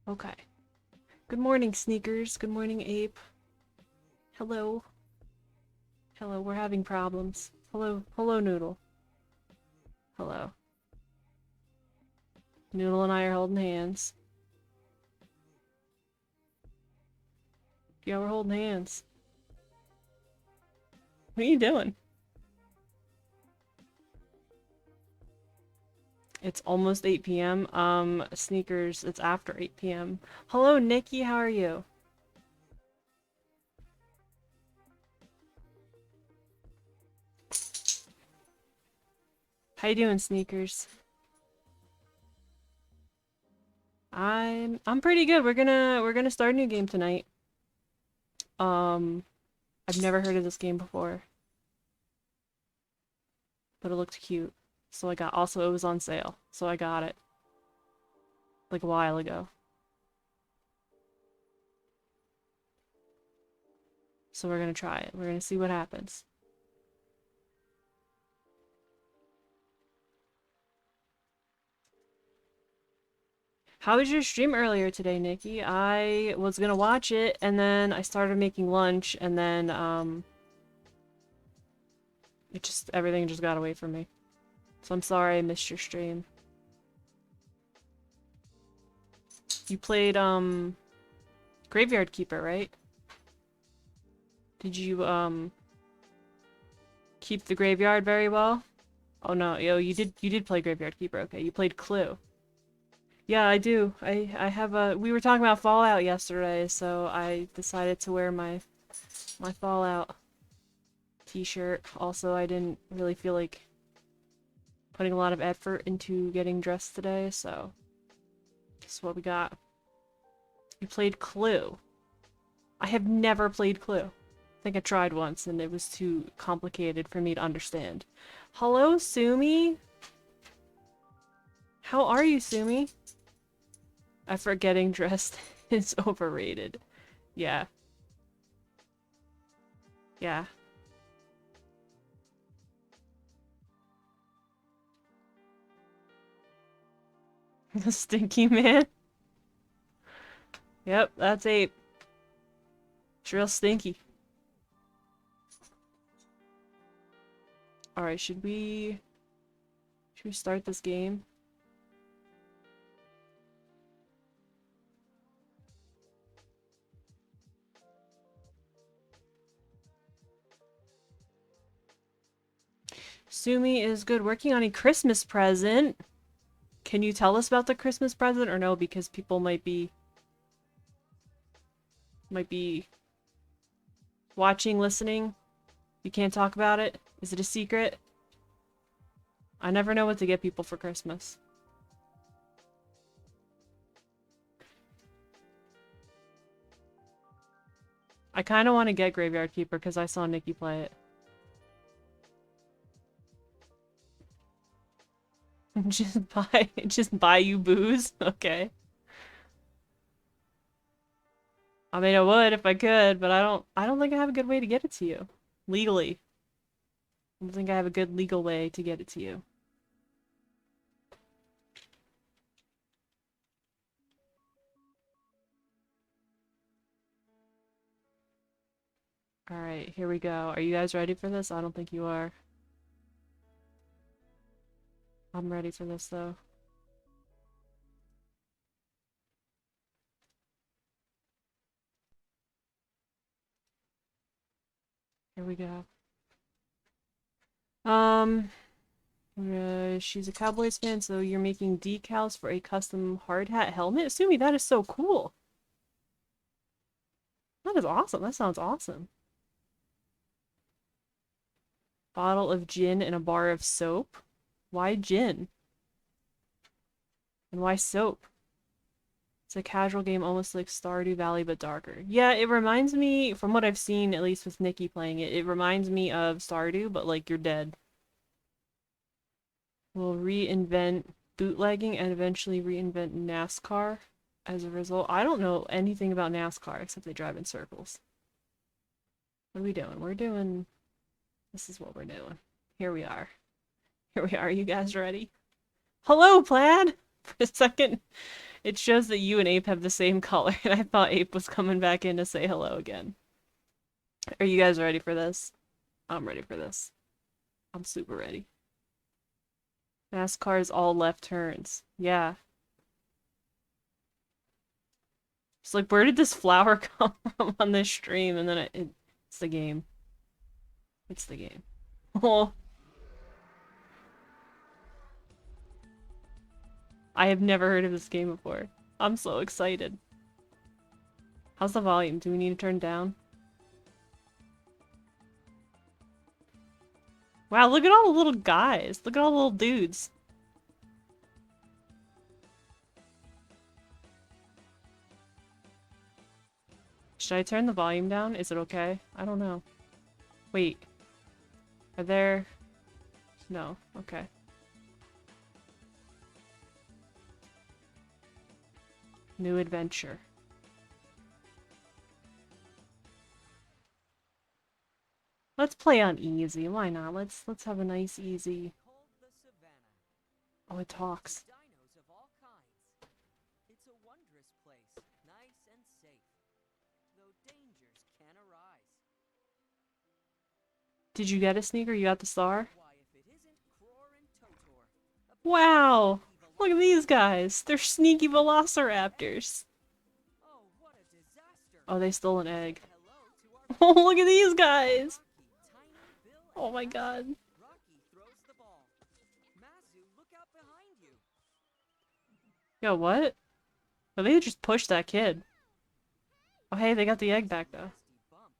Okay. Good morning, Sneakers. Good morning, Ape. Hello. Hello, we're having problems. Hello. Hello, Noodle. Hello. Noodle and I are holding hands. Yeah, we're holding hands. What are you doing? It's almost 8 p.m. Sneakers, it's after 8 p.m. Hello, Nikki, how are you? How you doing, Sneakers? I'm pretty good. We're gonna start a new game tonight. Um, I've never heard of this game before, but it looked cute. So I got, also it was on sale, so I got it like a while ago. So we're gonna try it. We're gonna see what happens. How was your stream earlier today, Nikki? I was gonna watch it and then I started making lunch and then everything just got away from me. So I'm sorry I missed your stream. You played Graveyard Keeper, right? Did you keep the graveyard very well? Oh no, yo, you did play Graveyard Keeper. Okay, you played Clue. Yeah, I do. I have a we were talking about Fallout yesterday, so I decided to wear my Fallout t-shirt. Also, I didn't really feel like putting a lot of effort into getting dressed today, so this is what we got. You played Clue. I have never played Clue. I think I tried once and it was too complicated for me to understand. Hello, Sumi? How are you, Sumi? Effort getting dressed is overrated. Yeah. Yeah. Stinky man? Yep, that's Ape. It's real stinky. Alright, should we start this game? Sumi is good working on a Christmas present. Can you tell us about the Christmas present or no? Because people might be watching, listening. You can't talk about it? Is it a secret? I never know what to get people for Christmas. I kind of want to get Graveyard Keeper because I saw Nikki play it. Just buy you booze? Okay. I mean, I would if I could, but I don't think I have a good way to get it to you. Legally. I don't think I have a good legal way to get it to you. Alright, here we go. Are you guys ready for this? I don't think you are. I'm ready for this, though. Here we go. She's a Cowboys fan, so you're making decals for a custom hard hat helmet? Sumi, that is so cool. That is awesome. That sounds awesome. Bottle of gin and a bar of soap? Why gin? And why soap? It's a casual game almost like Stardew Valley but darker. Yeah, it reminds me, from what I've seen, at least with Nikki playing it, it reminds me of Stardew, but like you're dead. We'll reinvent bootlegging and eventually reinvent NASCAR as a result. I don't know anything about NASCAR except they drive in circles. What are we doing? We're doing... This is what we're doing. Here we are. Here we are. You guys ready? Hello, Plaid! For a second, It shows that you and Ape have the same color, and I thought Ape was coming back in to say hello again. Are you guys ready for this? I'm ready for this. I'm super ready. NASCAR is all left turns. Yeah. It's like, where did this flower come from on this stream? And then it's the game. It's the game. Oh. I have never heard of this game before. I'm so excited. How's the volume? Do we need to turn down? Wow, look at all the little guys. Look at all the little dudes. Should I turn the volume down? Is it okay? I don't know. Wait. Are there... No. Okay. New adventure. Let's play on easy. Why not? Let's have a nice easy. Oh, it talks. Dinos of all kinds. It's a wondrous place, nice and safe, though dangers can arise. Did you get a sneaker? You got the star? Why, if it isn't Cror and Totor, Wow! Look at these guys. They're sneaky velociraptors. oh, what a disaster! Oh, they stole an egg. Hello to our Oh, look at these guys! Tiny Bill and Oh my god. Rocky throws the ball. Mazu, look out behind you. Yo, what? Oh, they just pushed that kid. Oh, hey, they got the egg back, though. Nasty bump.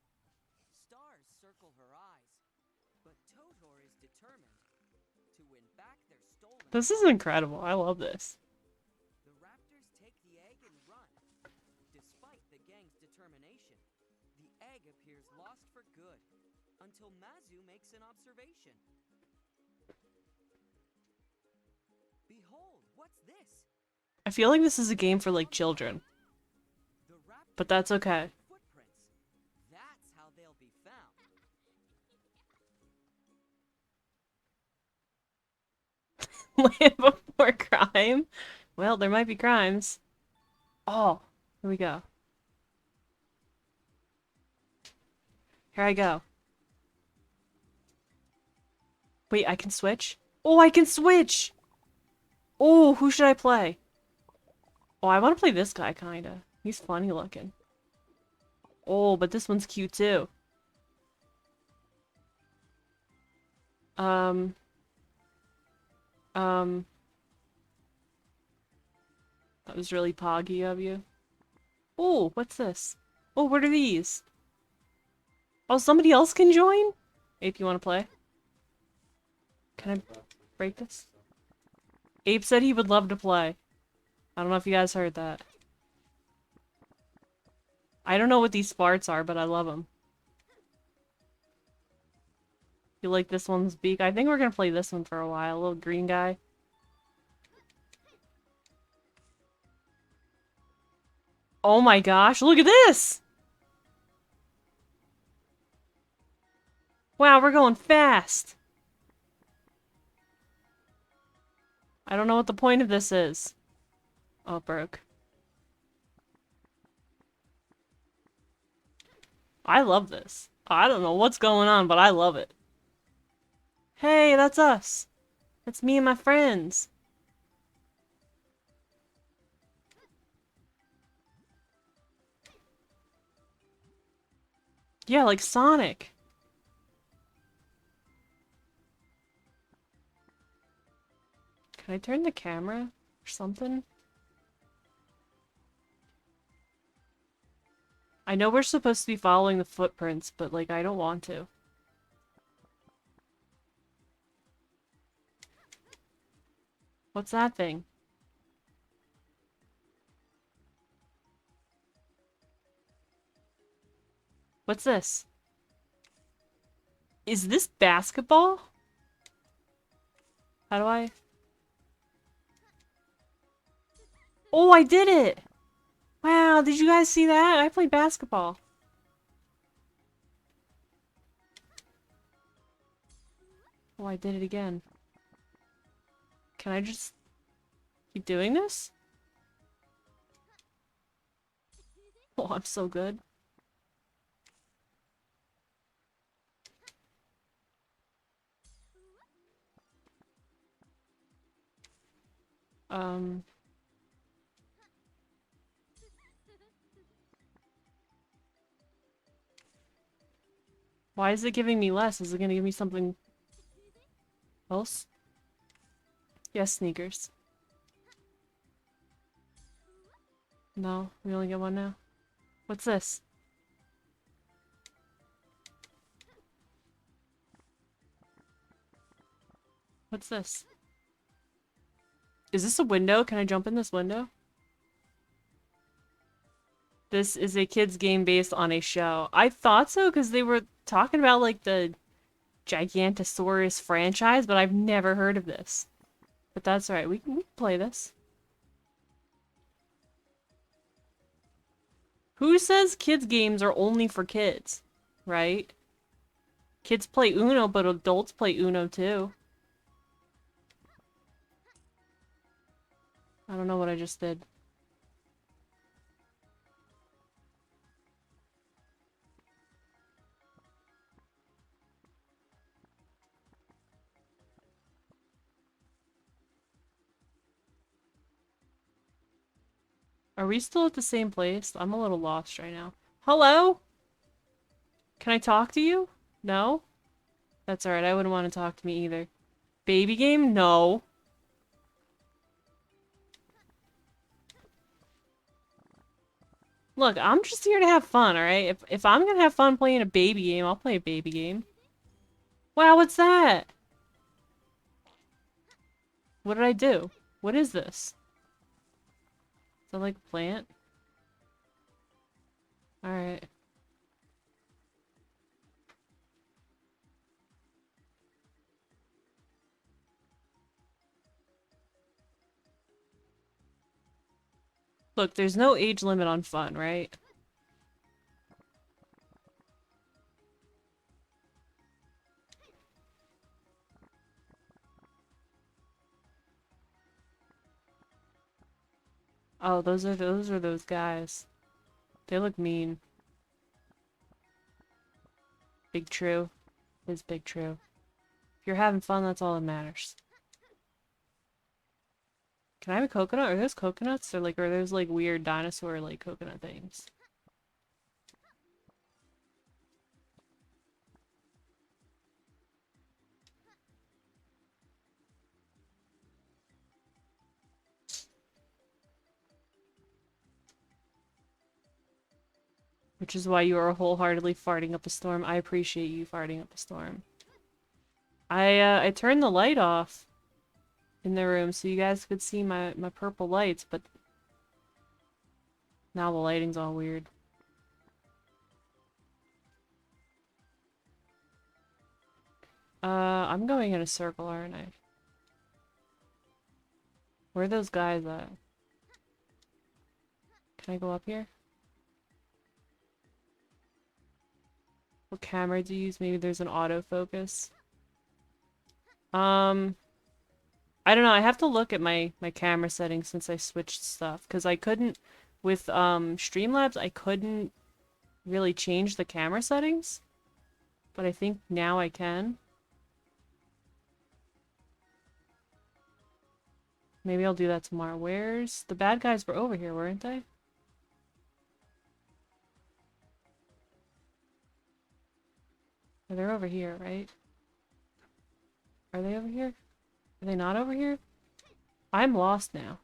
Stars circle her eyes, but Totor is determined to win back their stolen. This is incredible. I love this. The raptors take the egg and run. Despite the gang's determination, the egg appears lost for good until Mazu makes an observation. Behold, what's this? I feel like this is a game for, like, children. The raptors But that's okay. footprints. That's how they'll be found. Land before crime? Well, there might be crimes. Oh, here we go. Here I go. Wait, I can switch? Oh, I can switch! Oh, who should I play? Oh, I want to play this guy, kinda. He's funny looking. Oh, but this one's cute too. That was really poggy of you. Oh, what's this? Oh, what are these? Oh, somebody else can join? Ape, you want to play? Can I break this? Ape said he would love to play. I don't know if you guys heard that. I don't know what these farts are, but I love them. You like this one's beak? I think we're gonna play this one for a while. Little green guy. Oh my gosh, look at this! Wow, we're going fast! I don't know what the point of this is. Oh, it broke. I love this. I don't know what's going on, but I love it. Hey, that's us. That's me and my friends. Yeah, like Sonic. Can I turn the camera or something? I know we're supposed to be following the footprints, but like I don't want to. What's that thing? What's this? Is this basketball? How do I... Oh, I did it! Wow, did you guys see that? I played basketball. Oh, I did it again. Can I just keep doing this? Oh, I'm so good. Um, why is it giving me less? Is it gonna give me something else? Yes, sneakers. No, we only get one now. What's this? What's this? Is this a window? Can I jump in this window? This is a kid's game based on a show. I thought so because they were talking about like the Gigantosaurus franchise, but I've never heard of this. But that's alright, we can play this. Who says kids games are only for kids? Right? Kids play Uno, but adults play Uno too. I don't know what I just did. Are we still at the same place? I'm a little lost right now. Hello? Can I talk to you? No? That's alright, I wouldn't want to talk to me either. Baby game? No. Look, I'm just here to have fun, alright? If I'm gonna have fun playing a baby game, I'll play a baby game. Wow, what's that? What did I do? What is this? Is that like a plant? Alright. Look, there's no age limit on fun, right? Oh, those are those guys. They look mean. Big true. Is big true. If you're having fun, that's all that matters. Can I have a coconut? Are those coconuts? Or like, are those like weird dinosaur like coconut things? Which is why you are wholeheartedly farting up a storm. I appreciate you farting up a storm. I turned the light off in the room so you guys could see my purple lights, but now the lighting's all weird. I'm going in a circle, aren't I? Where are those guys at? Can I go up here? What camera do you use? Maybe there's an autofocus. I don't know. I have to look at my camera settings since I switched stuff because I couldn't with Streamlabs. I couldn't really change the camera settings, but I think now I can. Maybe I'll do that tomorrow. Where's the bad guys? Were over here, weren't they? They're over here, right? Are they over here? Are they not over here? I'm lost now.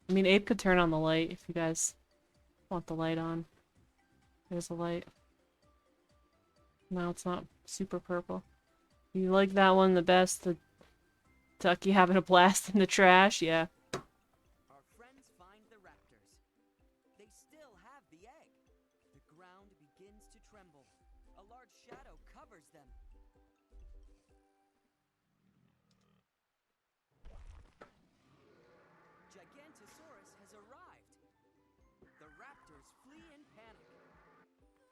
I mean, Abe could turn on the light if you guys want the light on. There's a light. No, it's not super purple. You like that one the best? The Tucky having a blast in the trash? Yeah. Our friends find the raptors. They still have the egg. The ground begins to tremble. A large shadow covers them. Gigantosaurus has arrived. The raptors flee in panic.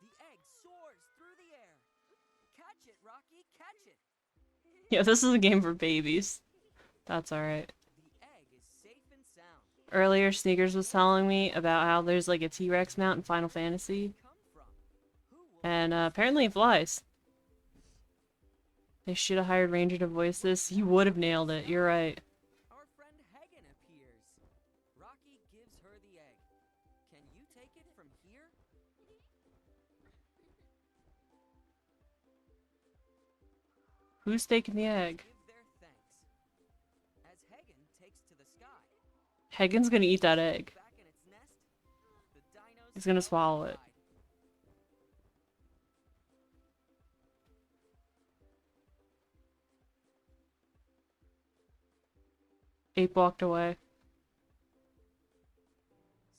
The egg soars through the air. Catch it, Rocky, catch it. Yeah, this is a game for babies. That's alright. The egg is safe and sound. Earlier, Sneakers was telling me about how there's like a T-Rex mount in Final Fantasy, and apparently it flies. They should have hired Ranger to voice this. He would have nailed it. You're right. Our friend Hagen appears. Rocky gives her the egg. Can you take it from here? Who's taking the egg? Give their thanks. As Hagen takes to the sky. Hagen's gonna eat that egg. Back in its nest, the dinos He's gonna swallow it. Ape walked away.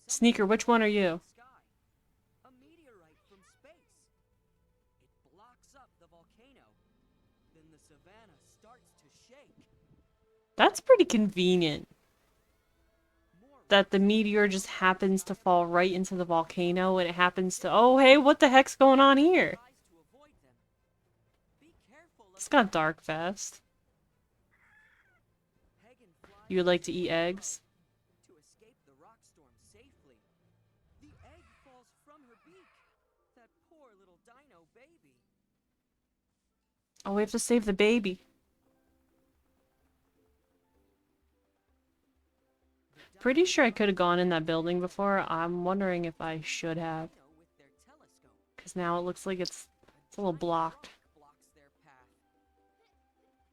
Sneaker, which one are you? A meteorite from space. It blocks up the volcano. Then the savannah starts to shake. That's pretty convenient. That the meteor just happens to fall right into the volcano and it happens to... Oh, hey, what the heck's going on here? It's got dark fast. You would like to eat eggs? To escape the rock storm safely. The egg falls from her beak. That poor little dino baby. Oh, we have to save the baby. Pretty sure I could have gone in that building before. I'm wondering if I should have. Because now it looks like it's a little blocked. Blocks their path.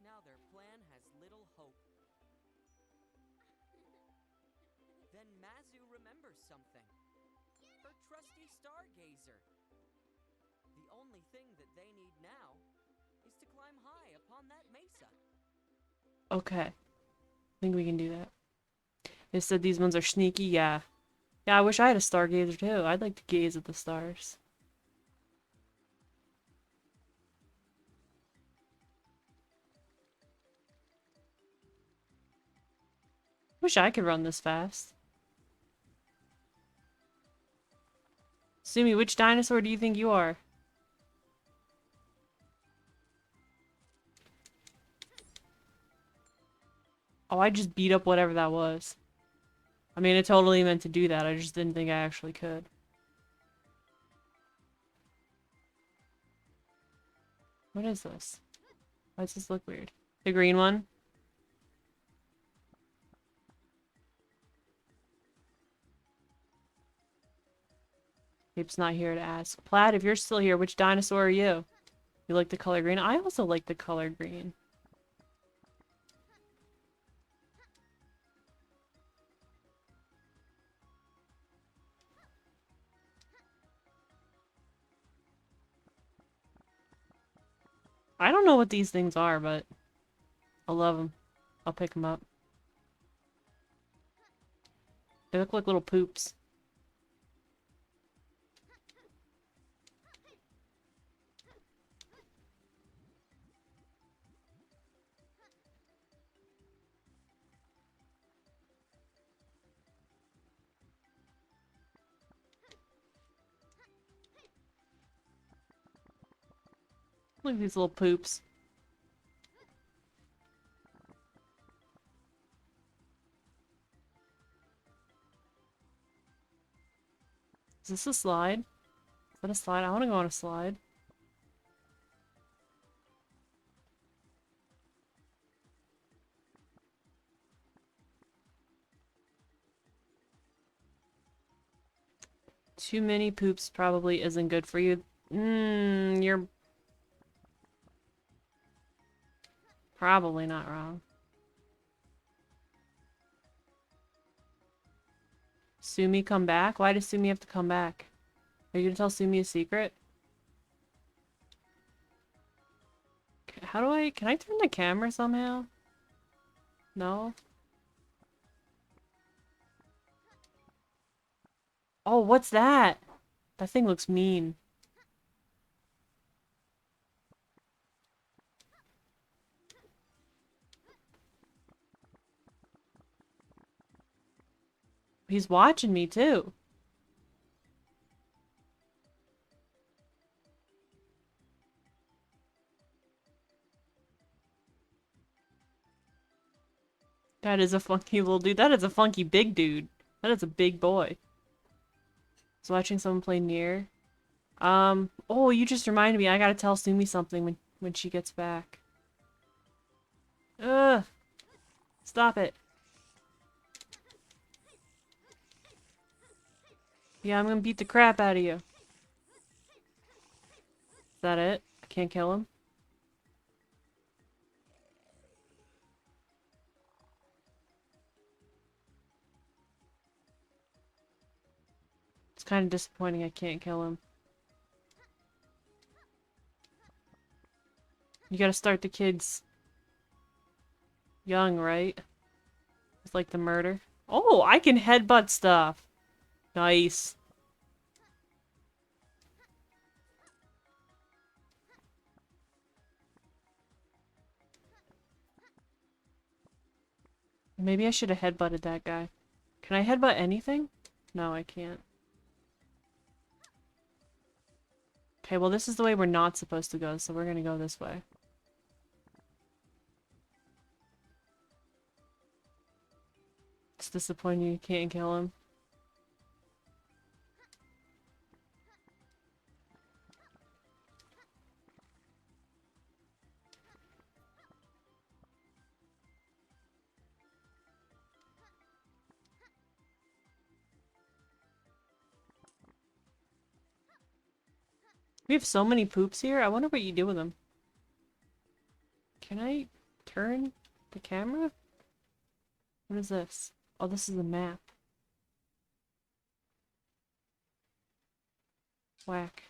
Now their plan has little hope. Then Mazu remembers something. Her trusty stargazer. The only thing that they need now is to climb high upon that mesa. Okay. I think we can do that. They said these ones are sneaky, yeah. Yeah, I wish I had a stargazer too. I'd like to gaze at the stars. Wish I could run this fast. Sumi, which dinosaur do you think you are? Oh, I just beat up whatever that was. I mean, I totally meant to do that. I just didn't think I actually could. What is this? Why does this look weird? The green one? Ape's not here to ask. Plaid, if you're still here, which dinosaur are you? You like the color green? I also like the color green. I don't know what these things are, but I love them. I'll pick them up. They look like little poops. Look at these little poops. Is this a slide? Is that a slide? I want to go on a slide. Too many poops probably isn't good for you. You're probably not wrong. Sumi come back? Why does Sumi have to come back? Are you gonna tell Sumi a secret? How do I... Can I turn the camera somehow? No? Oh, what's that? That thing looks mean. He's watching me too. That is a funky little dude. That is a funky big dude. That is a big boy. I was watching someone play Nier. Oh, you just reminded me. I gotta tell Sumi something when she gets back. Ugh. Stop it. Yeah, I'm gonna beat the crap out of you. Is that it? I can't kill him? It's kind of disappointing I can't kill him. You gotta start the kids young, right? It's like the murder. Oh, I can headbutt stuff. Nice. Maybe I should have headbutted that guy. Can I headbutt anything? No, I can't. Okay, well this is the way we're not supposed to go, so we're gonna go this way. It's disappointing you can't kill him. We have so many poops here. I wonder what you do with them. Can I turn the camera? What is this? Oh, this is a map. Whack.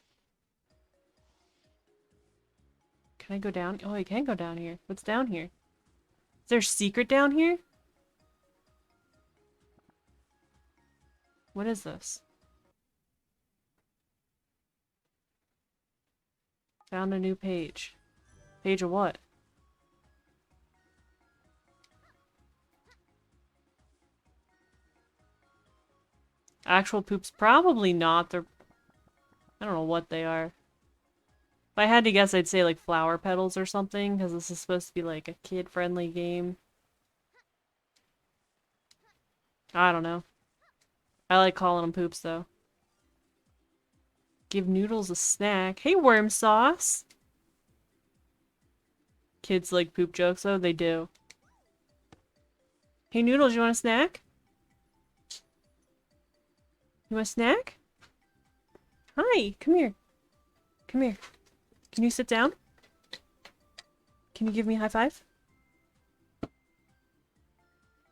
Can I go down? Oh, I can go down here. What's down here? Is there a secret down here? What is this? Found a new page. Page of what? Actual poops? Probably not. They're... I don't know what they are. If I had to guess, I'd say like flower petals or something, because this is supposed to be like a kid-friendly game. I don't know. I like calling them poops, though. Give Noodles a snack. Hey, worm sauce! Kids like poop jokes, though? They do. Hey, Noodles, you want a snack? You want a snack? Hi, come here. Come here. Can you sit down? Can you give me a high five?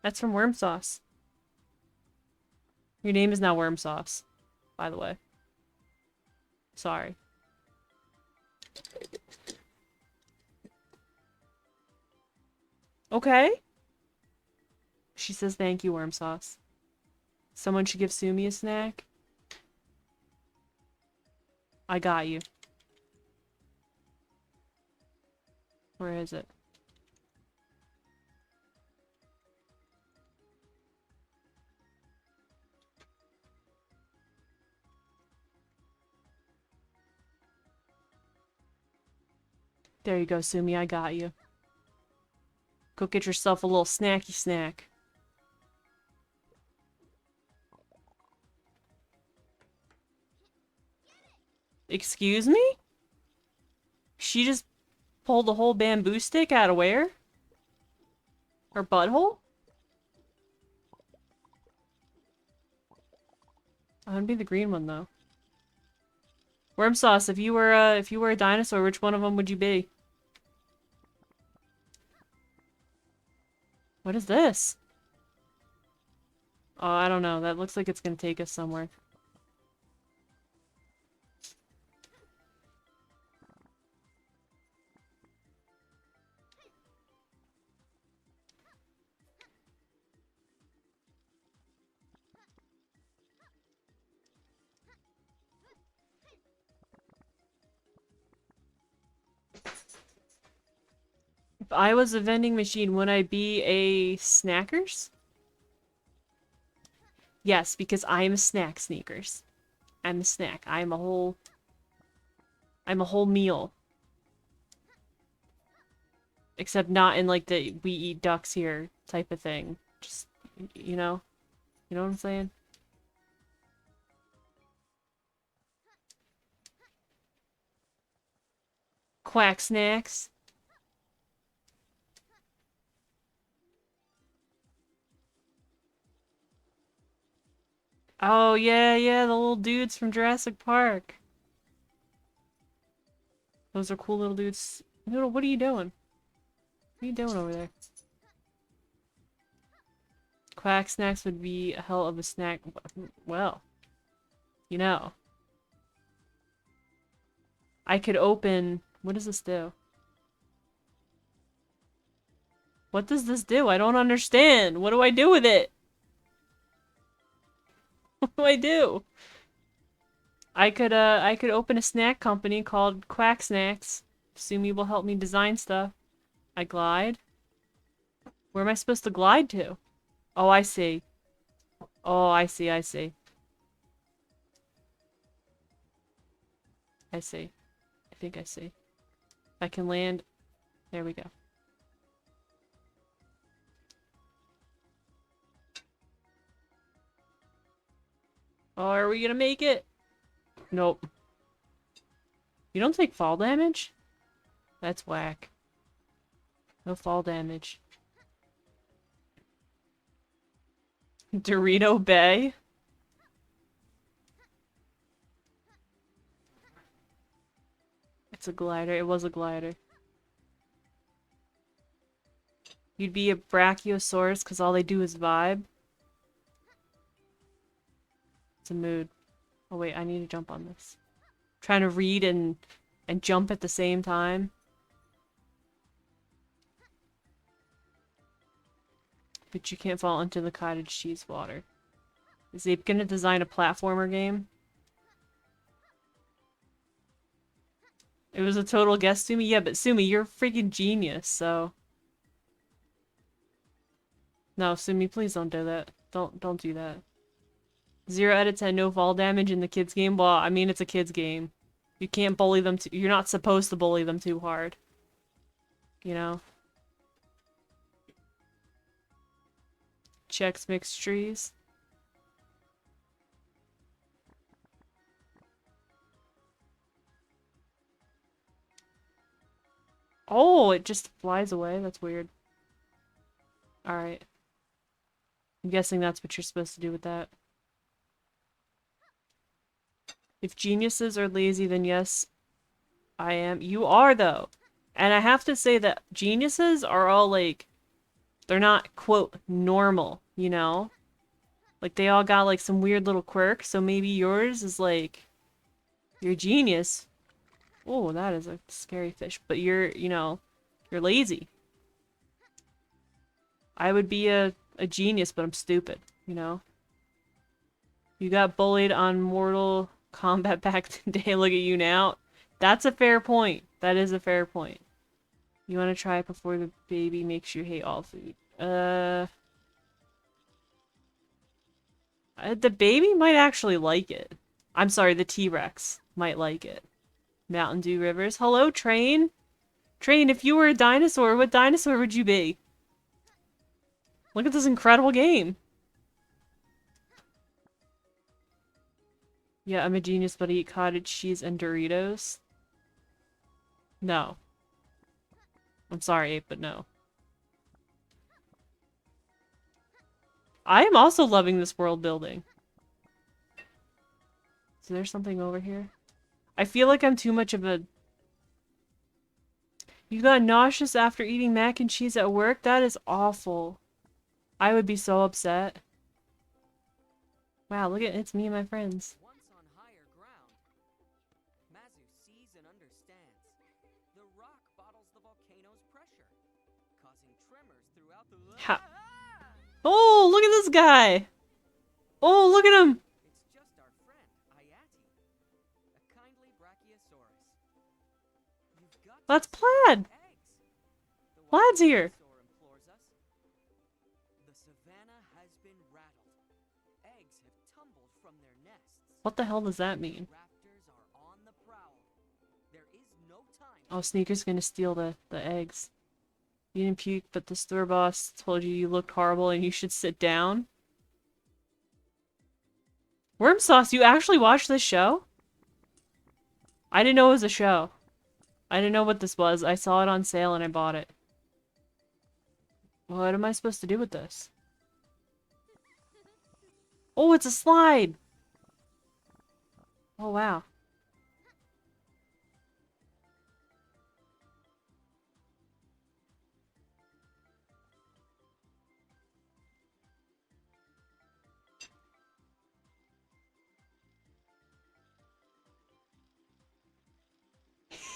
That's from Worm Sauce. Your name is now Worm Sauce, by the way. Sorry. Okay. She says thank you, Worm Sauce. Someone should give Sumi a snack. I got you. Where is it? There you go, Sumi. I got you. Go get yourself a little snacky snack. Excuse me? She just pulled a whole bamboo stick out of where? Her butthole? I'm gonna be the green one though. Worm Sauce, if you were a dinosaur, which one of them would you be? What is this? Oh, I don't know. That looks like it's gonna take us somewhere. If I was a vending machine, would I be a Snackers? Yes, because I am a snack sneakers. I'm a snack. I'm a whole meal. Except not in like the we eat ducks here type of thing. Just, you know? You know what I'm saying? Quack snacks. Oh, yeah, yeah, the little dudes from Jurassic Park. Those are cool little dudes. Noodle, what are you doing? What are you doing over there? Quack snacks would be a hell of a snack. Well, you know. I could open... What does this do? What does this do? I don't understand. What do I do with it? What do I do? I could open a snack company called Quack Snacks. Assume you will help me design stuff. I glide. Where am I supposed to glide to? Oh, I see. Oh, I see, I see. I see. I think I see. I can land. There we go. Oh, are we gonna make it? Nope. You don't take fall damage? That's whack. No fall damage. Dorito Bay? It's a glider. It was a glider. You'd be a Brachiosaurus because all they do is vibe. It's a mood. Oh wait, I need to jump on this. Trying to read and jump at the same time. But you can't fall into the cottage cheese water. Is Ape gonna design a platformer game? It was a total guess, Sumi? Yeah, but Sumi, you're a freaking genius, so... No, Sumi, please don't do that. Don't do that. 0 out of 10, no fall damage in the kids game? Well, I mean, it's a kids game. You can't bully them you're not supposed to bully them too hard. You know? Checks mixed trees. Oh, it just flies away. That's weird. Alright. I'm guessing that's what you're supposed to do with that. If geniuses are lazy, then yes, I am. You are, though. And I have to say that geniuses are all, like, they're not, quote, normal, you know? Like, they all got, like, some weird little quirks, so maybe yours is, like, you're a genius. Oh, that is a scary fish. But you're, you know, you're lazy. I would be a genius, but I'm stupid, you know? You got bullied on Mortal Kombat back today, look at you now. That's a fair point. That is a fair point. You want to try it before the baby makes you hate all food. The baby might actually like it. I'm sorry, the T-Rex might like it. Mountain Dew Rivers. Hello, Train. Train, if you were a dinosaur, what dinosaur would you be? Look at this incredible game. Yeah, I'm a genius, but I eat cottage cheese and Doritos. No. I'm sorry, Ape, but no. I am also loving this world building. Is there something over here? I feel like I'm too much of a... You got nauseous after eating mac and cheese at work? That is awful. I would be so upset. Wow, look at it's me and my friends. Once on higher ground, Mazu sees and understands. The rock bottles the volcano's pressure, causing tremors throughout the... Ha Oh, look at this guy! Oh, look at him! It's just our friend, Ayati, a kindly Brachiosaurus. You've got That's to save Plaid! eggs. The Plaid's here! dinosaur implores us. The savannah has been rattled. Eggs have tumbled from their nests. What the hell does that mean? Raptors are on the prowl. There is no time. Oh, Sneaker's gonna steal the eggs. You didn't puke, but the store boss told you you looked horrible and you should sit down. Worm Sauce, you actually watched this show? I didn't know it was a show. I didn't know what this was. I saw it on sale and I bought it. What am I supposed to do with this? Oh, it's a slide! Oh, wow.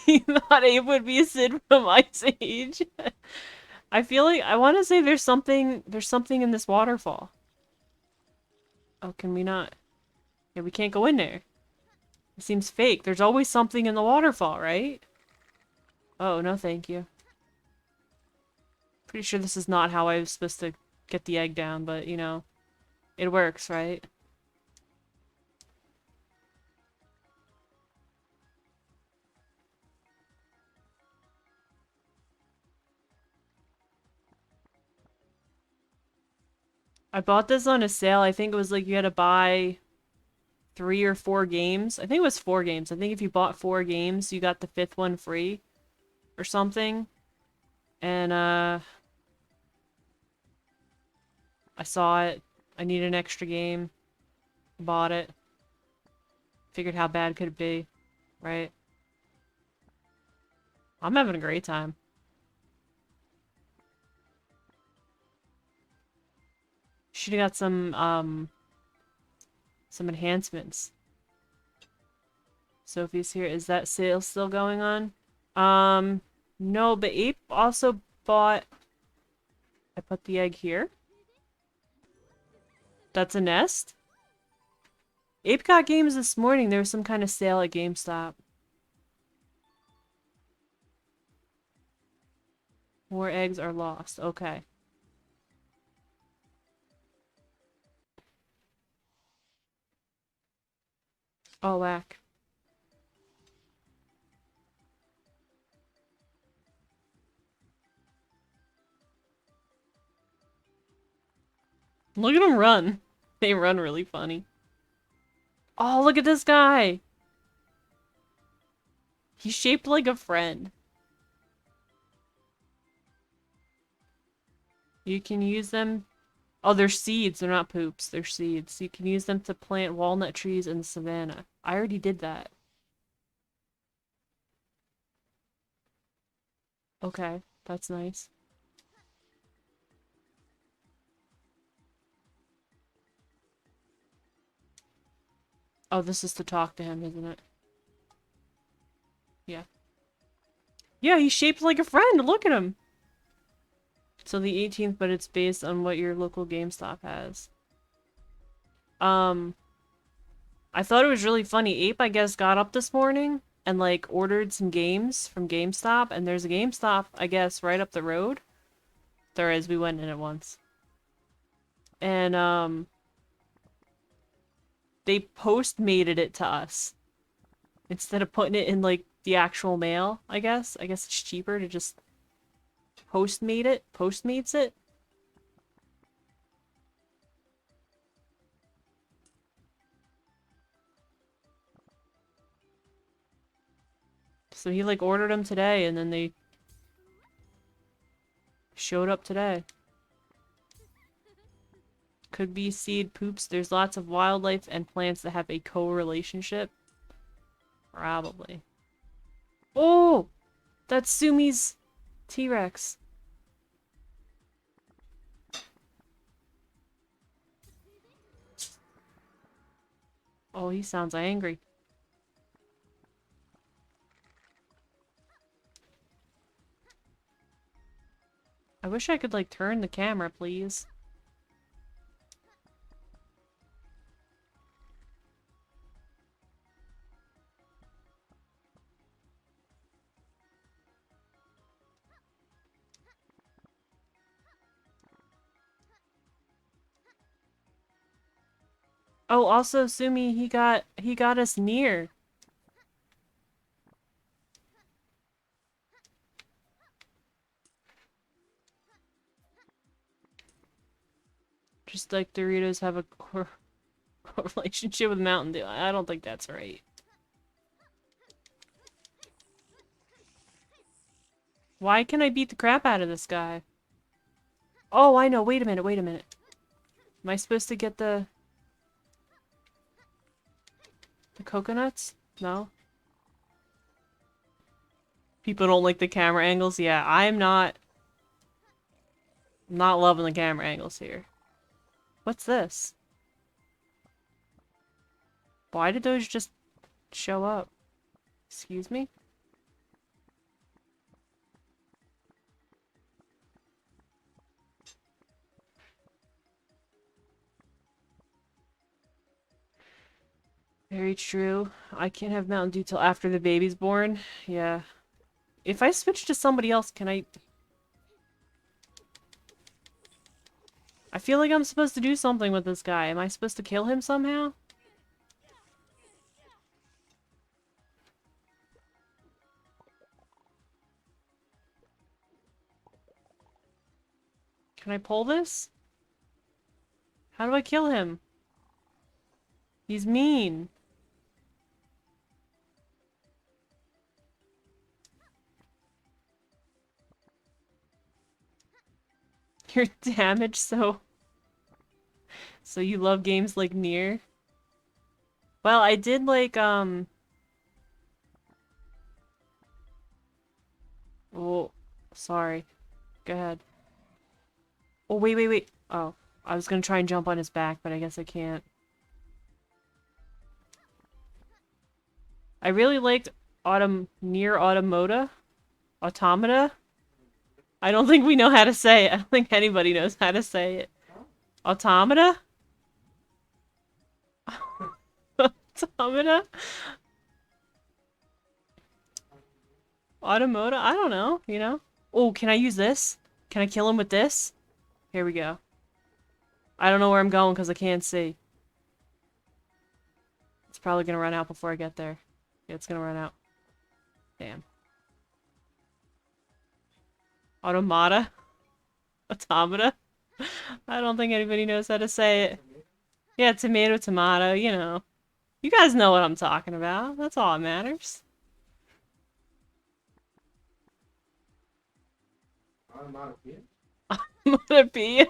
You thought Abe would be Sid from Ice Age? I feel like I want to say there's something in this waterfall. Oh, can we not? Yeah, we can't go in there. It seems fake. There's always something in the waterfall, right? Oh, no thank you. Pretty sure this is not how I was supposed to get the egg down, but, you know, it works, right? I bought this on a sale. I think it was like you had to buy 3 or 4 games. I think it was 4 games. I think if you bought 4 games, you got the 5th one free or something. And, I saw it. I needed an extra game. Bought it. Figured how bad could it be, right? I'm having a great time. Should've got some enhancements. Sophie's here. Is that sale still going on? No, but Ape also bought... I put the egg here. That's a nest? Ape got games this morning. There was some kind of sale at GameStop. More eggs are lost. Okay. Oh, whack. Look at them run. They run really funny. Oh, look at this guy! He's shaped like a friend. You can use them... Oh, they're seeds. They're not poops. They're seeds. You can use them to plant walnut trees in the savannah. I already did that. Okay, that's nice. Oh, this is to talk to him, isn't it? Yeah. Yeah, he's shaped like a friend. Look at him. So the 18th, but it's based on what your local GameStop has. I thought it was really funny. Ape, I guess, got up this morning and, like, ordered some games from GameStop. And there's a GameStop, I guess, right up the road. There is. We went in it once. And, they postmated it to us. Instead of putting it in, like, the actual mail, I guess. I guess it's cheaper to just Postmates it. So he, like, ordered them today, and then they showed up today. Could be seed poops. There's lots of wildlife and plants that have a co-relationship. Probably. Oh! That's Sumi's T-Rex. Oh, he sounds angry. I wish I could, like, turn the camera, please. Oh, also, Sumi, he got us near. Just like Doritos have a relationship with Mountain Dew. I don't think that's right. Why can I beat the crap out of this guy? Oh, I know. Wait a minute, wait a minute. Am I supposed to get the coconuts? No? People don't like the camera angles? Yeah, I'm not loving the camera angles here. What's this? Why did those just show up? Excuse me? Very true. I can't have Mountain Dew till after the baby's born. Yeah. If I switch to somebody else, can I... I feel like I'm supposed to do something with this guy. Am I supposed to kill him somehow? Can I pull this? How do I kill him? He's mean. You're damaged, so you love games like Nier? Well, I did like, oh, sorry. Go ahead. Oh, wait, wait, wait. Oh, I was gonna try and jump on his back, but I guess I can't. I really liked Nier Automata? Automata? I don't think we know how to say it. I don't think anybody knows how to say it. Automata? Automata? Automata? I don't know, you know? Oh, can I use this? Can I kill him with this? Here we go. I don't know where I'm going because I can't see. It's probably gonna run out before I get there. Yeah, it's gonna run out. Damn. Automata? Automata? I don't think anybody knows how to say it. Yeah, tomato, tomato, you know. You guys know what I'm talking about. That's all that matters. Onomatopoeia?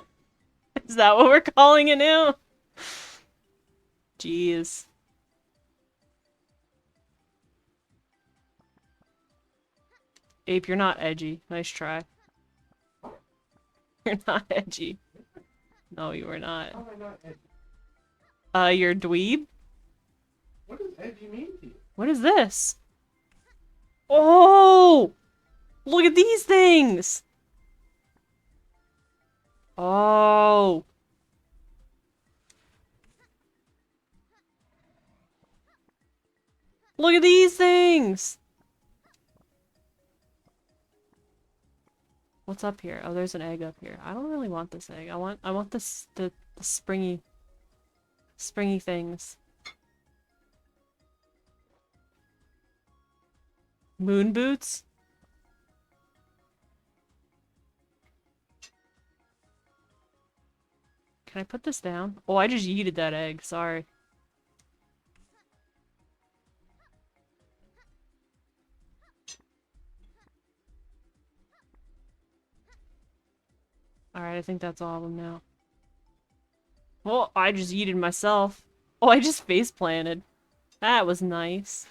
Is that what we're calling it now? Jeez. Ape, you're not edgy. Nice try. You're not edgy. No, you are not. How am I not edgy? You're a dweeb? What does edgy mean to you? What is this? Oh! Look at these things! Oh! Look at these things! What's up here? Oh, there's an egg up here. I don't really want this egg. I want this the springy things. Moon boots? Can I put this down? Oh, I just yeeted that egg. Sorry. Alright, I think that's all of them now. Well, I just yeeted myself. Oh, I just face planted. That was nice.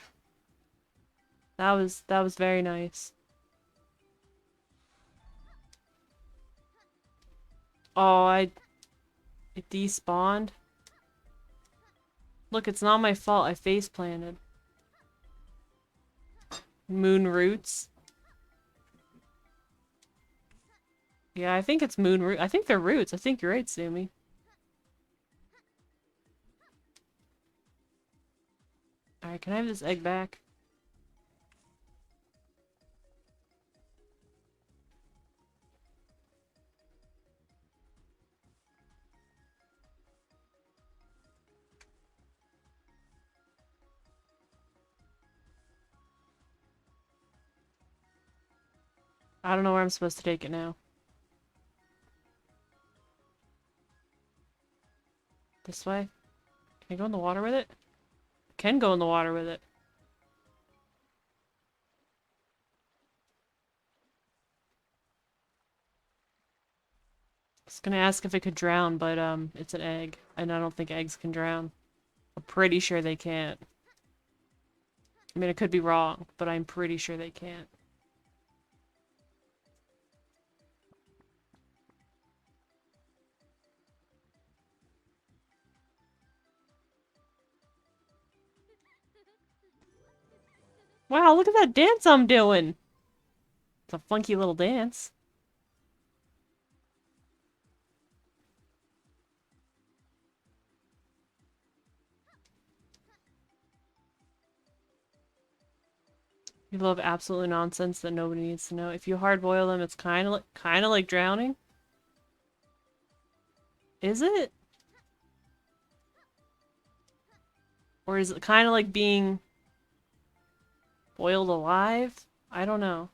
That was very nice. Oh, it despawned. Look, it's not my fault. I face planted. Moon roots. Yeah, I think it's moon root. I think they're roots. I think you're right, Sumi. Alright, can I have this egg back? I don't know where I'm supposed to take it now. This way? Can I go in the water with it? Can go in the water with it. I was gonna ask if it could drown, but it's an egg, and I don't think eggs can drown. I'm pretty sure they can't. I mean, I could be wrong, but I'm pretty sure they can't. Wow, look at that dance I'm doing! It's a funky little dance. You love absolute nonsense that nobody needs to know. If you hard boil them, it's kind of like drowning. Is it? Or is it kind of like being boiled alive? I don't know.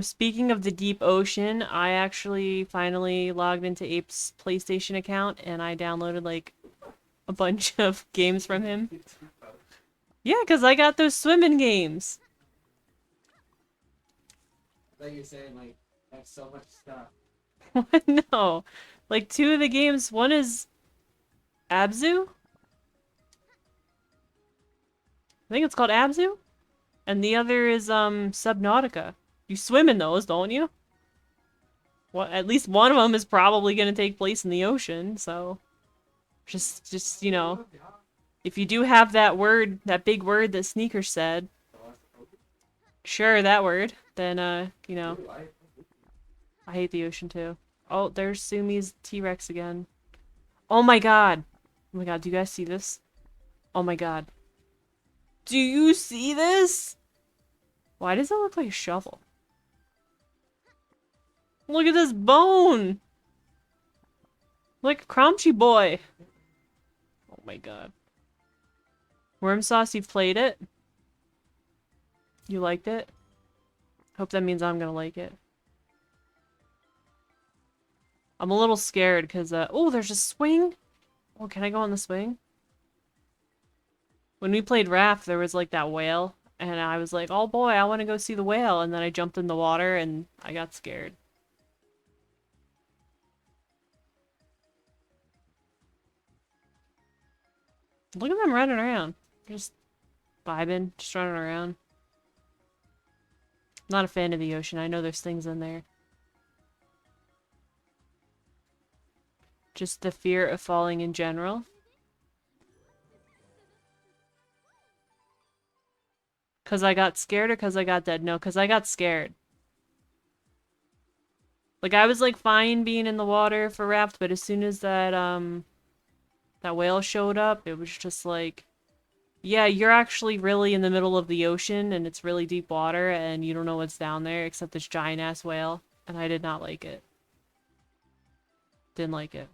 Speaking of the deep ocean, I actually finally logged into Ape's PlayStation account and I downloaded like a bunch of games from him. Yeah, because I got those swimming games. I thought you were saying, like, I have so much stuff. No. Like, two of the games, one is Abzu? I think it's called Abzu? And the other is, Subnautica. You swim in those, don't you? Well, at least one of them is probably gonna take place in the ocean, so... Just, you know... If you do have that word, that big word that Sneaker said... Sure, that word. Then, you know... I hate the ocean, too. Oh, there's Sumi's T-Rex again. Oh my god! Oh my god, do you guys see this? Oh my god. Do you see this? Why does it look like a shovel? Look at this bone! Like a Crunchy boy. Oh my god. Worm Sauce, you've played it? You liked it? Hope that means I'm gonna like it. I'm a little scared because, oh, there's a swing? Oh, can I go on the swing? When we played Raft, there was like that whale, and I was like, oh boy, I want to go see the whale, and then I jumped in the water and I got scared. Look at them running around. Just vibing, just running around. Not a fan of the ocean. I know there's things in there. Just the fear of falling in general. Cause I got scared or cause I got dead? No, cause I got scared. Like, I was like fine being in the water for Raft, but as soon as that whale showed up, it was just like, yeah, you're actually really in the middle of the ocean and it's really deep water and you don't know what's down there except this giant ass whale. And I did not like it. Didn't like it.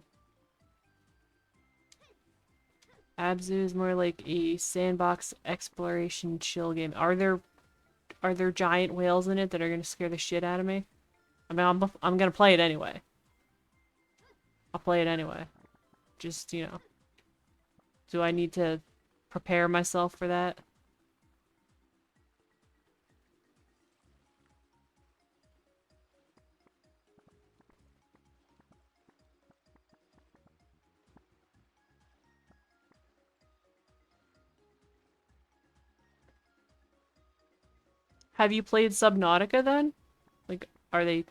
Abzu is more like a sandbox exploration chill game. Are there giant whales in it that are gonna scare the shit out of me? I mean, I'm gonna play it anyway. I'll play it anyway. Just, you know. Do I need to prepare myself for that? Have you played Subnautica then? Like, are they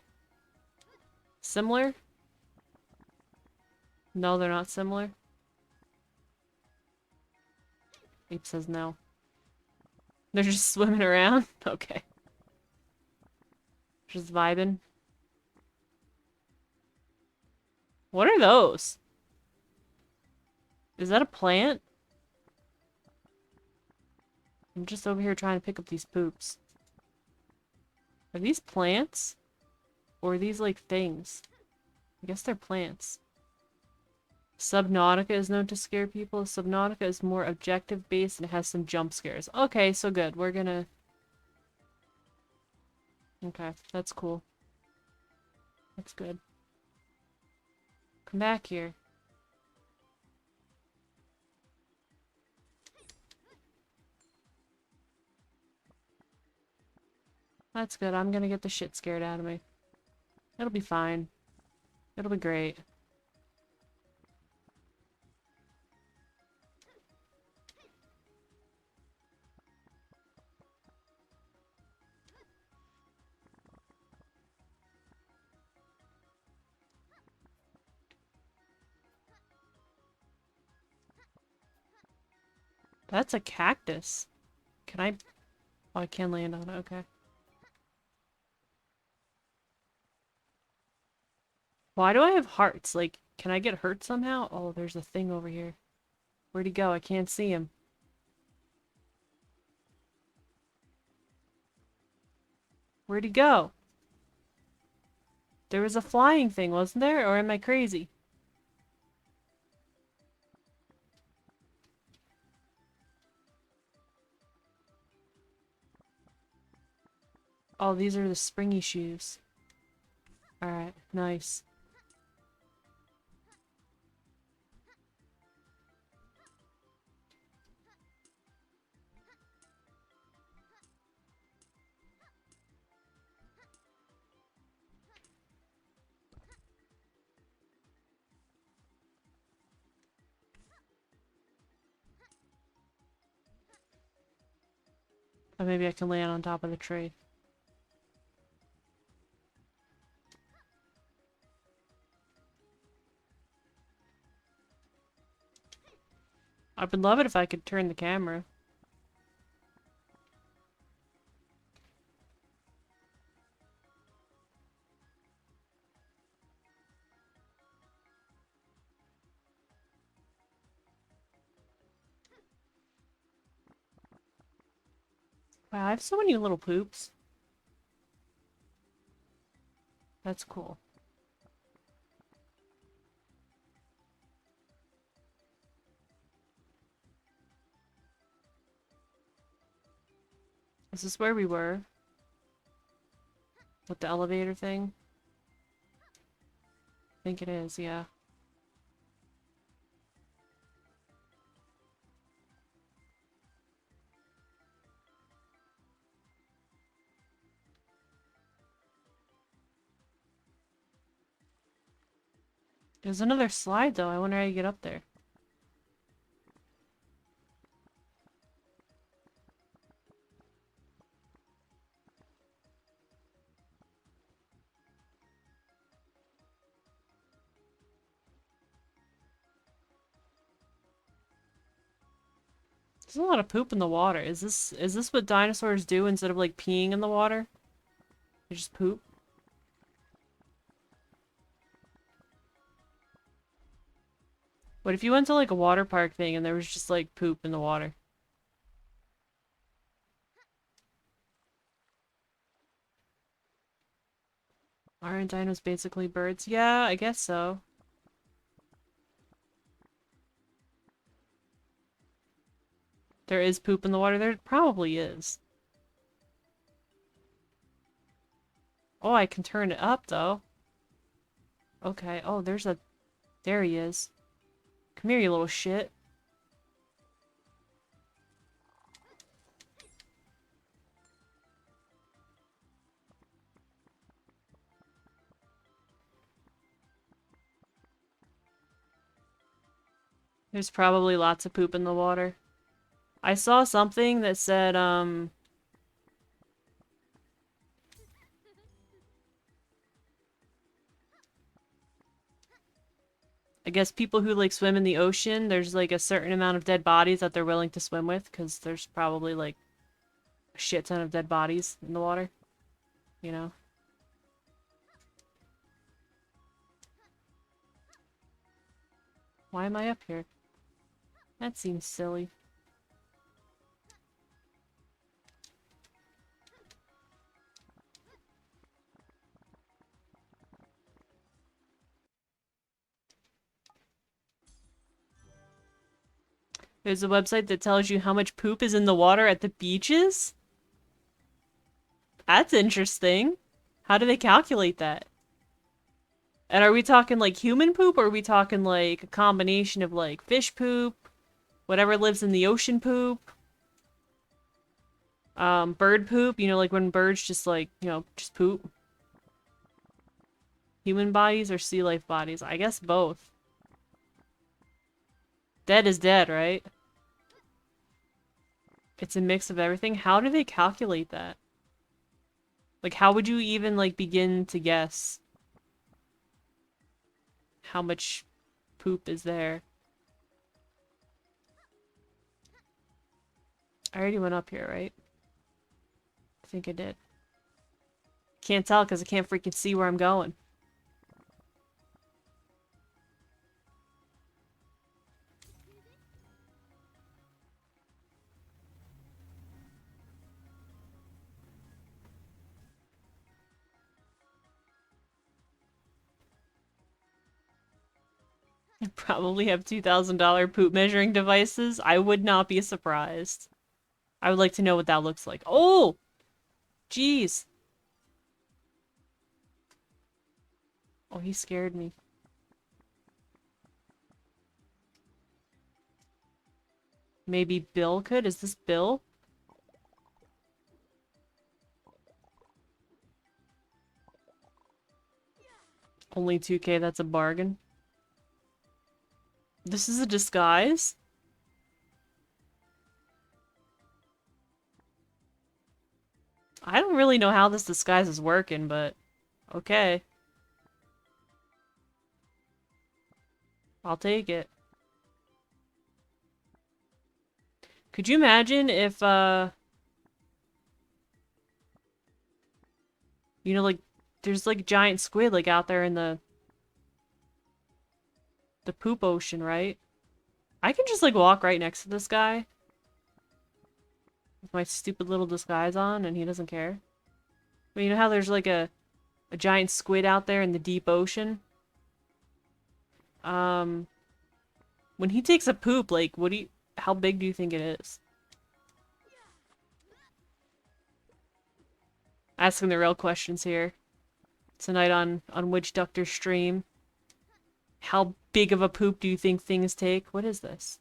similar? No, they're not similar. Ape says no. They're just swimming around? Okay. Just vibing. What are those? Is that a plant? I'm just over here trying to pick up these poops. Are these plants? Or are these like things? I guess they're plants. Subnautica is known to scare people. Subnautica is more objective based and it has some jump scares. Okay, so good. We're gonna... Okay, that's cool. That's good. Come back here. That's good. I'm gonna get the shit scared out of me. It'll be fine. It'll be great. That's a cactus. Can I... Oh, I can land on it. Okay. Why do I have hearts? Like, can I get hurt somehow? Oh, there's a thing over here. Where'd he go? I can't see him. Where'd he go? There was a flying thing, wasn't there? Or am I crazy? Oh, these are the springy shoes. Alright, nice. Or maybe I can land on top of the tree. I would love it if I could turn the camera. Wow, I have so many little poops. That's cool. Is this where we were? With the elevator thing? I think it is, yeah. There's another slide though. I wonder how you get up there. There's a lot of poop in the water. Is this what dinosaurs do instead of like peeing in the water? They just poop? What if you went to like a water park thing and there was just like poop in the water? Aren't dinos basically birds? Yeah, I guess so. There is poop in the water? There probably is. Oh, I can turn it up though. Okay, oh, there's a... There he is. Come here, you little shit. There's probably lots of poop in the water. I saw something that said, I guess people who like swim in the ocean, there's like a certain amount of dead bodies that they're willing to swim with, because there's probably like a shit ton of dead bodies in the water. You know? Why am I up here? That seems silly. There's a website that tells you how much poop is in the water at the beaches? That's interesting. How do they calculate that? And are we talking like human poop, or are we talking like a combination of like fish poop, whatever lives in the ocean poop, bird poop, you know, like when birds just like, you know, just poop? Human bodies or sea life bodies? I guess both. Dead is dead, right? It's a mix of everything. How do they calculate that? Like, how would you even, like, begin to guess how much poop is there? I already went up here, right? I think I did. Can't tell because I can't freaking see where I'm going. I probably have $2,000 poop measuring devices. I would not be surprised. I would like to know what that looks like. Oh! Jeez. Oh, he scared me. Maybe Bill could? Is this Bill? Only 2K, that's a bargain. This is a disguise? I don't really know how this disguise is working, but okay. I'll take it. Could you imagine if, you know, like, there's like giant squid like out there in the poop ocean, right? I can just like walk right next to this guy with my stupid little disguise on and he doesn't care. But you know how there's like a giant squid out there in the deep ocean? Um, when he takes a poop, like, how big do you think it is? Asking the real questions here. Tonight on Witchduckter's stream. How big of a poop do you think things take? What is this?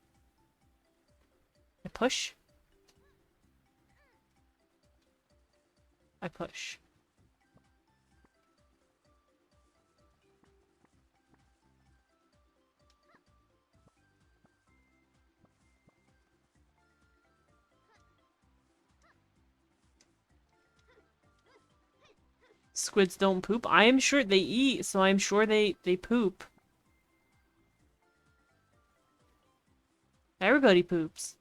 I push? I push. Squids don't poop? I am sure they eat, so I'm sure they poop. Everybody poops.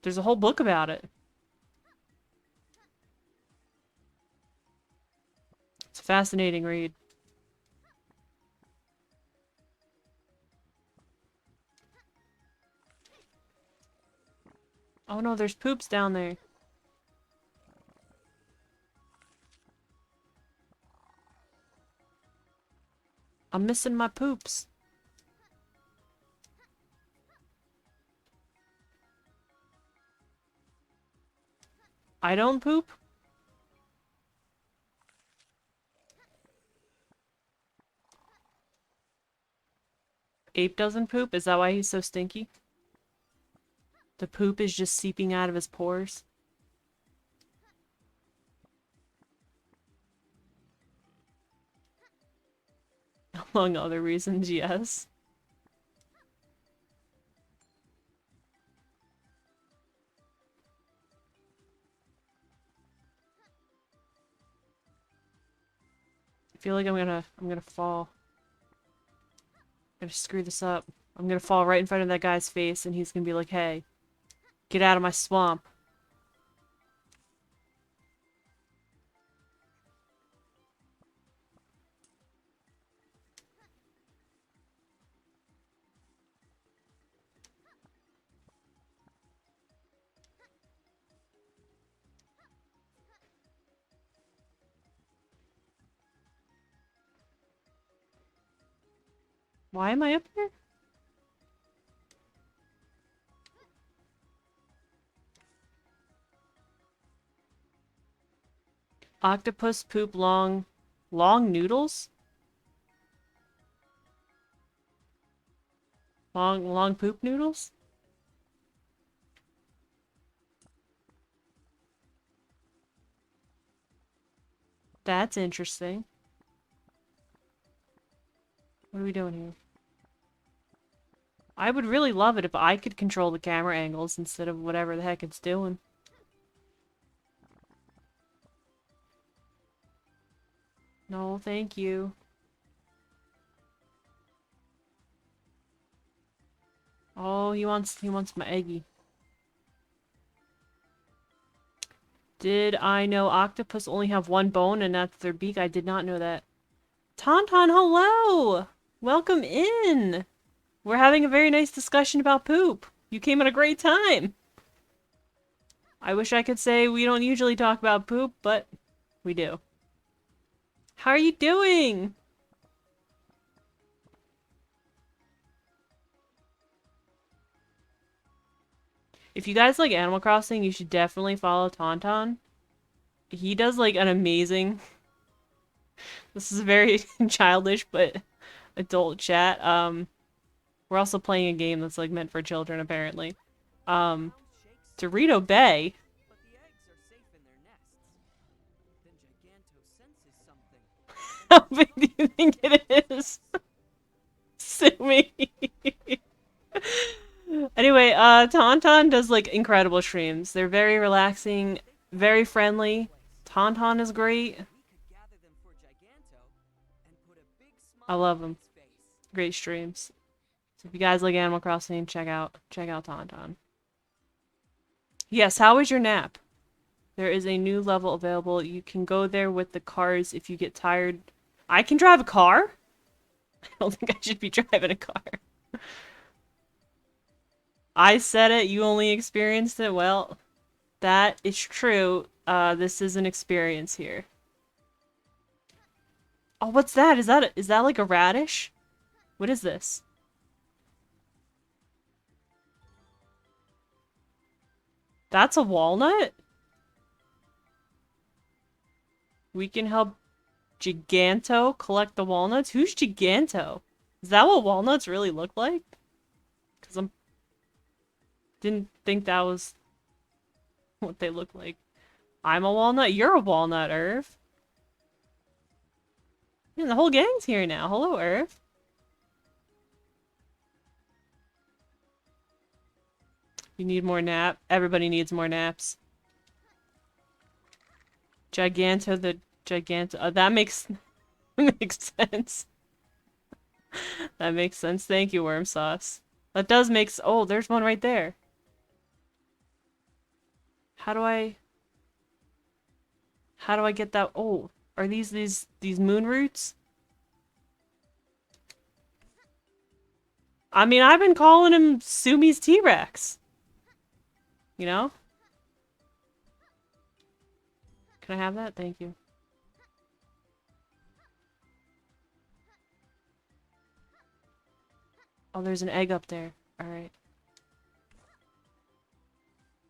There's a whole book about it. It's a fascinating read. Oh no, there's poops down there. I'm missing my poops. I don't poop? Ape doesn't poop? Is that why he's so stinky? The poop is just seeping out of his pores? Among other reasons, yes. I feel like I'm gonna fall. I'm gonna screw this up. I'm gonna fall right in front of that guy's face and he's gonna be like, hey, get out of my swamp. Why am I up here? Octopus poop long noodles? Long poop noodles? That's interesting. What are we doing here? I would really love it if I could control the camera angles instead of whatever the heck it's doing. No, thank you. Oh, he wants my eggy. Did I know octopus only have one bone and that's their beak? I did not know that. Tauntaun, hello! Welcome in! We're having a very nice discussion about poop. You came at a great time. I wish I could say we don't usually talk about poop, but we do. How are you doing? If you guys like Animal Crossing, you should definitely follow Tauntaun. He does like an amazing... This is very childish, but adult chat. We're also playing a game that's like meant for children, apparently. Dorito Bay. But the eggs are safe in their nests. Then Giganto senses something. How big do you think it is? Sue me. Anyway, Tauntaun does like incredible streams. They're very relaxing, very friendly. Tauntaun is great. We could gather them for Giganto and put a big I smile love on them. his face. Great streams. So if you guys like Animal Crossing, check out Tauntaun. Yes, how was your nap? There is a new level available. You can go there with the cars if you get tired. I can drive a car? I don't think I should be driving a car. I said it, you only experienced it. Well, that is true. This is an experience here. Oh, what's that? Is that like a radish? What is this? That's a walnut? We can help Giganto collect the walnuts? Who's Giganto? Is that what walnuts really look like? Because I didn't think that was what they look like. I'm a walnut? You're a walnut, Irv. Man, the whole gang's here now. Hello, Irv. You need more nap? Everybody needs more naps. Giganto the Giganto. That makes makes sense. That makes sense. Thank you, Worm Sauce. That does make oh, there's one right there. How do I get that? Oh, are these moon roots? I mean, I've been calling him Sumi's T-Rex. You know? Can I have that? Thank you. Oh, there's an egg up there. Alright.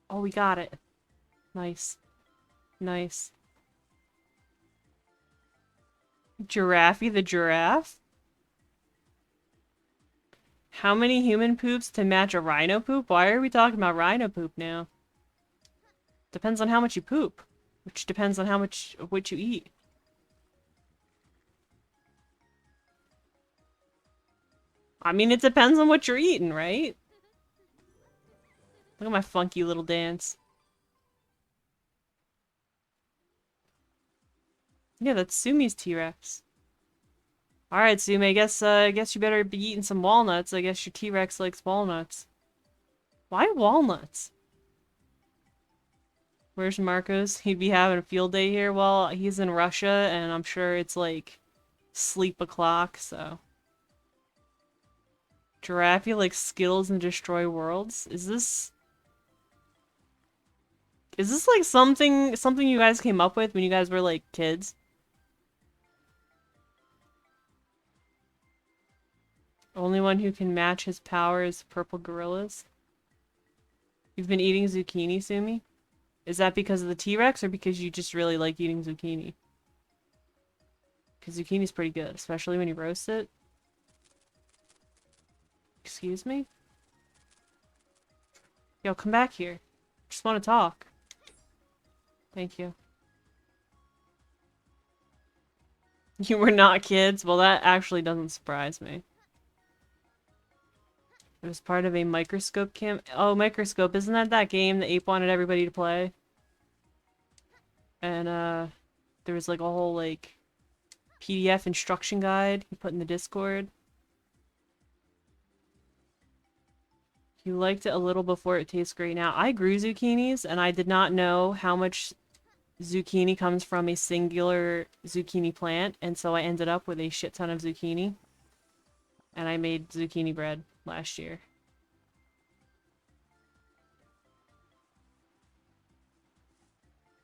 Oh, we got it. Nice. Nice. Giraffe the giraffe? How many human poops to match a rhino poop? Why are we talking about rhino poop now? Depends on how much you poop. Which depends on how much of what you eat. I mean, it depends on what you're eating, right? Look at my funky little dance. Yeah, that's Sumi's T-Rex. Alright, Sumi, I guess you better be eating some walnuts. I guess your T-Rex likes walnuts. Why walnuts? Where's Marcos? He'd be having a field day here. Well, he's in Russia, and I'm sure it's like sleep o'clock, so. Giraffe likes Skittles and destroy worlds? Is this like something you guys came up with when you guys were like kids? Only one who can match his power is purple gorillas. You've been eating zucchini, Sumi? Is that because of the T-Rex or because you just really like eating zucchini? Because zucchini's pretty good, especially when you roast it. Excuse me? Yo, come back here. Just want to talk. Thank you. You were not kids? Well, that actually doesn't surprise me. It was part of a microscope camp. Oh, microscope. Isn't that that game that Ape wanted everybody to play? And, there was like a whole, like, PDF instruction guide he put in the Discord. You liked it a little before it tastes great now. I grew zucchinis, and I did not know how much zucchini comes from a singular zucchini plant, and so I ended up with a shit ton of zucchini. And I made zucchini bread last year.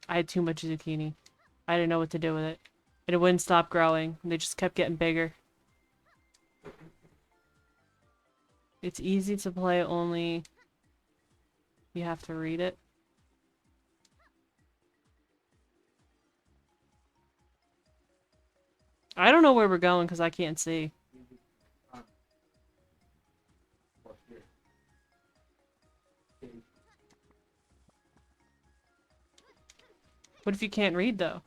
I had too much zucchini. I didn't know what to do with it. And it wouldn't stop growing. They just kept getting bigger. It's easy to play, only you have to read it. I don't know where we're going because I can't see. What if you can't read, though?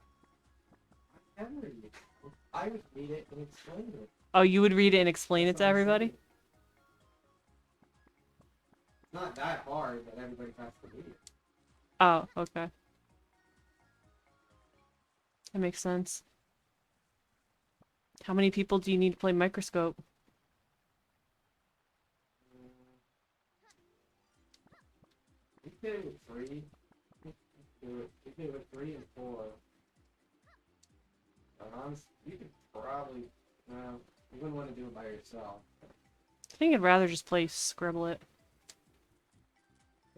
I would read it and explain it. Oh, you would read it and explain it That's to what I'm everybody? saying. It's not that hard that everybody has to read it. Oh, okay. That makes sense. How many people do you need to play Microscope? We did it with 3. We did it with 3 and 4. But honestly, you could probably, no, you wouldn't want to do it by yourself. I think I'd rather just play Scribble It.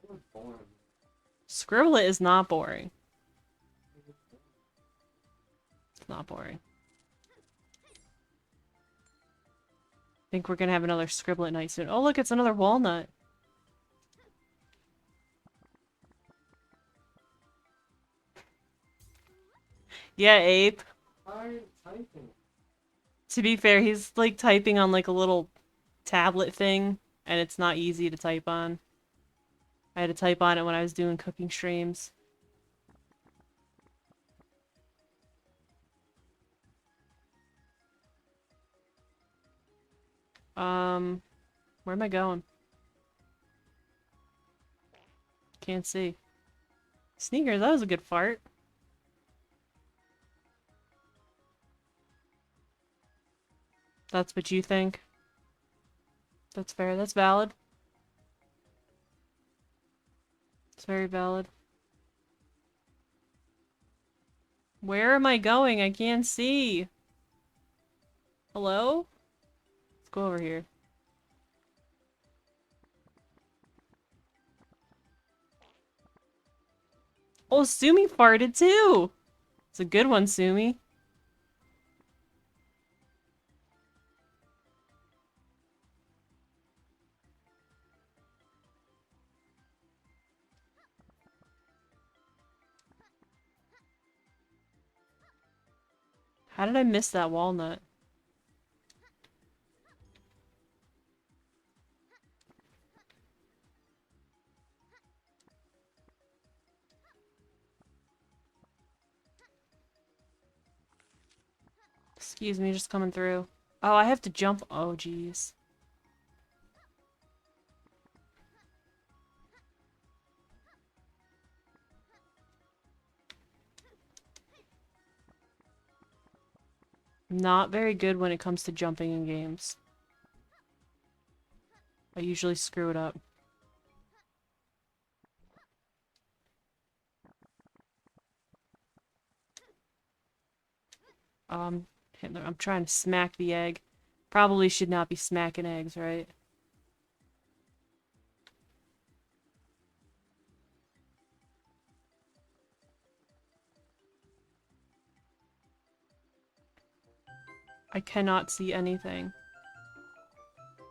It was boring. Scribble It is not boring. It's not boring. I think we're gonna have another Scribble It night soon. Oh, look, it's another walnut. Yeah, Ape. I'm typing. To be fair, he's like typing on like a little tablet thing, and it's not easy to type on. I had to type on it when I was doing cooking streams. Where am I going? Can't see. Sneakers, that was a good fart. That's what you think? That's fair, that's valid. It's very valid. Where am I going? I can't see. Hello? Let's go over here. Oh, Sumi farted too! It's a good one, Sumi. How did I miss that walnut? Excuse me, just coming through. Oh, I have to jump. Oh, jeez. Not very good when it comes to jumping in games. I usually screw it up. I'm trying to smack the egg. Probably should not be smacking eggs, right? I cannot see anything.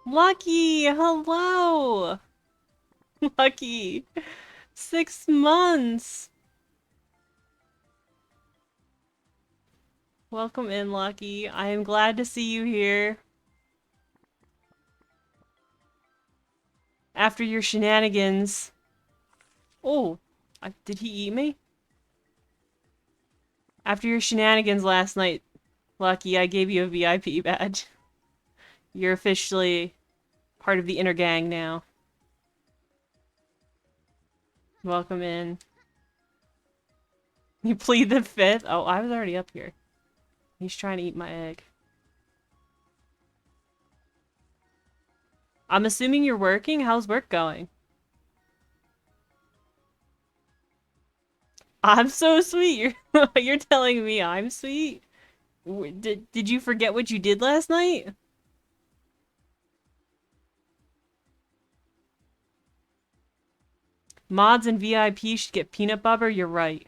Lucky! Hello! Lucky! 6 months! Welcome in, Lucky. I am glad to see you here. After your shenanigans. Oh, did he eat me? After your shenanigans last night, Lucky, I gave you a VIP badge. You're officially part of the inner gang now. Welcome in. You plead the fifth? Oh, I was already up here. He's trying to eat my egg. I'm assuming you're working? How's work going? I'm so sweet. You're telling me I'm sweet? Did you forget what you did last night? Mods and VIP should get peanut butter. You're right.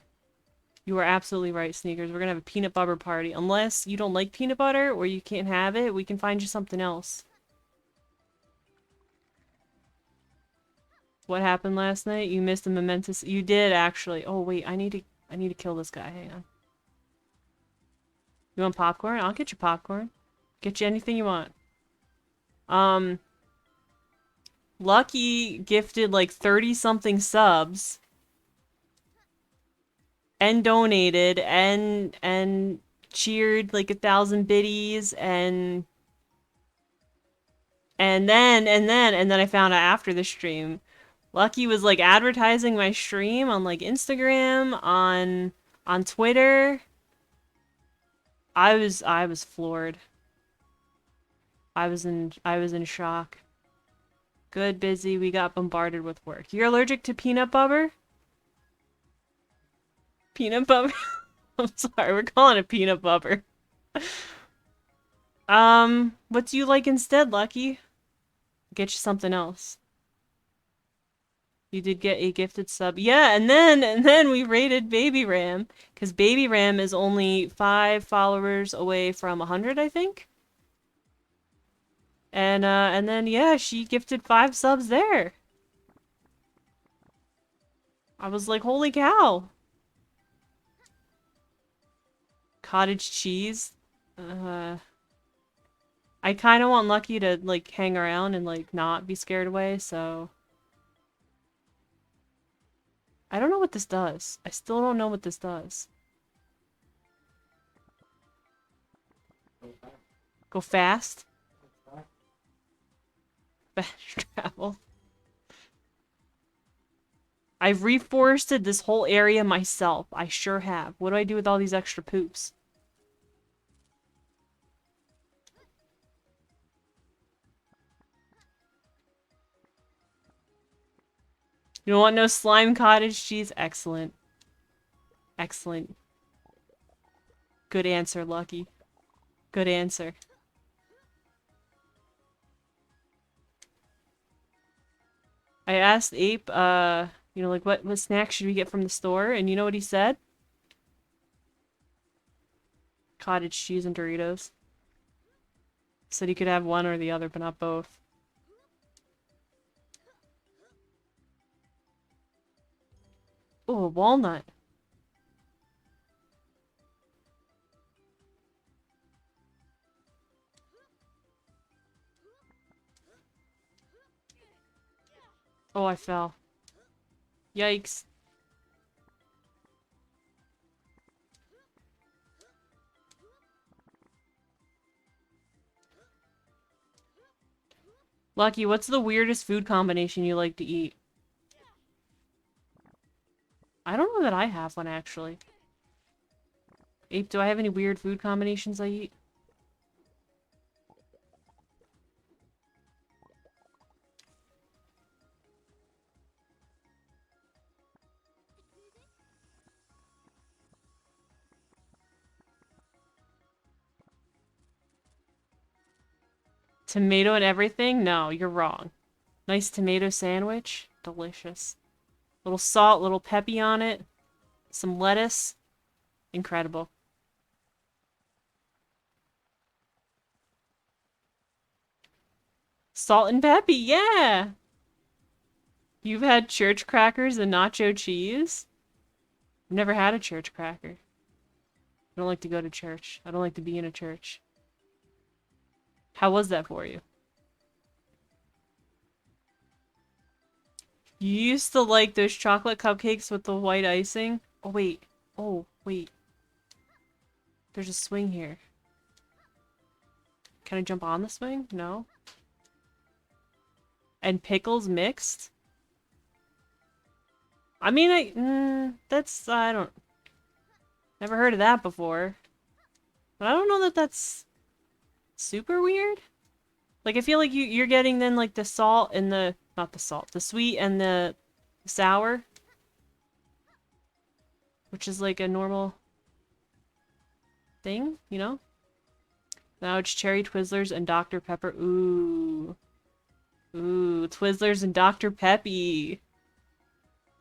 You are absolutely right, Sneakers. We're gonna have a peanut butter party. Unless you don't like peanut butter or you can't have it, we can find you something else. What happened last night? You missed a momentous... You did, actually. Oh, wait. I need to kill this guy. Hang on. You want popcorn? I'll get you popcorn. Get you anything you want. Lucky gifted like 30-something subs. And donated. And cheered like 1,000 biddies. And then I found out after the stream. Lucky was like advertising my stream on like Instagram, on Twitter. I was floored. I was in shock. Good, busy. We got bombarded with work. You're allergic to peanut butter? Peanut butter? I'm sorry, we're calling it peanut butter. What do you like instead, Lucky? Get you something else. You did get a gifted sub. Yeah, and then we raided Baby Ram. Because Baby Ram is only 5 followers away from 100, I think. And then, yeah, she gifted 5 subs there. I was like, holy cow. Cottage cheese. I kind of want Lucky to, like, hang around and, like, not be scared away, so... I don't know what this does. I still don't know what this does. Go fast? Fast travel. I've reforested this whole area myself. I sure have. What do I do with all these extra poops? You don't want no slime cottage cheese? Excellent. Excellent. Good answer, Lucky. Good answer. I asked Ape, you know, like, what snacks should we get from the store? And you know what he said? Cottage cheese and Doritos. Said he could have one or the other, but not both. Oh, a walnut. Oh, I fell. Yikes. Lucky, what's the weirdest food combination you like to eat? I don't know that I have one, actually. Ape, do I have any weird food combinations I eat? Tomato and everything? No, you're wrong. Nice tomato sandwich. Delicious. Little salt, little peppy on it. Some lettuce. Incredible. Salt and peppy, yeah! You've had church crackers and nacho cheese? I've never had a church cracker. I don't like to go to church. I don't like to be in a church. How was that for you? You used to like those chocolate cupcakes with the white icing? Oh, wait. Oh, wait. There's a swing here. Can I jump on the swing? No. And pickles mixed? I mean, that's, I don't, never heard of that before. But I don't know that that's super weird. Like, I feel like you're getting then, like, the salt and the, not the salt, the sweet and the sour. Which is, like, a normal thing, you know? Now it's cherry Twizzlers and Dr. Pepper. Ooh. Ooh, Twizzlers and Dr. Peppy.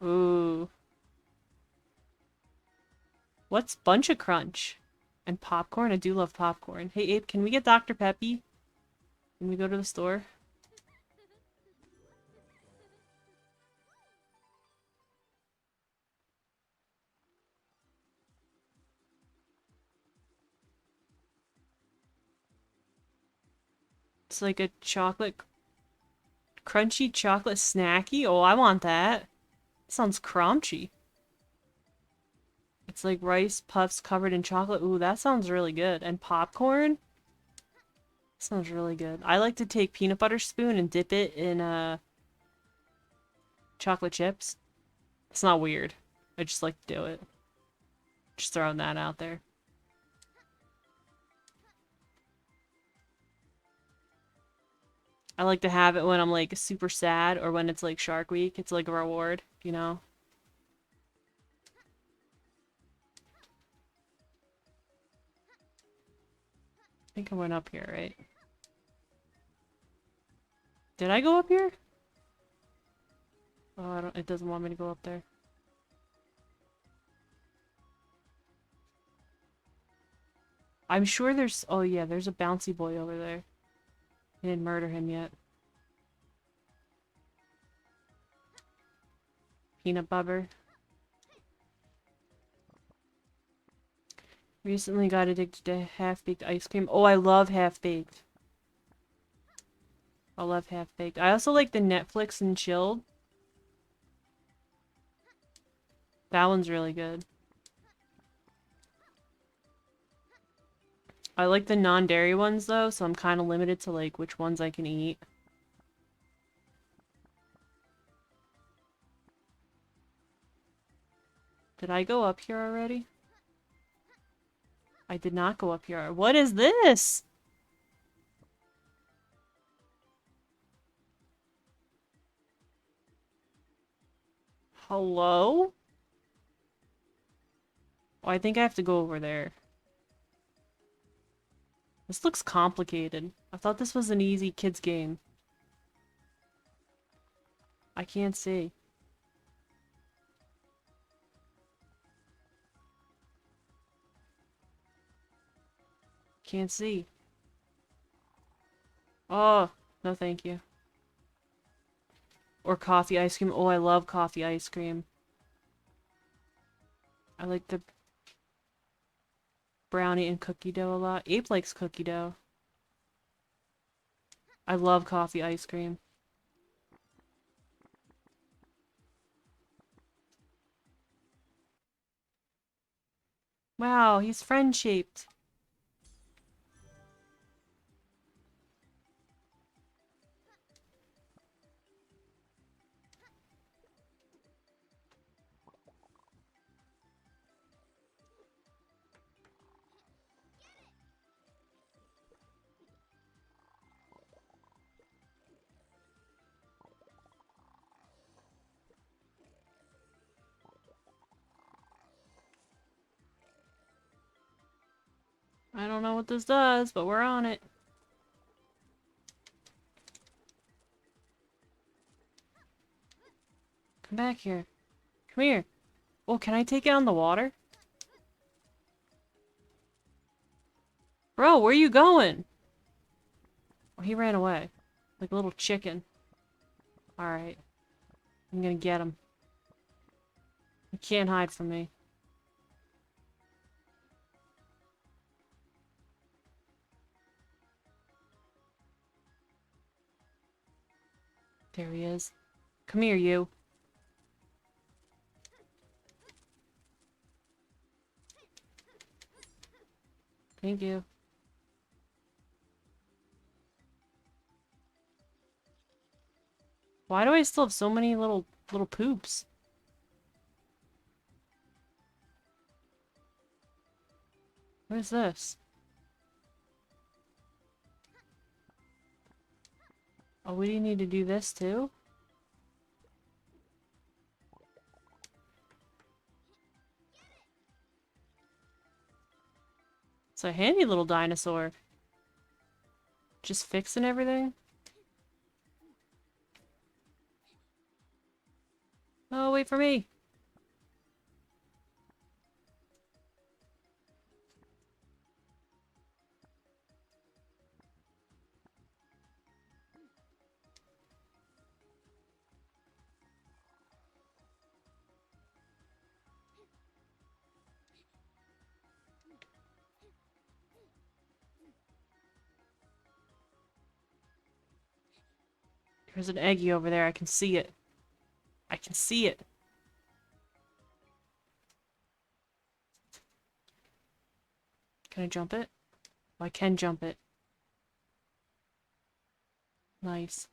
Ooh. What's Bunch of Crunch? And popcorn? I do love popcorn. Hey, Abe, can we get Dr. Peppy? Can we go to the store? It's like a chocolate... Crunchy chocolate snacky? Oh, I want that. Sounds crunchy. It's like rice puffs covered in chocolate. Ooh, that sounds really good. And popcorn? Sounds really good. I like to take peanut butter spoon and dip it in chocolate chips. It's not weird. I just like to do it. Just throwing that out there. I like to have it when I'm like super sad or when it's like Shark Week. It's like a reward, you know? I think I went up here, right? Did I go up here? Oh, I don't, it doesn't want me to go up there. I'm sure there's, oh yeah, there's a bouncy boy over there. I didn't murder him yet. Peanut butter. Recently got addicted to half-baked ice cream. Oh, I love half-baked. I love half-baked. I also like the Netflix and chilled. That one's really good. I like the non-dairy ones though, so I'm kind of limited to like which ones I can eat. Did I go up here already? I did not go up here. What is this? Hello? Oh, I think I have to go over there. This looks complicated. I thought this was an easy kids game. I can't see. Can't see. Oh, no thank you. Or coffee ice cream. Oh, I love coffee ice cream. I like the brownie and cookie dough a lot. Ape likes cookie dough. I love coffee ice cream. Wow, he's friend-shaped. I don't know what this does, but we're on it. Come back here. Come here. Oh, can I take it on the water? Bro, where you going? Oh, he ran away. Like a little chicken. Alright. I'm gonna get him. He can't hide from me. There he is. Come here, you. Thank you. Why do I still have so many little poops? What is this? Oh, we need to do this too? It's a handy little dinosaur. Just fixing everything? Oh, wait for me. There's an eggie over there. I can see it. I can see it. Can I jump it? Oh, I can jump it. Nice.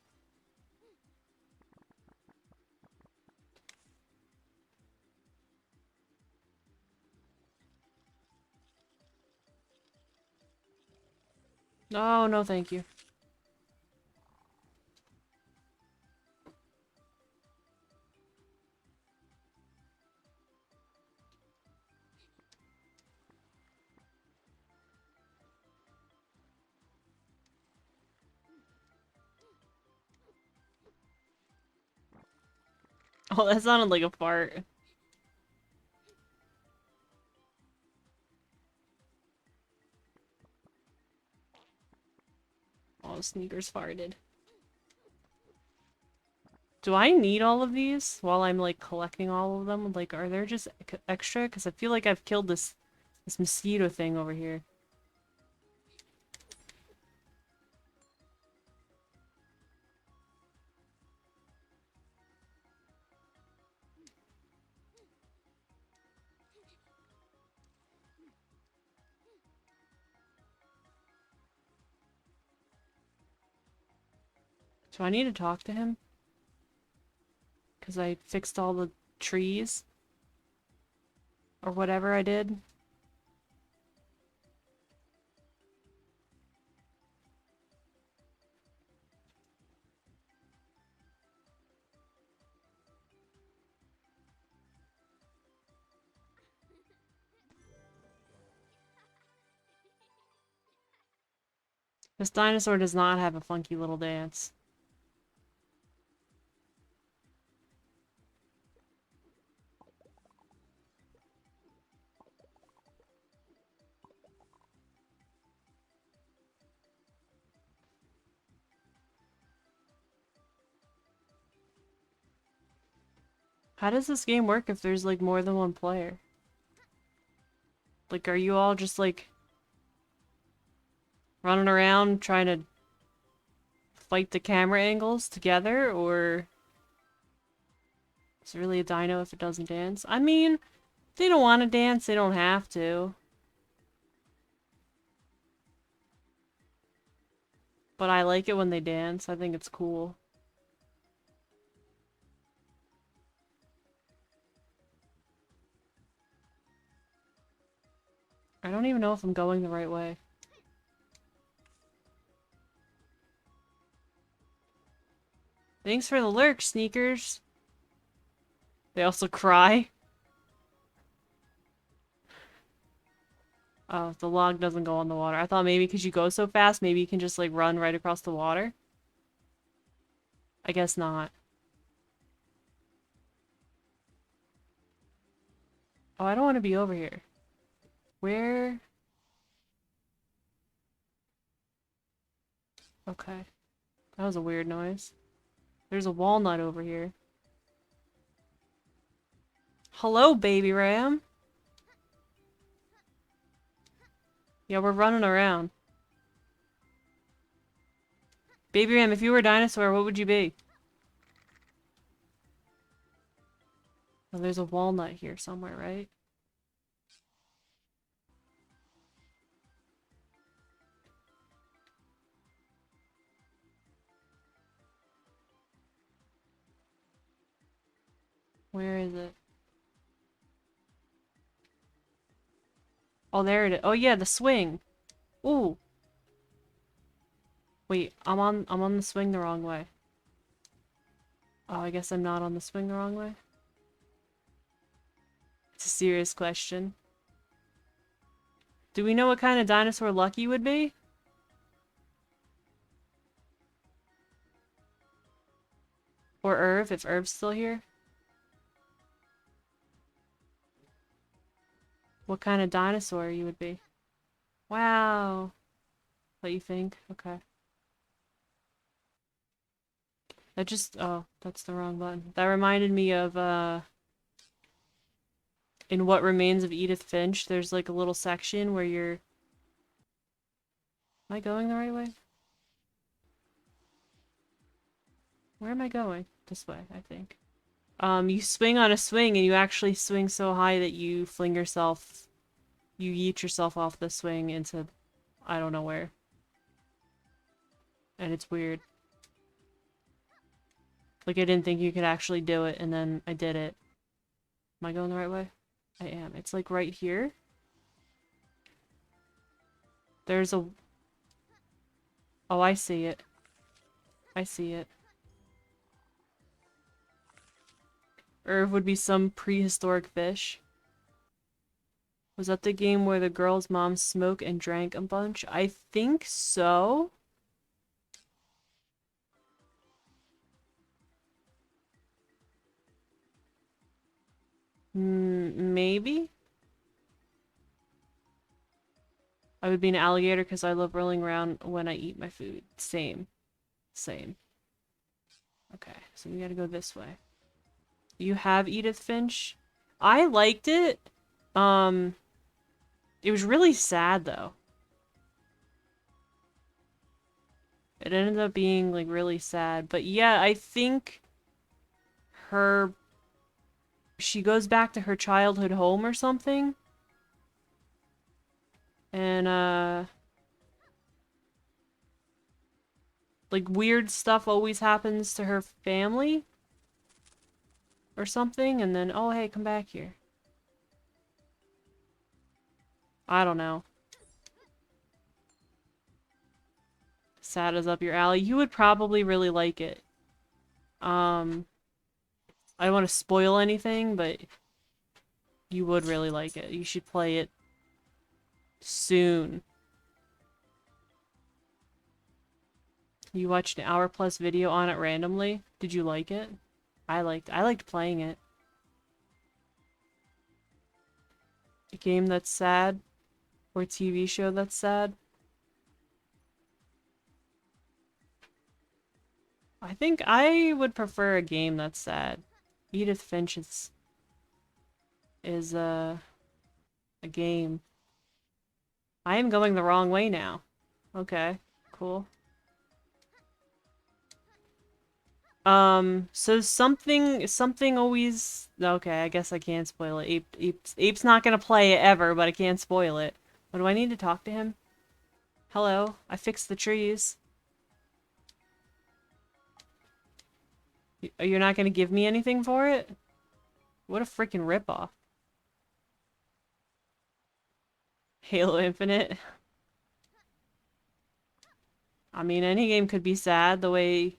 Oh, no thank you. Oh, that sounded like a fart. Oh, Sneakers farted. Do I need all of these while I'm like collecting all of them? Like, are there just extra? Because I feel like I've killed this mosquito thing over here. Do I need to talk to him? Because I fixed all the trees? Or whatever I did? This dinosaur does not have a funky little dance. How does this game work if there's like more than one player? Like, are you all just like running around trying to fight the camera angles together, or is it really a dino if it doesn't dance? I mean, if they don't want to dance, they don't have to. But I like it when they dance. I think it's cool. I don't even know if I'm going the right way. Thanks for the lurk, Sneakers. They also cry. Oh, the log doesn't go on the water. I thought maybe because you go so fast, maybe you can just like run right across the water. I guess not. Oh, I don't want to be over here. Where? Okay. That was a weird noise. There's a walnut over here. Hello, baby ram. Yeah, we're running around. Baby ram, if you were a dinosaur, what would you be? Oh, there's a walnut here somewhere, right? it? Oh, there it is. Oh yeah, the swing. Ooh. Wait, I'm on the swing the wrong way. Oh, I guess I'm not on the swing the wrong way. It's a serious question. Do we know what kind of dinosaur Lucky would be? Or Irv, if Irv's still here? What kind of dinosaur you would be? Wow. What you think? Okay. That just, oh, that's the wrong button. That reminded me of, in What Remains of Edith Finch, there's like a little section where you're... Am I going the right way? Where am I going? This way, I think. You swing on a swing and you actually swing so high that you fling yourself, you yeet yourself off the swing into, I don't know where. And it's weird. Like, I didn't think you could actually do it, and then I did it. Am I going the right way? I am. It's like right here. There's a... Oh, I see it. I see it. Irv would be some prehistoric fish. Was that the game where the girl's mom smoked and drank a bunch? I think so. Maybe? I would be an alligator because I love rolling around when I eat my food. Same. Same. Okay, so we gotta go this way. You have Edith Finch? I liked it. It was really sad though. It ended up being like really sad. But yeah, I think her... She goes back to her childhood home or something. And like weird stuff always happens to her family. Or something, and then, oh hey, come back here. I don't know. Sad is up your alley. You would probably really like it. I don't want to spoil anything, but you would really like it. You should play it soon. You watched an hour-plus video on it randomly. Did you like it? I liked playing it. A game that's sad? Or a TV show that's sad? I think I would prefer a game that's sad. Edith Finch is a game. I am going the wrong way now. Okay, cool. So something always... Okay, I guess I can't spoil it. Ape's not gonna play it ever, but I can't spoil it. What do I need to talk to him? Hello, I fixed the trees. You're not gonna give me anything for it? What a freaking ripoff. Halo Infinite. I mean, any game could be sad the way...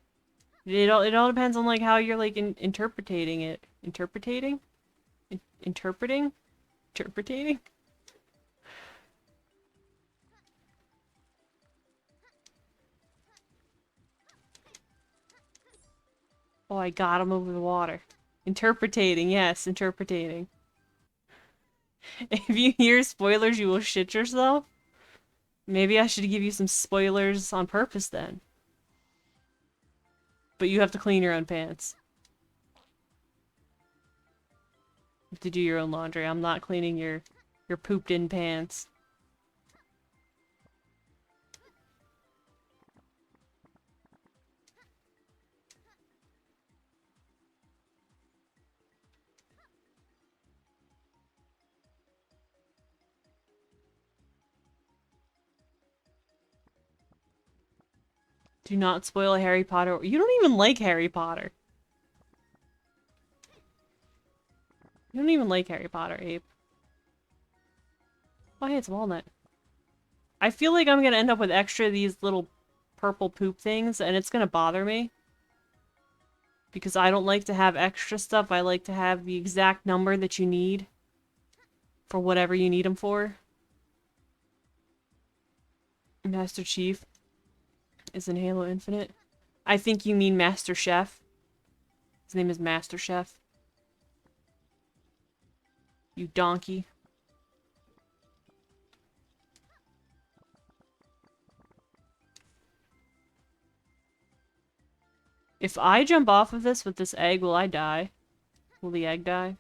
It all depends on like how you're like interpreting it. Interpreting? Interpreting? Interpreting? Oh, I got him over the water. Interpreting, yes, interpreting. If you hear spoilers, you will shit yourself. Maybe I should give you some spoilers on purpose then. But you have to clean your own pants. You have to do your own laundry. I'm not cleaning your pooped in pants. Do not spoil Harry Potter. You don't even like Harry Potter. You don't even like Harry Potter, Ape. Oh, hey, it's walnut. I feel like I'm gonna end up with extra these little purple poop things, and it's gonna bother me. Because I don't like to have extra stuff. I like to have the exact number that you need for whatever you need them for. Master Chief is in Halo Infinite. I think you mean Master Chef. His name is Master Chef. You donkey. If I jump off of this with this egg, will I die? Will the egg die?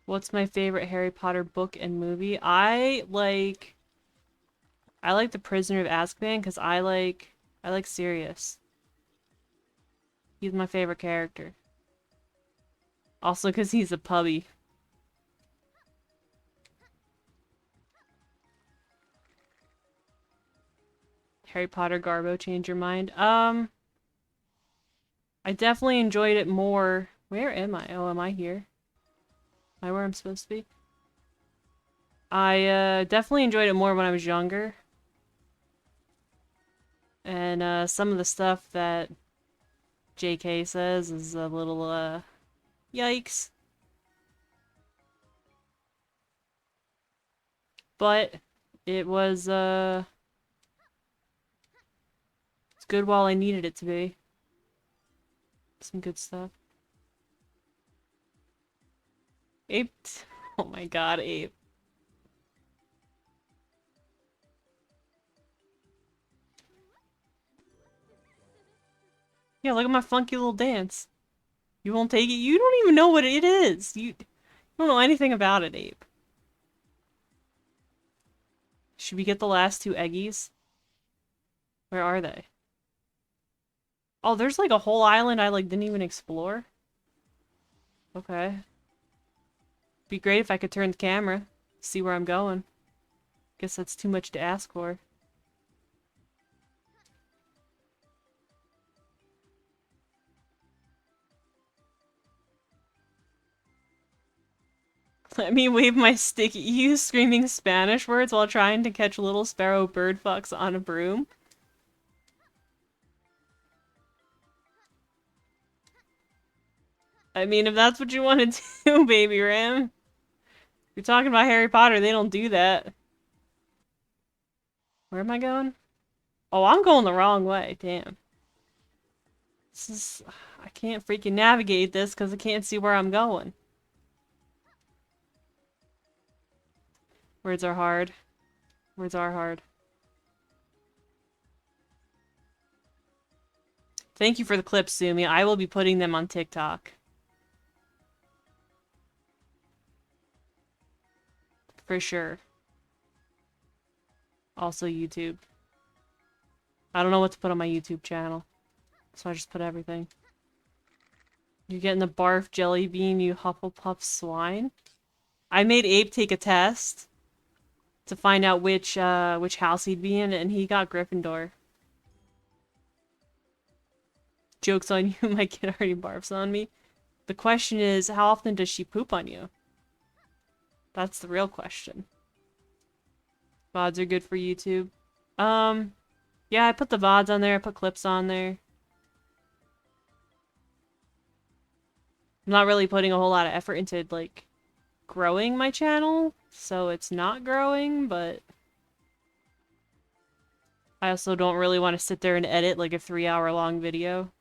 What's my favorite Harry Potter book and movie? I like The Prisoner of Azkaban because I like Sirius. He's my favorite character. Also because he's a puppy. Harry Potter Garbo change your mind? I definitely enjoyed it more. Where am I? Oh, am I here? Am I where I'm supposed to be? I definitely enjoyed it more when I was younger. And some of the stuff that JK says is a little yikes. But it was it's good while I needed it to be. Some good stuff. Ape. Oh my god, Ape. Yeah, look at my funky little dance. You won't take it? You don't even know what it is. You don't know anything about it, Ape. Should we get the last two eggies? Where are they? Oh, there's like a whole island I like didn't even explore. Okay. Be great if I could turn the camera, see where I'm going. Guess that's too much to ask for. Let me wave my stick at you, screaming Spanish words while trying to catch little sparrow bird fucks on a broom. I mean, if that's what you want to do, baby Ram. You're talking about Harry Potter, they don't do that. Where am I going? Oh, I'm going the wrong way, damn. This is... I can't freaking navigate this because I can't see where I'm going. Words are hard. Words are hard. Thank you for the clips, Sumi. I will be putting them on TikTok. For sure. Also YouTube. I don't know what to put on my YouTube channel. So I just put everything. You're getting the barf jelly bean, you Hufflepuff swine. I made Abe take a test to find out which house he'd be in, and he got Gryffindor. Joke's on you, my kid already barfs on me. The question is, how often does she poop on you? That's the real question. VODs are good for YouTube. Yeah, I put the VODs on there, I put clips on there. I'm not really putting a whole lot of effort into, like, growing my channel, so it's not growing, but I also don't really want to sit there and edit, like, a 3-hour long video.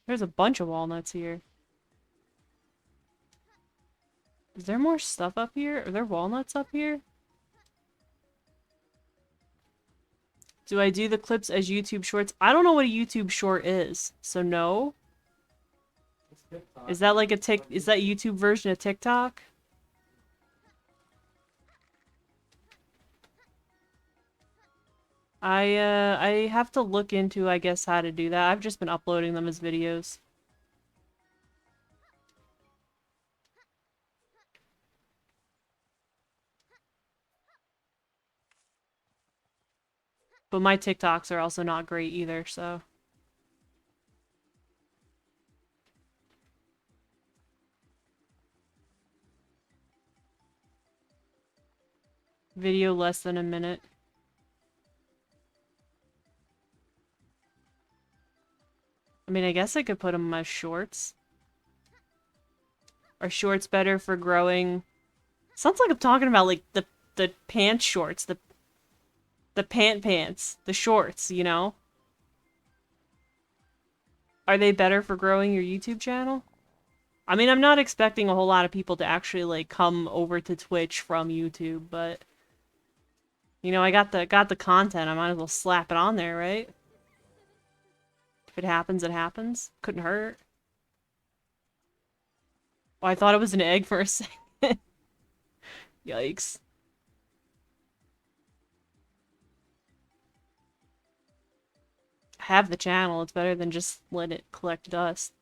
There's a bunch of walnuts here. Is there more stuff up here? Are there walnuts up here? Do I do the clips as YouTube shorts? I don't know what a YouTube short is, so no. Is that like is that YouTube version of TikTok? I have to look into, I guess, how to do that. I've just been uploading them as videos. But my TikToks are also not great either, so. Video less than a minute. I mean, I guess I could put them in my shorts. Are shorts better for growing? Sounds like I'm talking about like the pants shorts, the pants, the shorts, you know? Are they better for growing your YouTube channel? I mean, I'm not expecting a whole lot of people to actually like come over to Twitch from YouTube, but you know, I got the content. I might as well slap it on there, right? If it happens, it happens. Couldn't hurt. Oh, I thought it was an egg for a second. Yikes. Have the channel. It's better than just let it collect dust.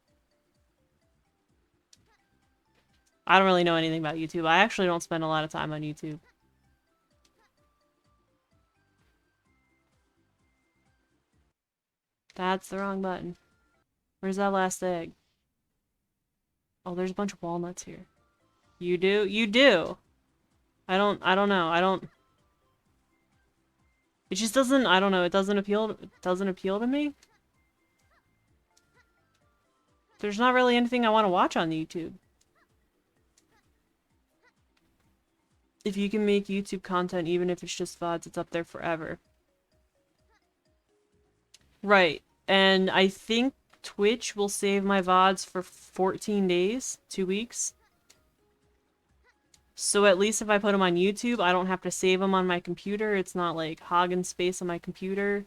I don't really know anything about YouTube. I actually don't spend a lot of time on YouTube. That's the wrong button. Where's that last egg? Oh, there's a bunch of walnuts here. You do? You do! I don't know. It just doesn't, I don't know, it doesn't appeal to me. There's not really anything I want to watch on YouTube. If you can make YouTube content, even if it's just VODs, it's up there forever. Right. And I think Twitch will save my VODs for 14 days, 2 weeks. So at least if I put them on YouTube, I don't have to save them on my computer. It's not like hogging space on my computer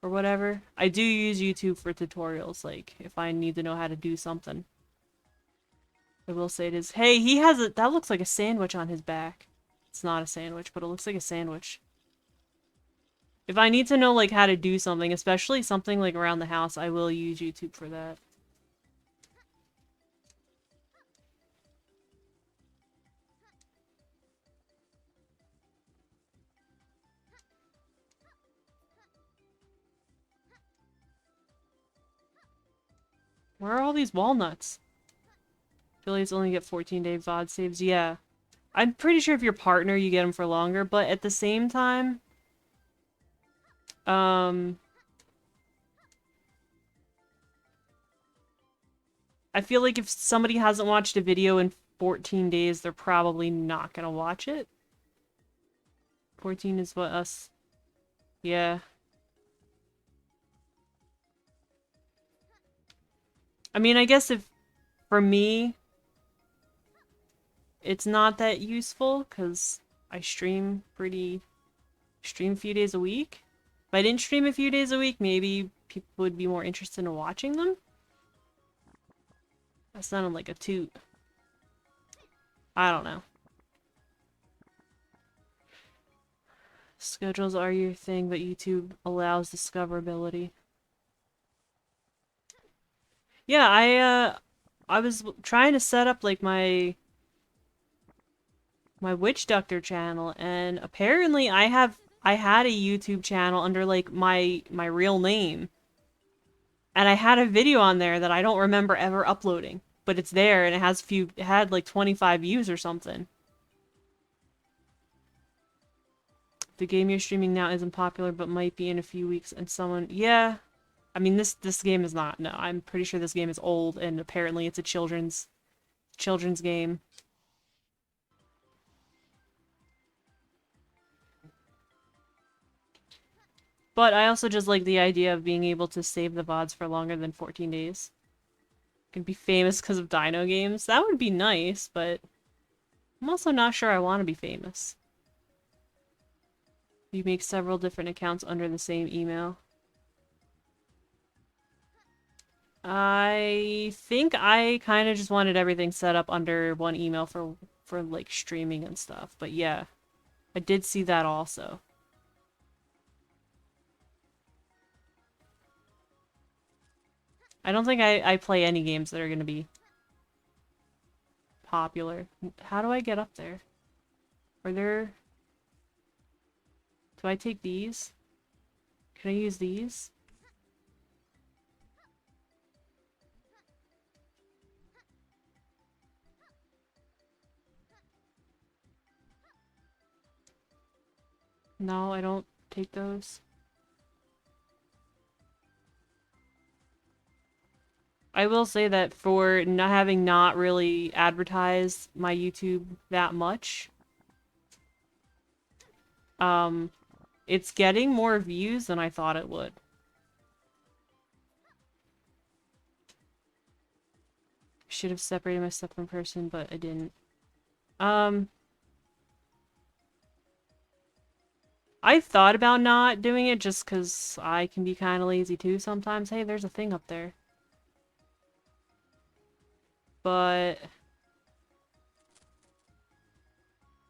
or whatever. I do use YouTube for tutorials, like if I need to know how to do something. I will say it is. Hey, he has a, that looks like a sandwich on his back. It's not a sandwich, but it looks like a sandwich. If I need to know like how to do something, especially something like around the house, I will use YouTube for that. Where are all these walnuts? Affiliates only get 14-day VOD saves. Yeah. I'm pretty sure if you're partner, you get them for longer, but at the same time, I feel like if somebody hasn't watched a video in 14 days, they're probably not gonna watch it. 14 is what us... Yeah. I mean, I guess if... For me, it's not that useful, because I stream a few days a week. If I didn't stream a few days a week, maybe people would be more interested in watching them. That sounded like a toot. I don't know. Schedules are your thing, but YouTube allows discoverability. Yeah, I was trying to set up like my Witchduckter channel, and apparently I had a YouTube channel under like my real name. And I had a video on there that I don't remember ever uploading, but it's there and it had like 25 views or something. The game you're streaming now isn't popular, but might be in a few weeks, and someone... Yeah. I mean, this game is not... No, I'm pretty sure this game is old, and apparently it's a children's game. But I also just like the idea of being able to save the VODs for longer than 14 days. Could be famous because of dino games. That would be nice, but I'm also not sure I want to be famous. You make several different accounts under the same email. I think I kind of just wanted everything set up under one email for like streaming and stuff. But yeah, I did see that also. I don't think I play any games that are going to be popular. How do I get up there? Are there... Do I take these? Can I use these? No, I don't take those. I will say that for not having not really advertised my YouTube that much, it's getting more views than I thought it would. Should have separated my stuff in person, but I didn't. I thought about not doing it just because I can be kind of lazy too sometimes. Hey, there's a thing up there. But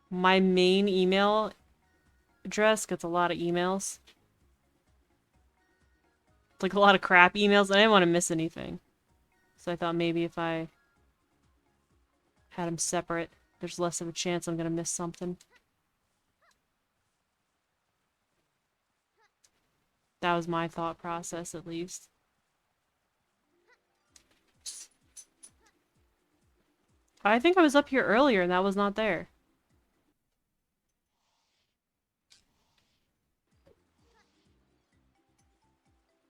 my main email address gets a lot of emails. It's like a lot of crap emails. I didn't want to miss anything. So I thought maybe if I had them separate, there's less of a chance I'm going to miss something. That was my thought process, at least. I think I was up here earlier and that was not there.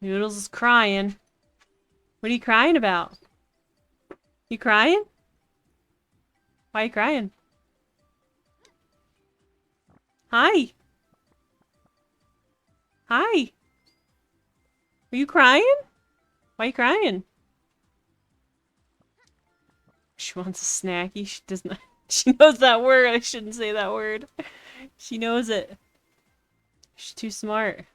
Noodles is crying. What are you crying about? You crying? Why are you crying? Hi. Hi. Are you crying? Why are you crying? She wants a snacky. She does not. She knows that word. I shouldn't say that word. She knows it. She's too smart.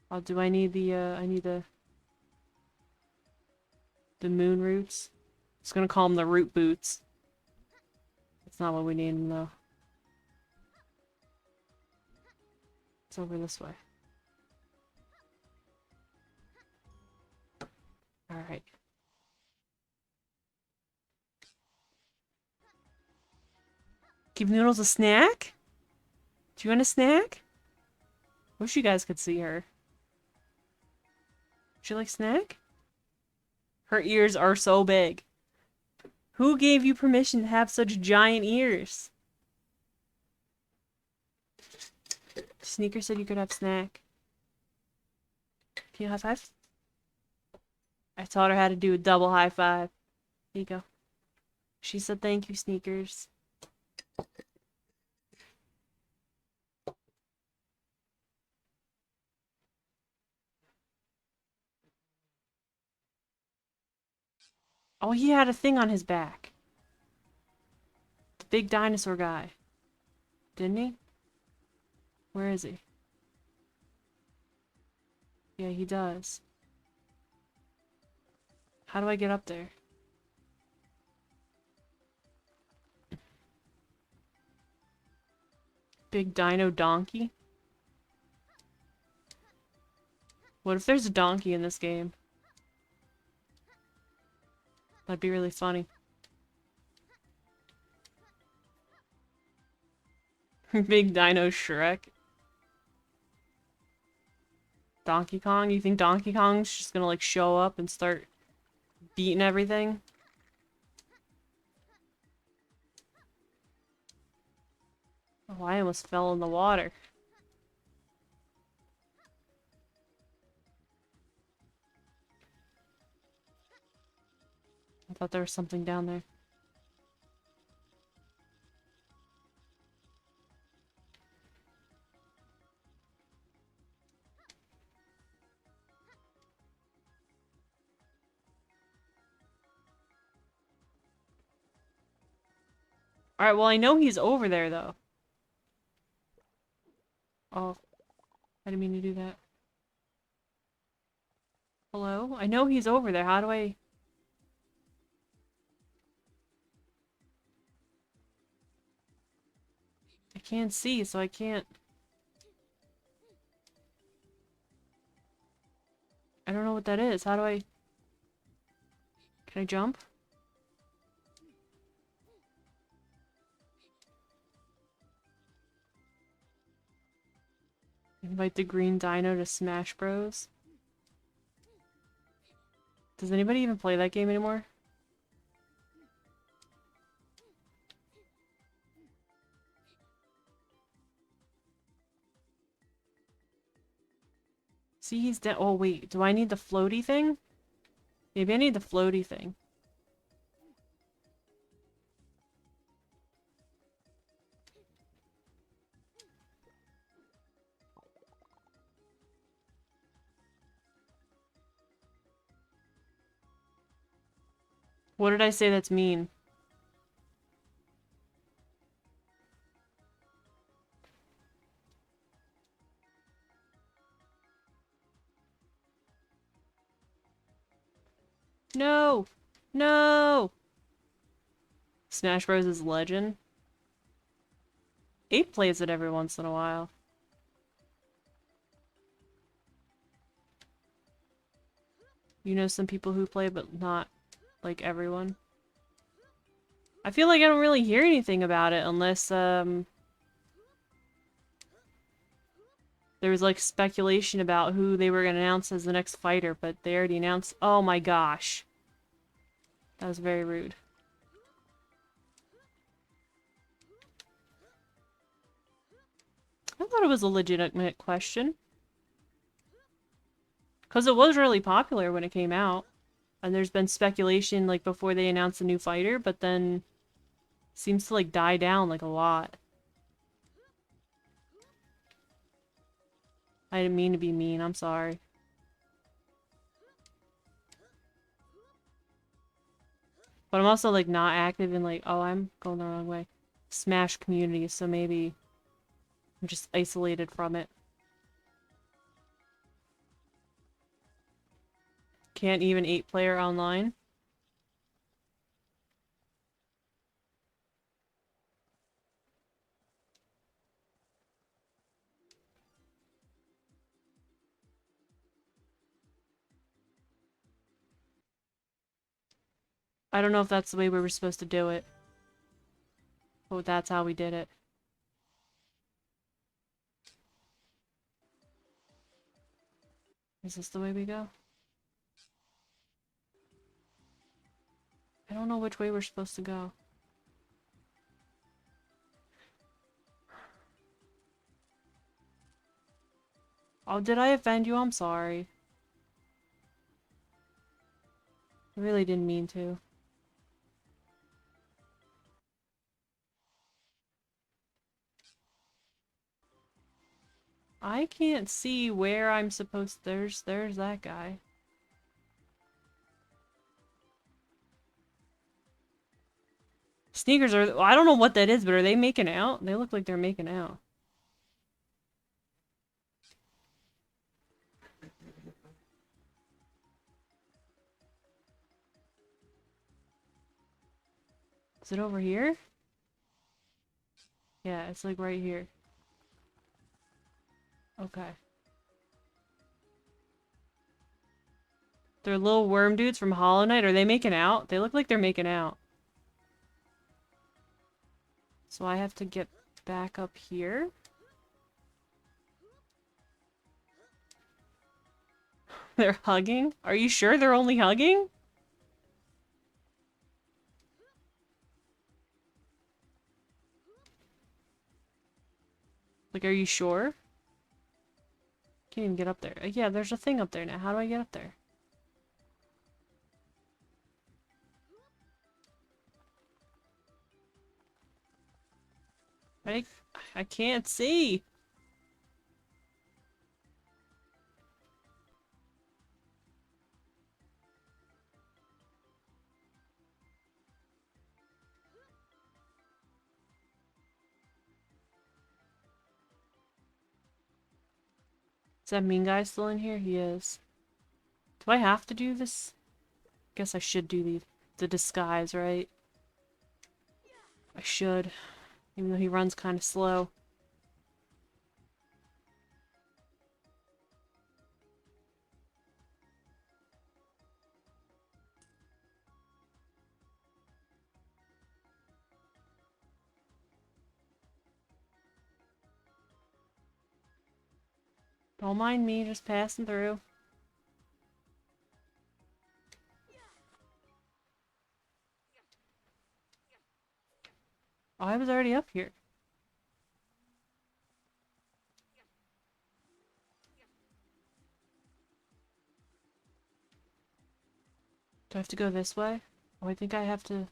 Oh, do I need the, I need the moon roots? I was gonna call them the root boots. That's not what we need them, though. It's over this way. Alright. Give Noodles a snack? Do you want a snack? Wish you guys could see her. Would you like snack? Her ears are so big. Who gave you permission to have such giant ears? Sneaker said you could have snack. Can you high five? I taught her how to do a double high five. Here you go. She said thank you, Sneakers. Oh, he had a thing on his back. The big dinosaur guy. Didn't he? Where is he? Yeah, he does. How do I get up there? Big dino donkey? What if there's a donkey in this game? That'd be really funny. Big dino Shrek. Donkey Kong? You think Donkey Kong's just gonna like show up and start beating everything? Oh, I almost fell in the water. I thought there was something down there. Alright, well I know he's over there though. Oh, I didn't mean to do that. Hello? I know he's over there. How do I... I can't see, so I can't... I don't know what that is. How do I... Can I jump? Invite the green dino to Smash Bros. Does anybody even play that game anymore? See, he's dead. Oh, wait. Do I need the floaty thing? Maybe I need the floaty thing. What did I say that's mean? No! No! Smash Bros. Is legend. Ape plays it every once in a while. You know some people who play, but not, like, everyone. I feel like I don't really hear anything about it unless, there was, like, speculation about who they were gonna announce as the next fighter, but they already announced- Oh my gosh. That was very rude. I thought it was a legitimate question. Because it was really popular when it came out. And there's been speculation, like, before they announced a new fighter, but then seems to, like, die down, like, a lot. I didn't mean to be mean, I'm sorry. But I'm also, like, not active in, like, oh, I'm going the wrong way. Smash community, so maybe I'm just isolated from it. Can't even 8-player online. I don't know if that's the way we were supposed to do it. But that's how we did it. Is this the way we go? I don't know which way we're supposed to go. Oh, did I offend you? I'm sorry. I really didn't mean to. I can't see where I'm supposed- there's that guy. Sneakers are- I don't know what that is, but are they making out? They look like they're making out. Is it over here? Yeah, it's like right here. Okay. They're little worm dudes from Hollow Knight. Are they making out? They look like they're making out. So I have to get back up here. They're hugging? Are you sure they're only hugging? Like, are you sure? Can't even get up there. Yeah, there's a thing up there now. How do I get up there? I I can't see. Is that mean guy still in here? He is. Do I have to do this? Guess I should do the disguise, right? I should. Even though he runs kind of slow. Don't mind me, just passing through. Oh, I was already up here. Do I have to go this way? Oh, I think I have to...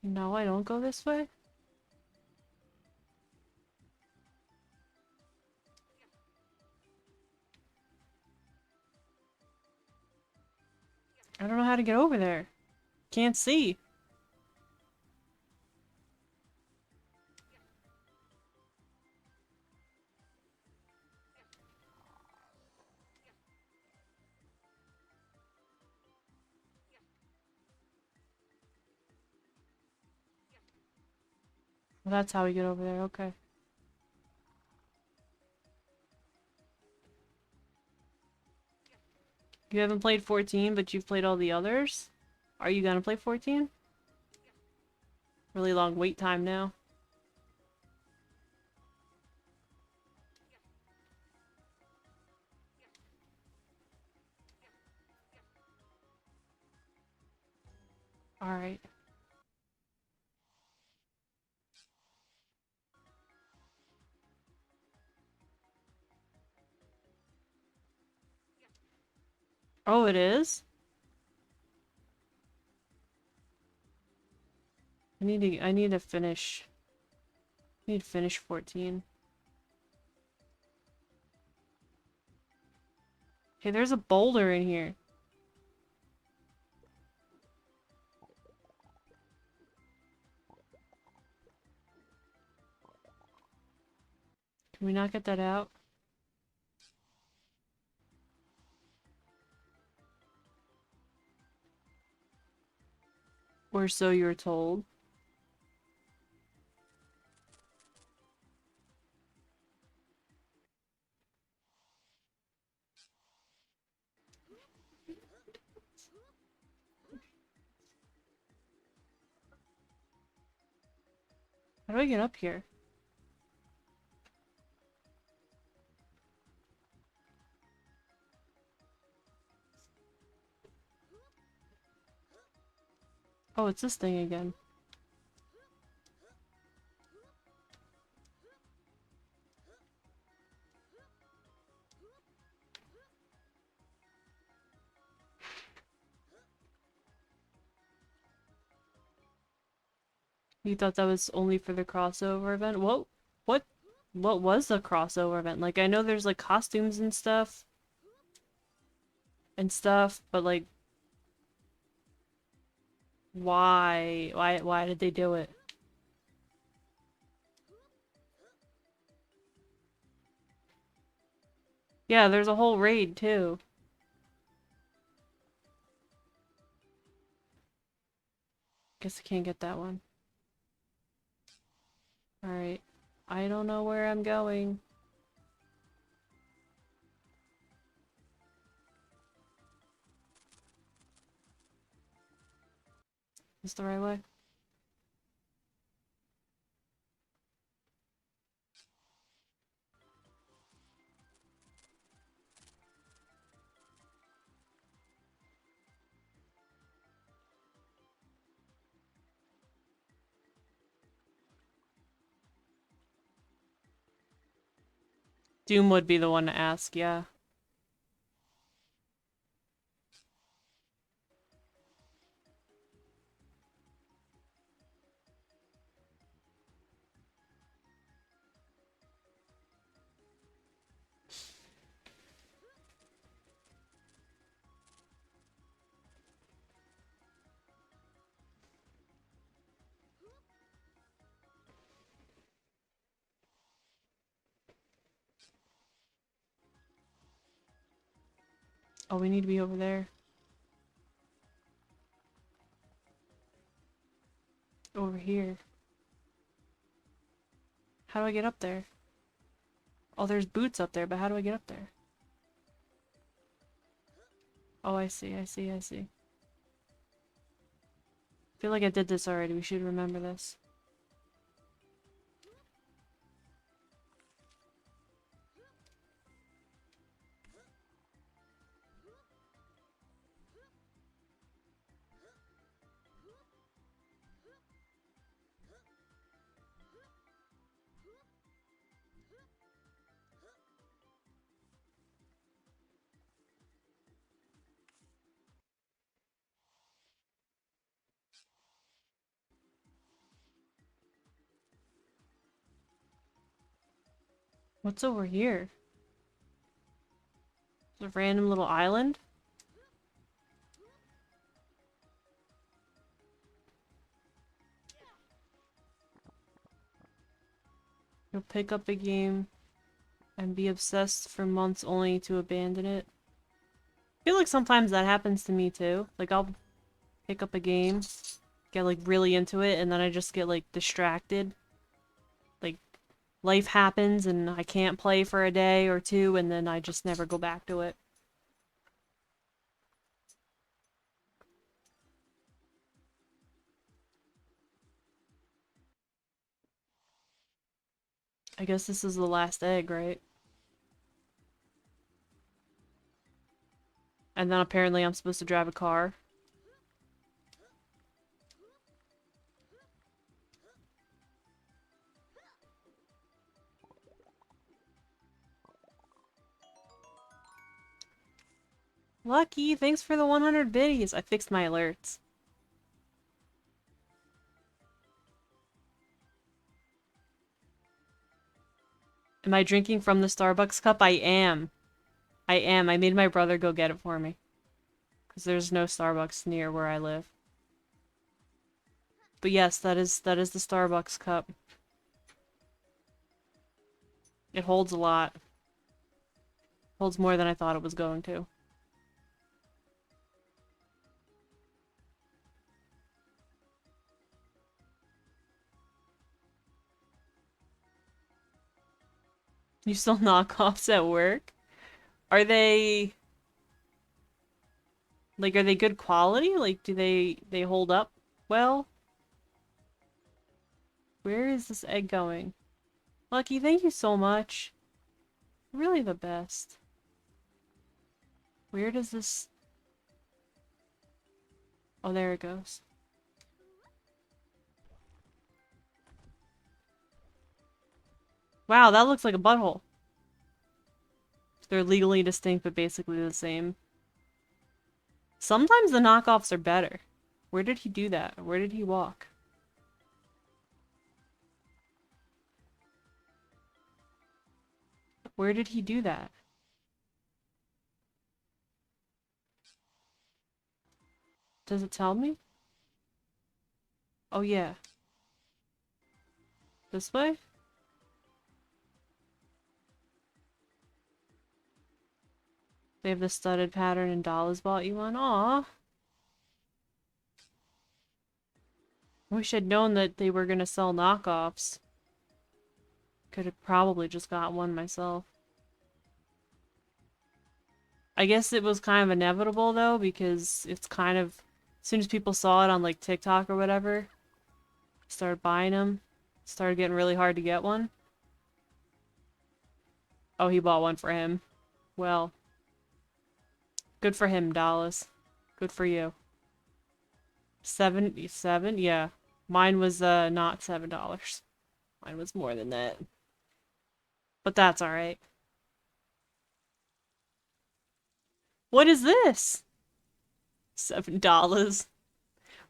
No, I don't go this way? I don't know how to get over there. Can't see. Well, that's how we get over there, okay. You haven't played 14, but you've played all the others? Are you gonna play 14? Really long wait time now. Alright. Oh, it is? I need to finish. I need to finish 14. Hey, there's a boulder in here. Can we not get that out? Or so you're told. How do I get up here? Oh, it's this thing again. You thought that was only for the crossover event? What what was the crossover event? Like, I know there's like costumes and stuff, but like why did they do it? Yeah, there's a whole raid too. Guess I can't get that one. Alright. I don't know where I'm going. Is the right way? Doom would be the one to ask, yeah. Oh, we need to be over there. Over here. How do I get up there? Oh, there's boots up there, but how do I get up there? Oh, I see, I see, I see. I feel like I did this already. We should remember this. What's over here? It's a random little island? You'll pick up a game and be obsessed for months only to abandon it. I feel like sometimes that happens to me too. Like I'll pick up a game, get like really into it, and then I just get like distracted. Like life happens and I can't play for a day or two and then I just never go back to it. I guess this is the last egg, right? And then apparently I'm supposed to drive a car. Lucky, thanks for the 100 biddies. I fixed my alerts. Am I drinking from the Starbucks cup? I am. I am. I made my brother go get it for me. Because there's no Starbucks near where I live. But yes, that is the Starbucks cup. It holds a lot. Holds more than I thought it was going to. You still knockoffs at work? Are they... Like, are they good quality? Like, do they hold up well? Where is this egg going? Lucky, thank you so much. Really the best. Where does this... Oh, there it goes. Wow, that looks like a butthole. They're legally distinct, but basically the same. Sometimes the knockoffs are better. Where did he do that? Where did he walk? Where did he do that? Does it tell me? Oh yeah. This way? They have the studded pattern and Doll bought you one. Aw. I wish I'd known that they were gonna sell knockoffs. Could have probably just got one myself. I guess it was kind of inevitable though, because it's kind of... As soon as people saw it on like TikTok or whatever, started buying them. Started getting really hard to get one. Oh, he bought one for him. Well, good for him, Dallas. Good for you. 77? Yeah. Mine was not $7. Mine was more than that. But that's alright. What is this? $7.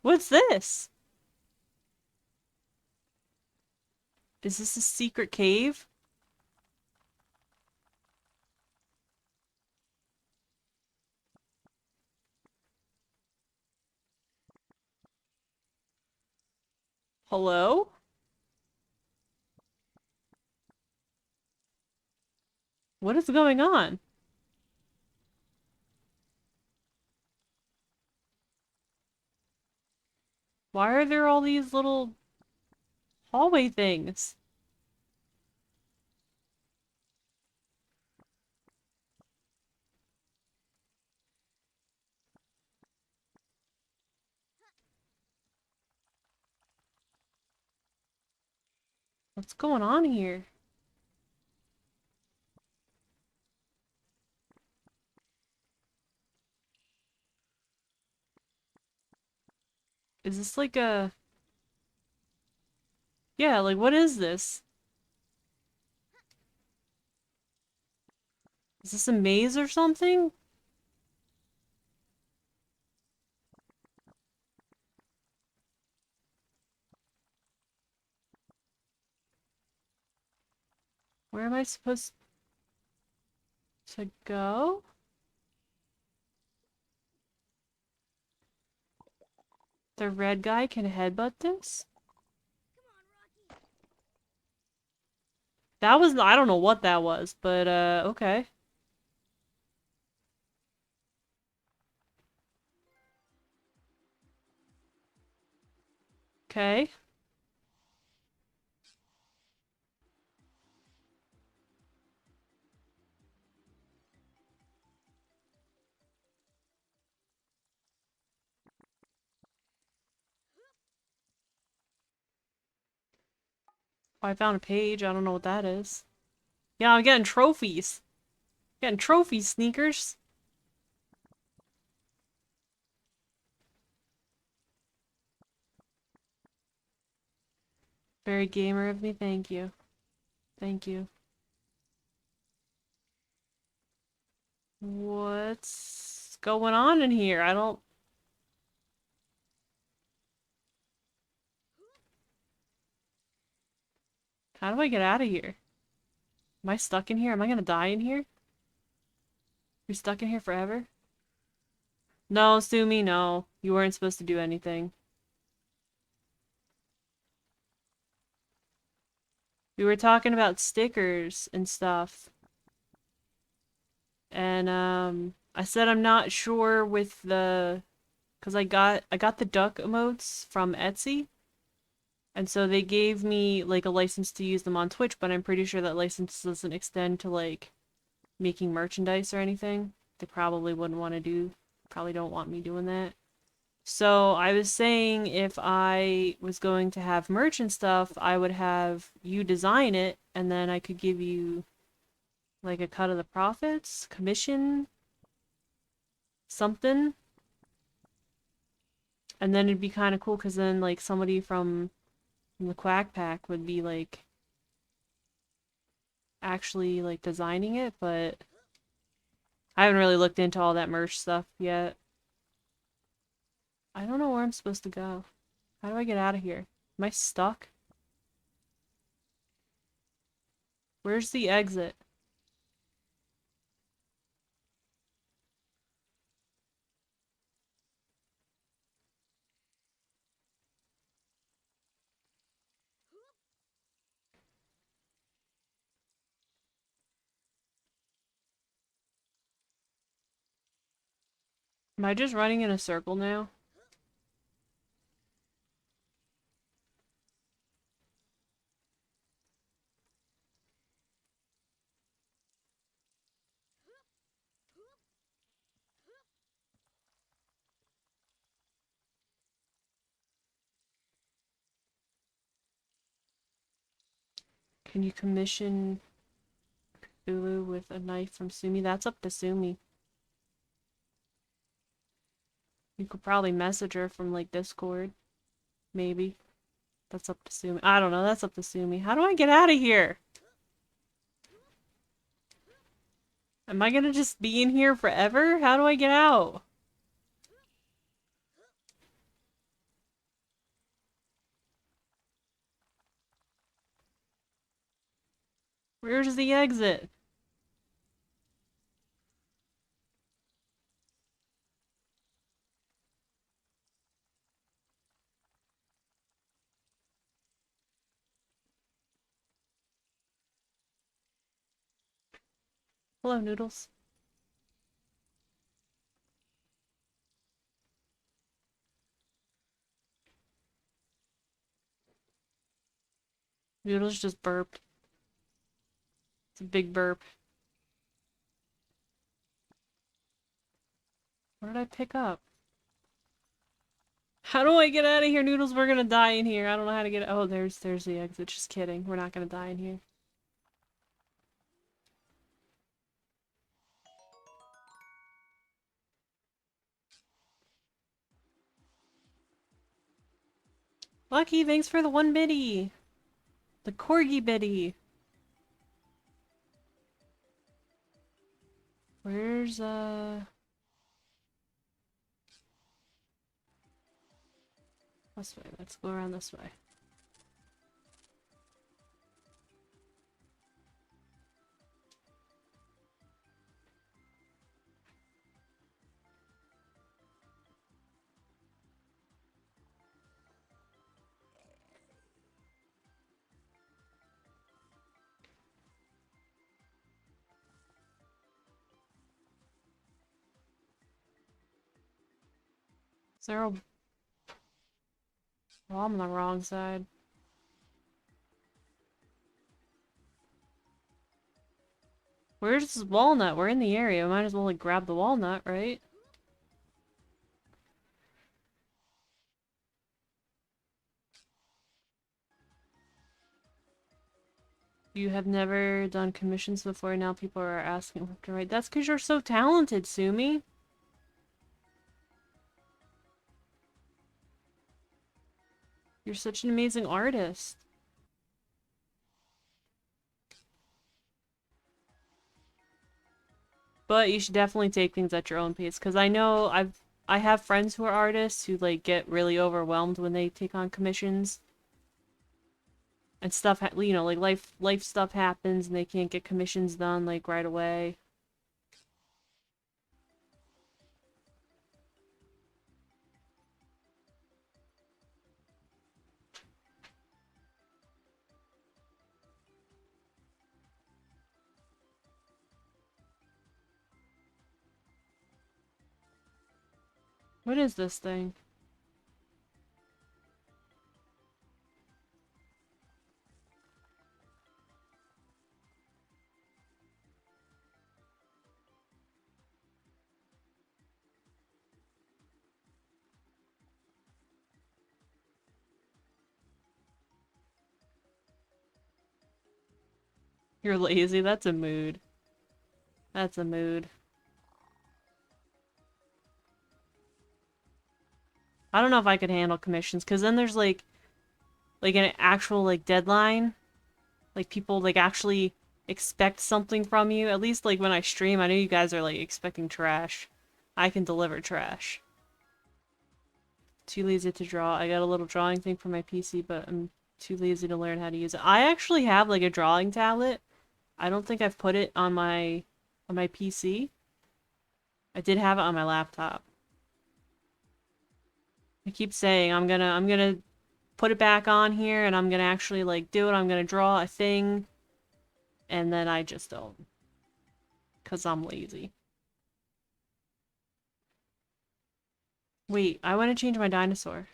What's this? Is this a secret cave? Hello? What is going on? Why are there all these little hallway things? What's going on here? Is this like a... Yeah, like what is this? Is this a maze or something? Where am I supposed to go? The red guy can headbutt this? That was, I don't know what that was, but okay. Okay. Oh, I found a page. I don't know what that is. Yeah, I'm getting trophies. Getting trophies, sneakers. Very gamer of me, thank you. Thank you. What's going on in here? I don't... How do I get out of here? Am I stuck in here? Am I gonna die in here? You're stuck in here forever? No, sue me, no. You weren't supposed to do anything. We were talking about stickers and stuff. And I said I'm not sure with the, cause I got the duck emotes from Etsy. And so they gave me like a license to use them on Twitch, but I'm pretty sure that license doesn't extend to like making merchandise or anything. They probably wouldn't want to do, probably don't want me doing that. So I was saying if I was going to have merch and stuff, I would have you design it and then I could give you like a cut of the profits, commission, something. And then it'd be kind of cool because then like somebody from the Quack Pack would be like actually like designing it, but I haven't really looked into all that merch stuff yet. I don't know where I'm supposed to go. How do I get out of here? Am I stuck? Where's the exit? Am I just running in a circle now? Can you commission Ulu with a knife from Sumi? That's up to Sumi. You could probably message her from like Discord. Maybe. That's up to Sumi. I don't know. That's up to Sumi. How do I get out of here? Am I gonna just be in here forever? How do I get out? Where's the exit? Hello, Noodles. Noodles just burped. It's a big burp. What did I pick up? How do I get out of here, Noodles? We're gonna die in here. I don't know how to get. Oh, there's the exit. Just kidding. We're not gonna die in here. Lucky, thanks for the 1 biddy. The corgi biddy. Where's this way. Let's go around this way. Is there a... Oh, I'm on the wrong side. Where's this walnut? We're in the area. We might as well like grab the walnut, right? You have never done commissions before, now people are asking left and right. That's because you're so talented, Sumi. You're such an amazing artist. But you should definitely take things at your own pace, because I have friends who are artists who like get really overwhelmed when they take on commissions. And stuff, you know, like life stuff happens and they can't get commissions done like right away. What is this thing? You're lazy. That's a mood. That's a mood. I don't know if I could handle commissions, because then there's like an actual like deadline. Like people like actually expect something from you. At least like when I stream, I know you guys are like expecting trash. I can deliver trash. Too lazy to draw. I got a little drawing thing for my PC, but I'm too lazy to learn how to use it. I actually have like a drawing tablet. I don't think I've put it on my PC. I did have it on my laptop. I keep saying I'm gonna put it back on here and I'm gonna actually like do it. I'm gonna draw a thing, and then I just don't, cause I'm lazy. Wait, I want to change my dinosaur.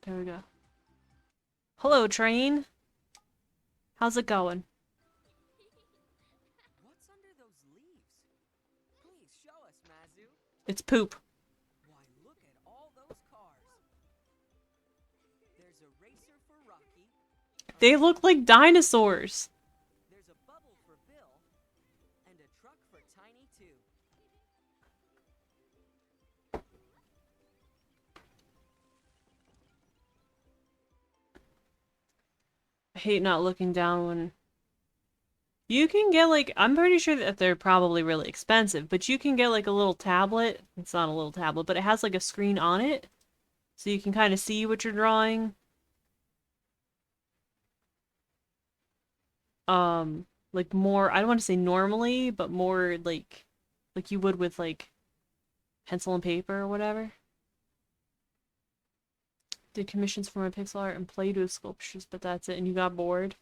There we go. Hello, train. How's it going? What's under those leaves? Please show us, Mazu. It's poop. Why, look at all those cars. There's a racer for Rocky. They look like dinosaurs. There's a bubble for Bill. And a truck for Tiny too. I hate not looking down when... You can get like... I'm pretty sure that they're probably really expensive, but you can get like a little tablet. It's not a little tablet, but it has like a screen on it. So you can kind of see what you're drawing. Like more... I don't want to say normally, but more like you would with like pencil and paper or whatever. Did commissions for my pixel art and Play-Doh sculptures, but that's it, and you got bored.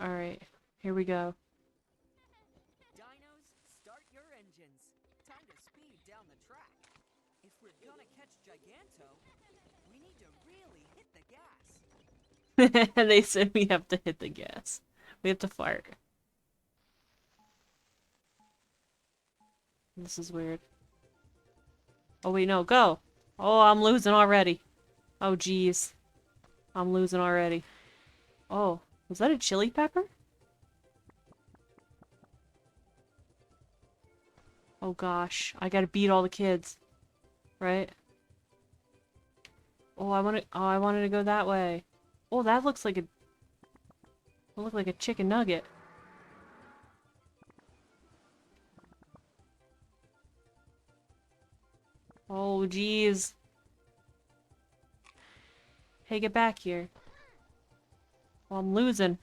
Alright, here we go. Dinos, start your engines. Time to speed down the track. If we're gonna catch Giganto, we need to really hit the gas. They said we have to hit the gas. We have to fart. This is weird. Oh wait, no, go! Oh, I'm losing already. Oh geez. I'm losing already. Oh, was that a chili pepper? Oh gosh, I gotta beat all the kids. Right? Oh, I wanted to go that way. Oh, that looks like a chicken nugget. Oh, jeez. Hey, get back here. Oh, I'm losing.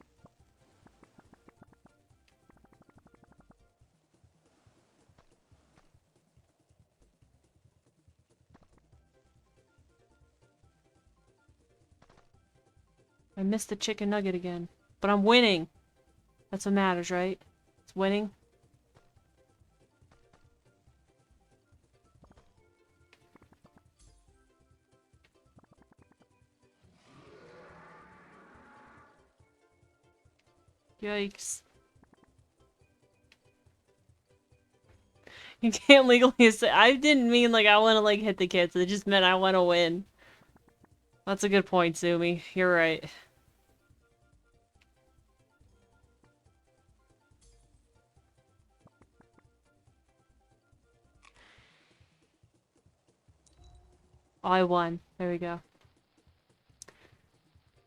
I missed the chicken nugget again. But I'm winning. That's what matters, right? It's winning. Yikes. You can't legally say- I didn't mean like I want to like hit the kids. It just meant I want to win. That's a good point, Sumi. You're right. Oh, I won. There we go.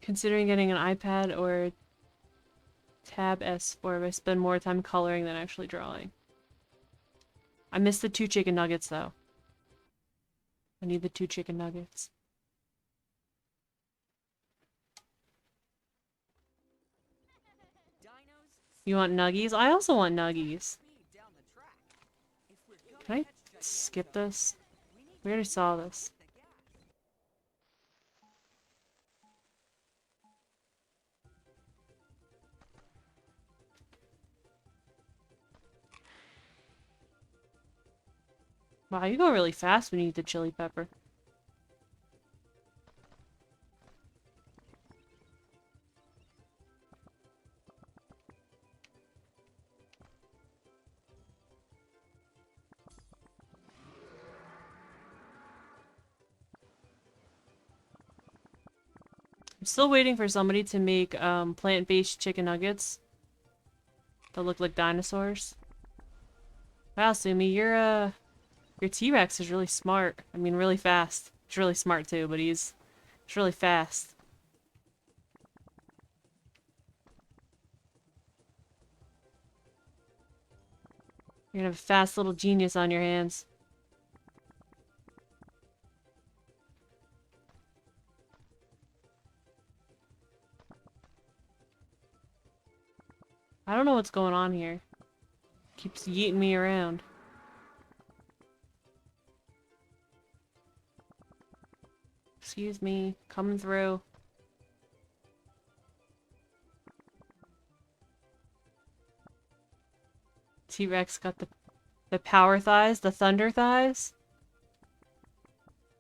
Considering getting an iPad or Tab S4 if I spend more time coloring than actually drawing. I missed the 2 chicken nuggets though. I need the 2 chicken nuggets. You want nuggies? I also want nuggies. Can I skip this? We already saw this. Wow, you go really fast when you eat the chili pepper. I'm still waiting for somebody to make plant-based chicken nuggets that look like dinosaurs. Wow, Sumi, your T-Rex is really smart. I mean, really fast. He's really smart too, but he's really fast. You're gonna have a fast little genius on your hands. I don't know what's going on here. Keeps yeeting me around. Excuse me, coming through. T-Rex got the power thighs, the thunder thighs.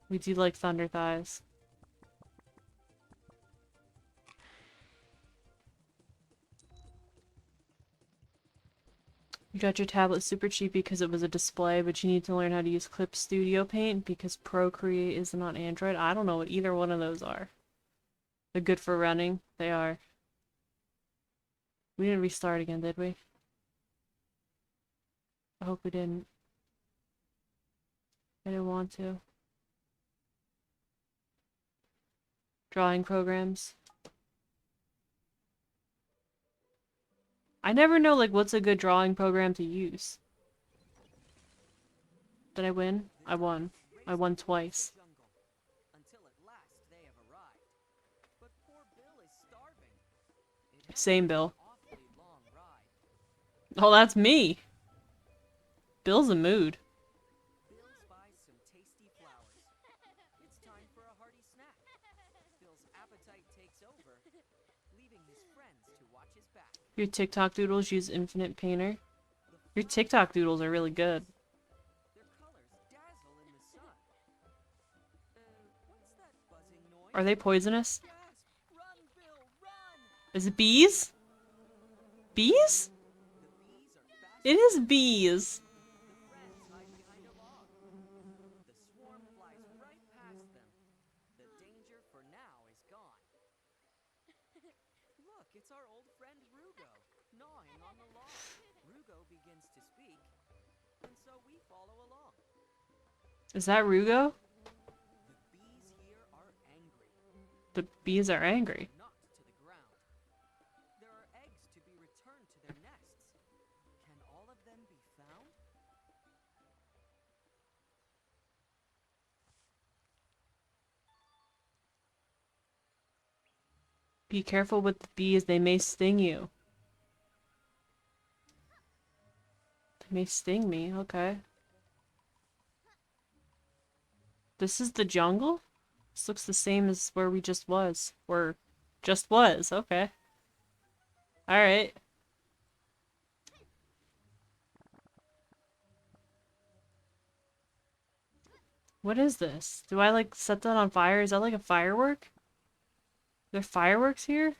We do like thunder thighs. You got your tablet super cheap because it was a display, but you need to learn how to use Clip Studio Paint because Procreate isn't on Android. I don't know what either one of those are. They're good for running. They are. We didn't restart again, did we? I hope we didn't. I didn't want to. Drawing programs. I never know, like, what's a good drawing program to use. Did I win? I won. I won twice. Same Bill. Oh, that's me! Bill's a mood. Bill's buys some tasty flowers. It's time for a hearty snack. Bill's appetite takes over, leaving his friends to watch his back. Your TikTok doodles use Infinite Painter. Your TikTok doodles are really good. Their colors dazzle in the sun. What's that buzzing noise? Are they poisonous? Gasp! Run, Bill, run! Is it bees? Bees? The bees are fast. It is bees! The friends hide behind a log. The swarm flies right past them. The danger for now is gone. Look, it's our old friend Rugo, gnawing on the log. Rugo begins to speak, and so we follow along. Is that Rugo? The bees here are angry, The bees are angry. knocked to the ground. There are eggs to be returned to their nests. Can all of them be found? Be careful with the bees, they may sting you. They may sting me, okay. This is the jungle? This looks the same as where we just was. Or Just was. Okay. Alright. What is this? Do I like set that on fire? Is that like a firework? Are there fireworks here?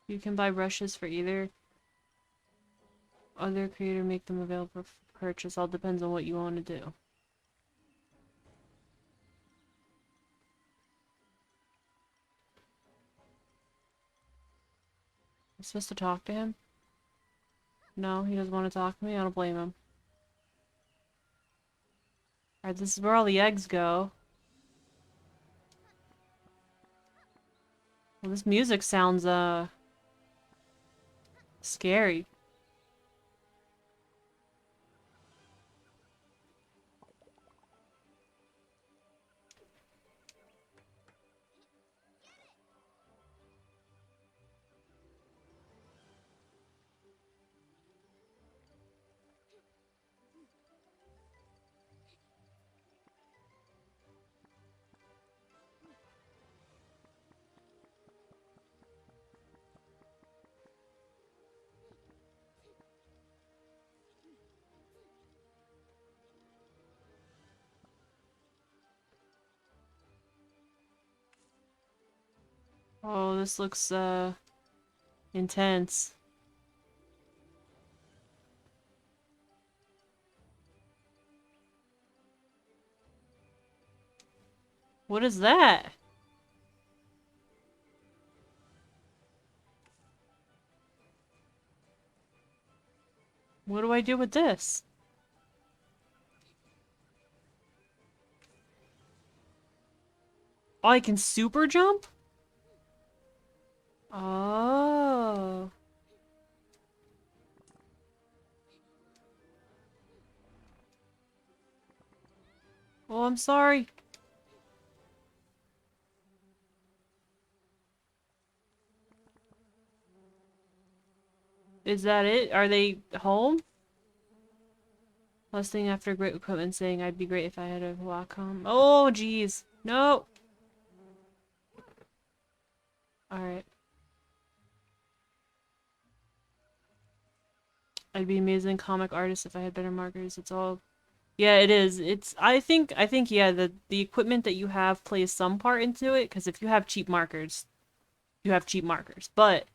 You can buy brushes for either other creator, make them available for purchase. All depends on what you want to do. I'm supposed to talk to him? No, he doesn't want to talk to me. I don't blame him. Alright, this is where all the eggs go. Well, this music sounds, scary. Oh, this looks, intense. What is that? What do I do with this? Oh, I can super jump? Oh. Oh, I'm sorry. Is that it? Are they home? Last thing after great equipment saying I'd be great if I had a Wacom. Oh, jeez. No. Alright. I'd be an amazing comic artist if I had better markers. It's all... Yeah, it is. It's... I think, yeah, the equipment that you have plays some part into it, because if you have cheap markers, you have cheap markers. But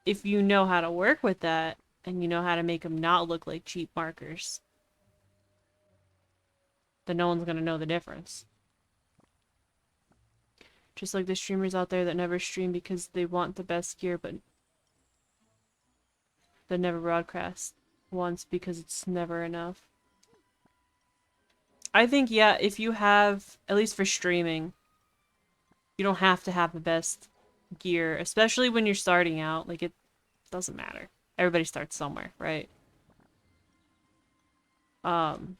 if you know how to work with that, and you know how to make them not look like cheap markers, then no one's gonna know the difference. Just like the streamers out there that never stream because they want the best gear, but they never broadcast once because it's never enough. I think, yeah, if you have, at least for streaming, you don't have to have the best gear, especially when you're starting out. Like, it doesn't matter. Everybody starts somewhere, right? Um,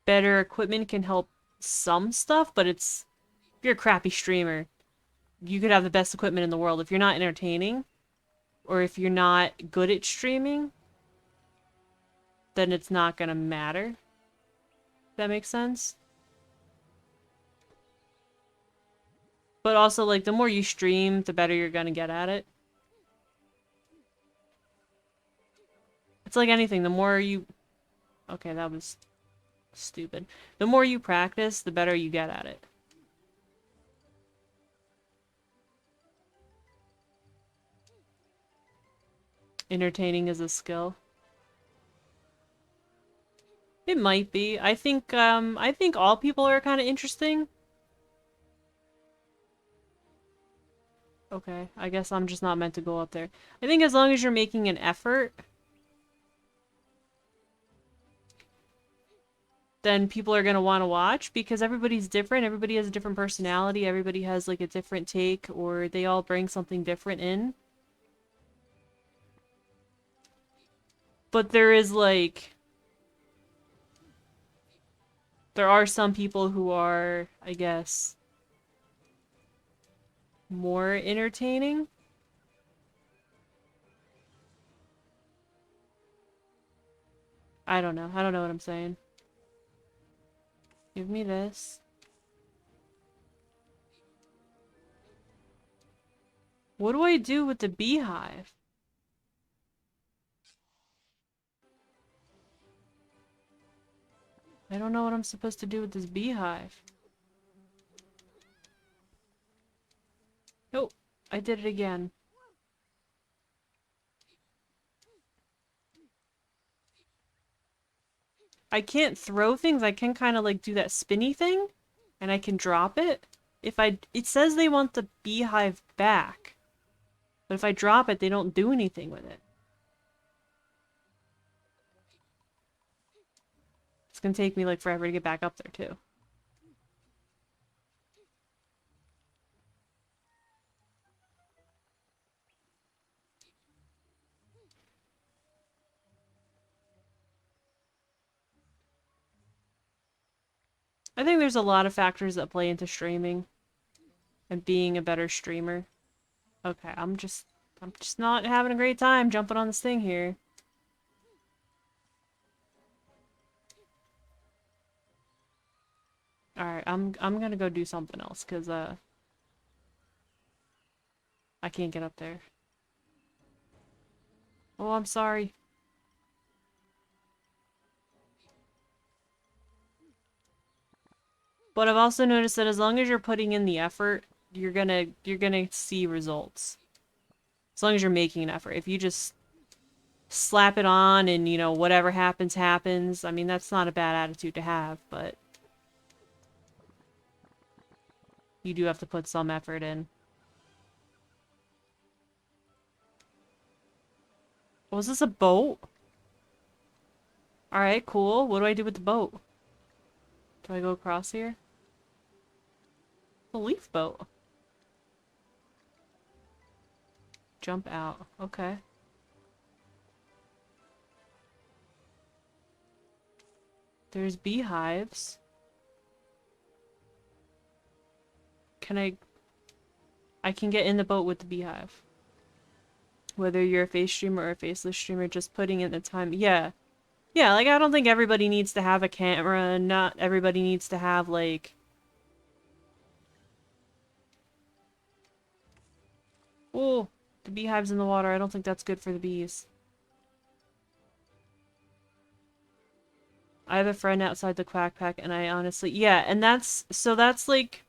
better equipment can help some stuff, but it's, if you're a crappy streamer, you could have the best equipment in the world. If you're not entertaining, or if you're not good at streaming, then it's not gonna matter. That makes sense? But also, like, the more you stream, the better you're gonna get at it. It's like anything, the more you... Okay, that was stupid. The more you practice, the better you get at it. Entertaining is a skill. It might be. I think all people are kind of interesting. Okay, I guess I'm just not meant to go up there. I think as long as you're making an effort, then people are going to want to watch because everybody's different. Everybody has a different personality. Everybody has like a different take, or they all bring something different in. But there is like... There are some people who are, I guess, more entertaining. I don't know. I don't know what I'm saying. Give me this. What do I do with the beehive? I don't know what I'm supposed to do with this beehive. Oh, I did it again. I can't throw things. I can kind of like do that spinny thing, and I can drop it. It says they want the beehive back, but if I drop it, they don't do anything with it. It's gonna take me like forever to get back up there too. I think there's a lot of factors that play into streaming and being a better streamer. Okay, I'm just not having a great time jumping on this thing here. Alright, I'm gonna go do something else, cause I can't get up there. Oh, I'm sorry. But I've also noticed that as long as you're putting in the effort, you're gonna see results. As long as you're making an effort. If you just slap it on and, you know, whatever happens, happens, I mean, that's not a bad attitude to have, but you do have to put some effort in. Was this a boat? Alright, cool. What do I do with the boat? Do I go across here? A leaf boat. Jump out. Okay. There's beehives. Can I can get in the boat with the beehive. Whether you're a face streamer or a faceless streamer, just putting in the time. Yeah. Yeah, like I don't think everybody needs to have a camera. Not everybody needs to have like... Oh, the beehive's in the water. I don't think that's good for the bees. I have a friend outside the Quack Pack and I honestly... Yeah, and that's... So that's like...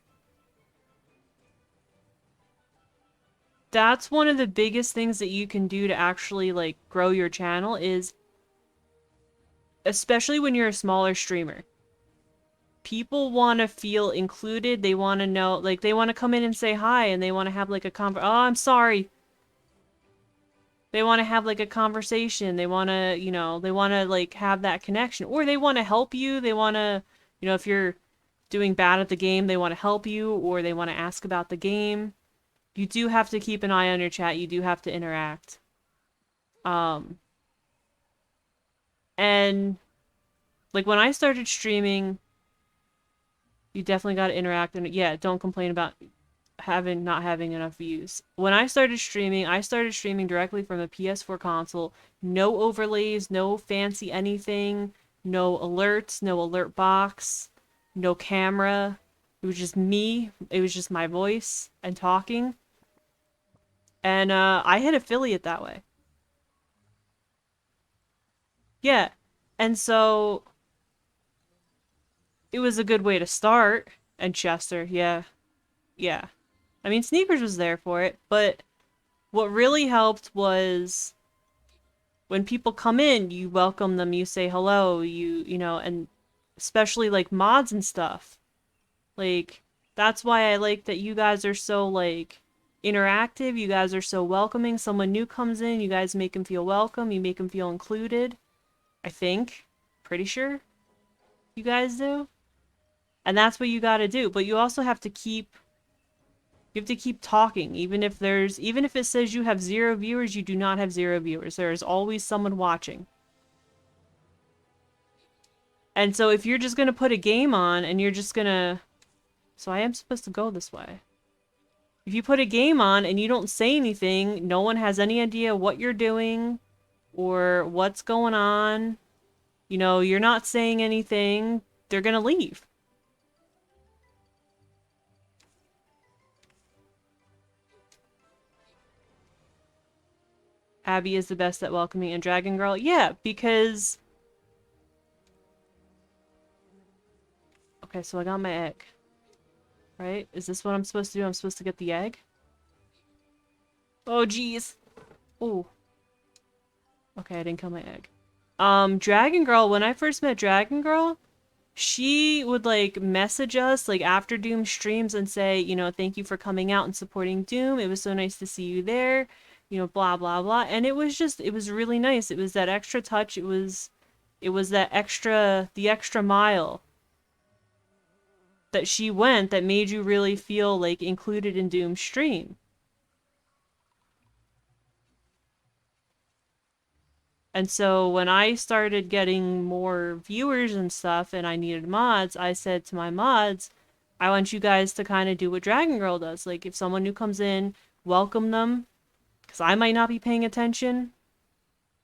That's one of the biggest things that you can do to actually like grow your channel is... Especially when you're a smaller streamer. People want to feel included. They want to know, like, they want to come in and say hi, and they want to have, like, oh, I'm sorry. They want to have, like, a conversation. They want to, you know, they want to, like, have that connection. Or they want to help you. They want to, you know, if you're doing bad at the game, they want to help you, or they want to ask about the game. You do have to keep an eye on your chat. You do have to interact. And, like, when I started streaming... You definitely got to interact, and yeah, don't complain about not having enough views. When I started streaming directly from a PS4 console. No overlays, no fancy anything, no alerts, no alert box, no camera. It was just me. It was just my voice and talking. And I hit affiliate that way. Yeah. And so it was a good way to start. And Chester, yeah. Yeah. I mean, Sneakers was there for it, but what really helped was when people come in, you welcome them, you say hello, you know, and especially like mods and stuff. Like, that's why I like that you guys are so like interactive, you guys are so welcoming. Someone new comes in, you guys make them feel welcome, you make them feel included. I think. Pretty sure you guys do. And that's what you gotta do. But you also have to keep... You have to keep talking. Even if it says you have 0 viewers, you do not have 0 viewers. There is always someone watching. And so if you're just gonna put a game on and you're just gonna... So I am supposed to go this way. If you put a game on and you don't say anything, no one has any idea what you're doing or what's going on. You know, you're not saying anything, they're gonna leave. Abby is the best at welcoming and Dragon Girl. Yeah, because... Okay, so I got my egg. Right? Is this what I'm supposed to do? I'm supposed to get the egg? Oh, jeez. Oh. Okay, I didn't kill my egg. Dragon Girl, when I first met Dragon Girl, she would, like, message us, like, after Doom streams and say, you know, thank you for coming out and supporting Doom. It was so nice to see you there. You know, blah, blah, blah. And it was just, it was really nice. It was that extra touch. It was that extra, the extra mile that she went that made you really feel, like, included in Doom's stream. And so when I started getting more viewers and stuff and I needed mods, I said to my mods, I want you guys to kind of do what Dragon Girl does. Like, if someone new comes in, welcome them. Because I might not be paying attention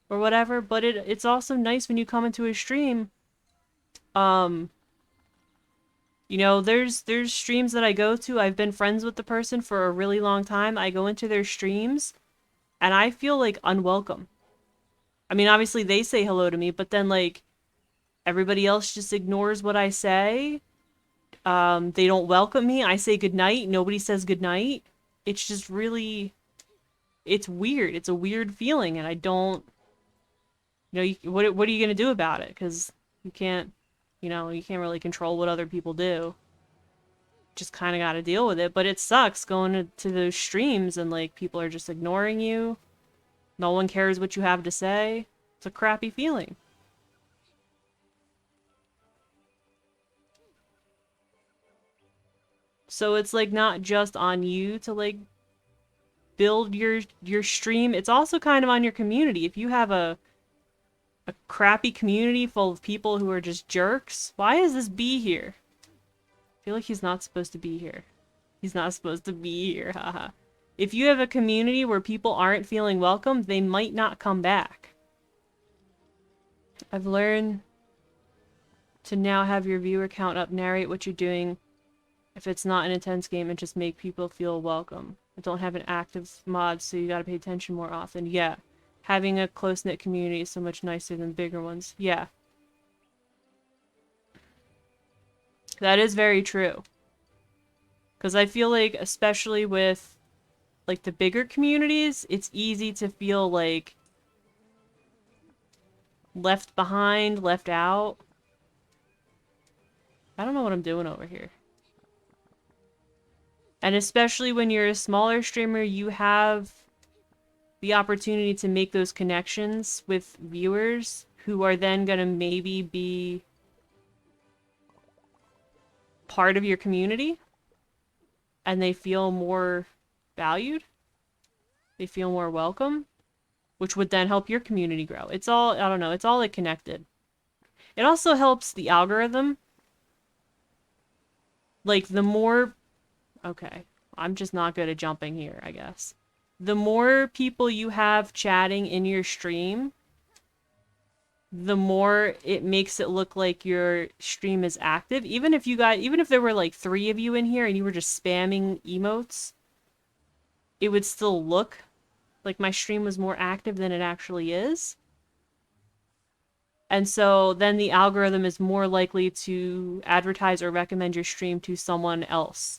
or whatever. But it's also nice when you come into a stream. You know, there's streams that I go to. I've been friends with the person for a really long time. I go into their streams and I feel like unwelcome. I mean, obviously they say hello to me, but then, like, everybody else just ignores what I say. They don't welcome me. I say goodnight. Nobody says goodnight. It's just really... It's weird. It's a weird feeling, and I don't... You know, what are you going to do about it? Because you can't... You know, you can't really control what other people do. Just kind of got to deal with it. But it sucks going to those streams and, like, people are just ignoring you. No one cares what you have to say. It's a crappy feeling. So it's, like, not just on you to, like, build your stream. It's also kind of on your community. If you have a crappy community full of people who are just jerks, why is this bee here? I feel like he's not supposed to be here. He's not supposed to be here, haha. If you have a community where people aren't feeling welcome, they might not come back. I've learned to now have your viewer count up, narrate what you're doing. If it's not an intense game, and just make people feel welcome. I don't have an active mod, so you gotta pay attention more often. Yeah. Having a close-knit community is so much nicer than bigger ones. Yeah. That is very true. Because I feel like, especially with, like, the bigger communities, it's easy to feel, like, left behind, left out. I don't know what I'm doing over here. And especially when you're a smaller streamer, you have the opportunity to make those connections with viewers who are then gonna maybe be part of your community. And they feel more valued. They feel more welcome. Which would then help your community grow. It's all, I don't know, it's all, like, connected. It also helps the algorithm. Like, the more... Okay, I'm just not good at jumping here, I guess. The more people you have chatting in your stream, the more it makes it look like your stream is active. Even if there were, like, 3 of you in here and you were just spamming emotes, it would still look like my stream was more active than it actually is. And so then the algorithm is more likely to advertise or recommend your stream to someone else.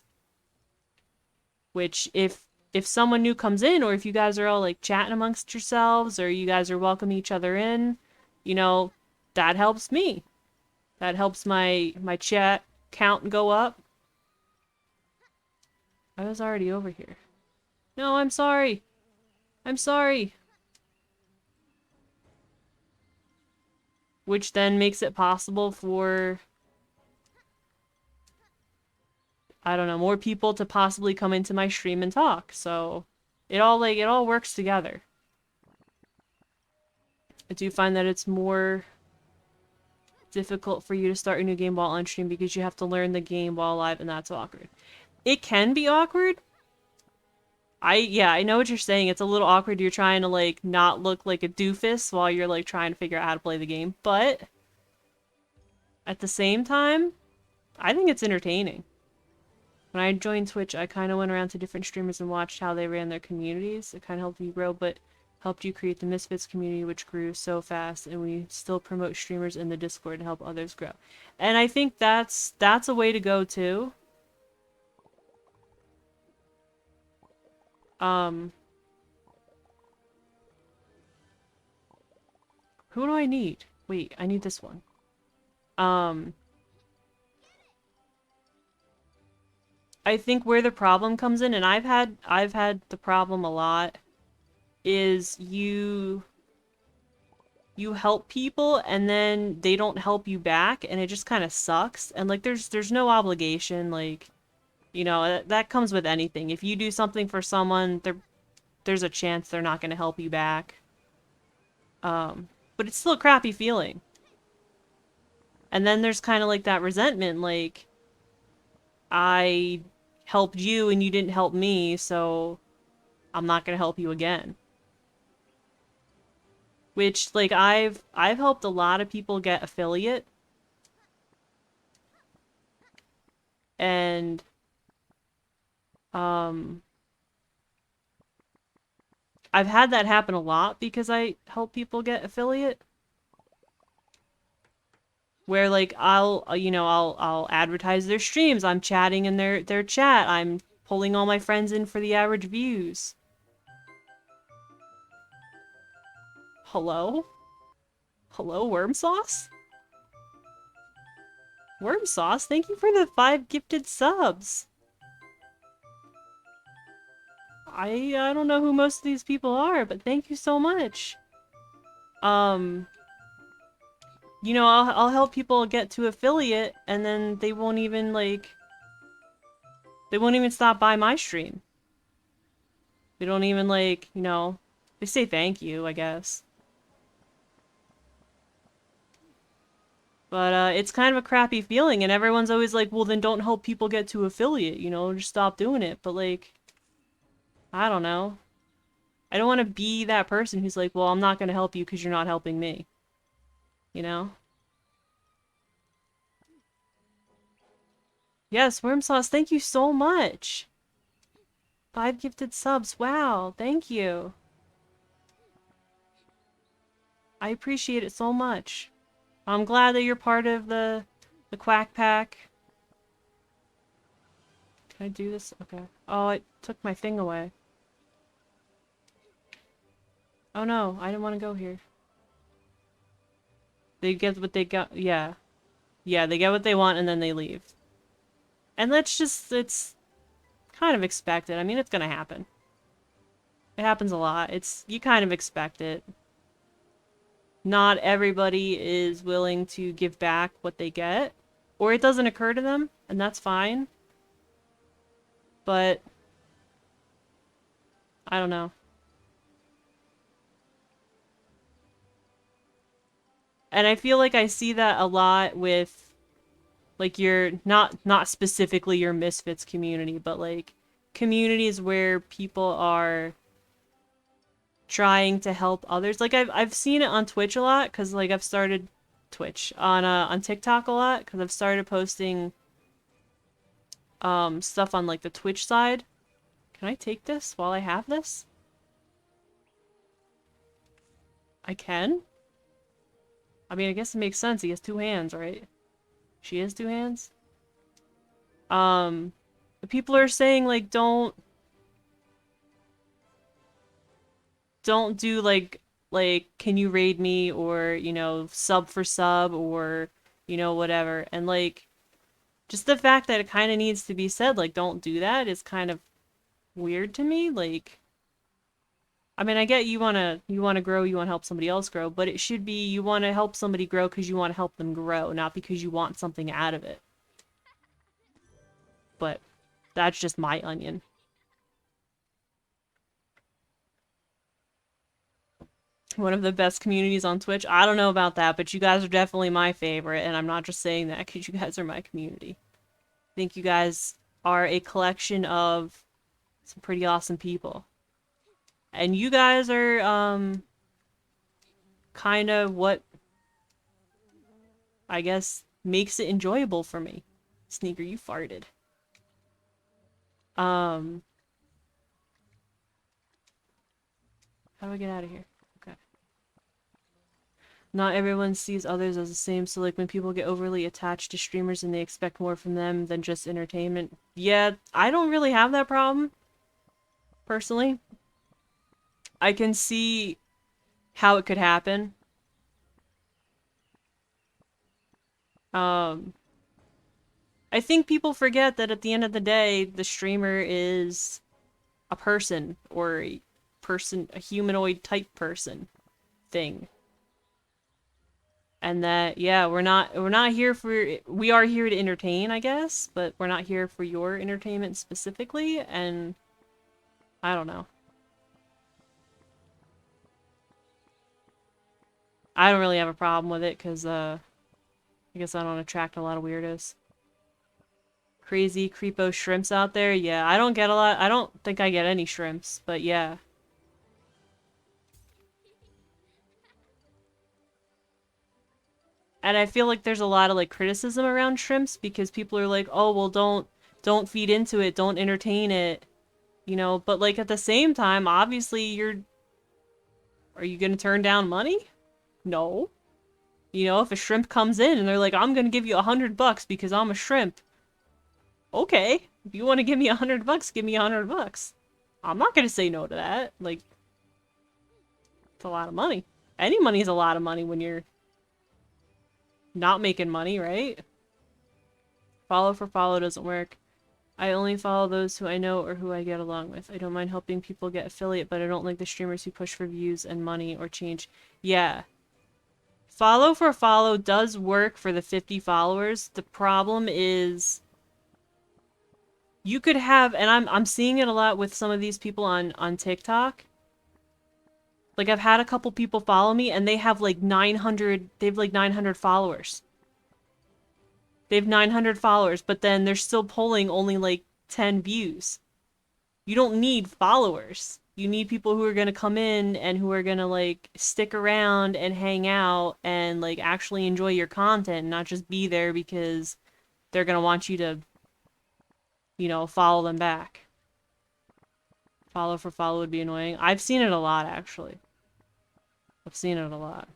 Which, if someone new comes in, or if you guys are all, like, chatting amongst yourselves, or you guys are welcoming each other in, you know, that helps me. That helps my chat count go up. I was already over here. No, I'm sorry. I'm sorry. Which then makes it possible for, I don't know, more people to possibly come into my stream and talk. So it all works together. I do find that it's more difficult for you to start a new game while on stream because you have to learn the game while live, and that's awkward. It can be awkward. I know what you're saying. It's a little awkward. You're trying to, like, not look like a doofus while you're, like, trying to figure out how to play the game. But at the same time, I think it's entertaining. When I joined Twitch, I kind of went around to different streamers and watched how they ran their communities. It kind of helped me grow, but helped you create the Misfits community, which grew so fast, and we still promote streamers in the Discord to help others grow. And I think that's a way to go too. Who do I need? Wait, I need this one. I think where the problem comes in, and I've had the problem a lot, is you help people and then they don't help you back, and it just kind of sucks. And like there's no obligation, like, you know, that comes with anything. If you do something for someone, there's a chance they're not going to help you back. But it's still a crappy feeling. And then there's kind of like that resentment, like, I helped you and you didn't help me, so I'm not going to help you again. Which, like, I've helped a lot of people get affiliate. And I've had that happen a lot because I help people get affiliate. Where like I'll advertise their streams, I'm chatting in their chat, I'm pulling all my friends in for the average views. Hello? Hello, Worm Sauce? Worm Sauce, thank you for the 5 gifted subs. I don't know who most of these people are, but thank you so much. You know, I'll help people get to affiliate, and then they won't even, like, they won't even stop by my stream. They don't even, like, you know, they say thank you, I guess. But, it's kind of a crappy feeling, and everyone's always like, well, then don't help people get to affiliate, you know, just stop doing it. But, like, I don't know. I don't want to be that person who's like, well, I'm not going to help you because you're not helping me. You know? Yes, Worm Sauce, thank you so much. 5 gifted subs, wow, thank you. I appreciate it so much. I'm glad that you're part of the Quack Pack. Can I do this? Okay. Oh, it took my thing away. Oh no, I didn't want to go here. They get what they got. Yeah. Yeah, they get what they want and then they leave. And that's just, it's kind of expected. I mean, it's gonna happen. It happens a lot. You kind of expect it. Not everybody is willing to give back what they get, or it doesn't occur to them, and that's fine. But I don't know. And I feel like I see that a lot with like your not specifically your Misfits community, but like communities where people are trying to help others. Like I've seen it on Twitch a lot cuz like I've started Twitch on TikTok a lot cuz I've started posting stuff on like the Twitch side. Can I take this while I have this? I can? I mean, I guess it makes sense. He has 2 hands, right? She has 2 hands? The people are saying like don't do like can you raid me, or you know, sub for sub, or you know, whatever. And like just the fact that it kind of needs to be said, like, don't do that, is kind of weird to me. Like, I mean, I get you want to grow, you want to help somebody else grow, but it should be you want to help somebody grow because you want to help them grow, not because you want something out of it. But that's just my onion. One of the best communities on Twitch. I don't know about that, but you guys are definitely my favorite, and I'm not just saying that because you guys are my community. I think you guys are a collection of some pretty awesome people. And you guys are, kind of what, I guess, makes it enjoyable for me. Sneaker, you farted. Um, how do I get out of here? Okay. Not everyone sees others as the same, so like when people get overly attached to streamers and they expect more from them than just entertainment. Yeah, I don't really have that problem, personally. I can see how it could happen. Um, I think people forget that at the end of the day, the streamer is a person or a person, a humanoid type person thing. And that, yeah, we're not here for, we are here to entertain, I guess, but we're not here for your entertainment specifically, and I don't know. I don't really have a problem with it because I guess I don't attract a lot of weirdos. Crazy creepo shrimps out there. Yeah, I don't get a lot. I don't think I get any shrimps, but yeah. And I feel like there's a lot of like criticism around shrimps because people are like, "Oh, well don't feed into it, don't entertain it." You know, but like at the same time, obviously are you going to turn down money? No. You know, if a shrimp comes in and they're like, "I'm going to give you $100 because I'm a shrimp." Okay. If you want to give me $100, give me $100. I'm not going to say no to that. Like, it's a lot of money. Any money is a lot of money when you're not making money, right? Follow for follow doesn't work. I only follow those who I know or who I get along with. I don't mind helping people get affiliate, but I don't like the streamers who push for views and money or change. Yeah. Follow for follow does work for the 50 followers. The problem is you could have, and I'm seeing it a lot with some of these people on TikTok. Like I've had a couple people follow me and they have like 900, they have like 900 followers. They have 900 followers, but then they're still pulling only like 10 views. You don't need followers. You need people who are going to come in and who are going to like stick around and hang out and like actually enjoy your content, not just be there because they're going to want you to, you know, follow them back. Follow for follow would be annoying. I've seen it a lot, actually. I've seen it a lot.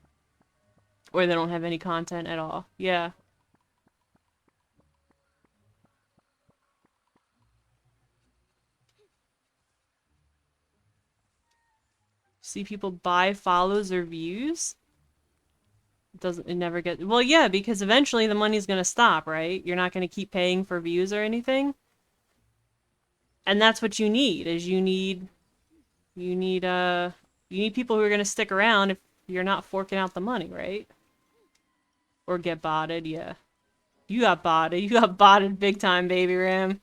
Or they don't have any content at all. Yeah. See people buy follows or views? It never get, well, yeah, because eventually the money's gonna stop, right? You're not gonna keep paying for views or anything. And that's what you need, is you need people who are gonna stick around if you're not forking out the money, right? Or get botted, yeah. You got botted. You got botted big time, baby Ram.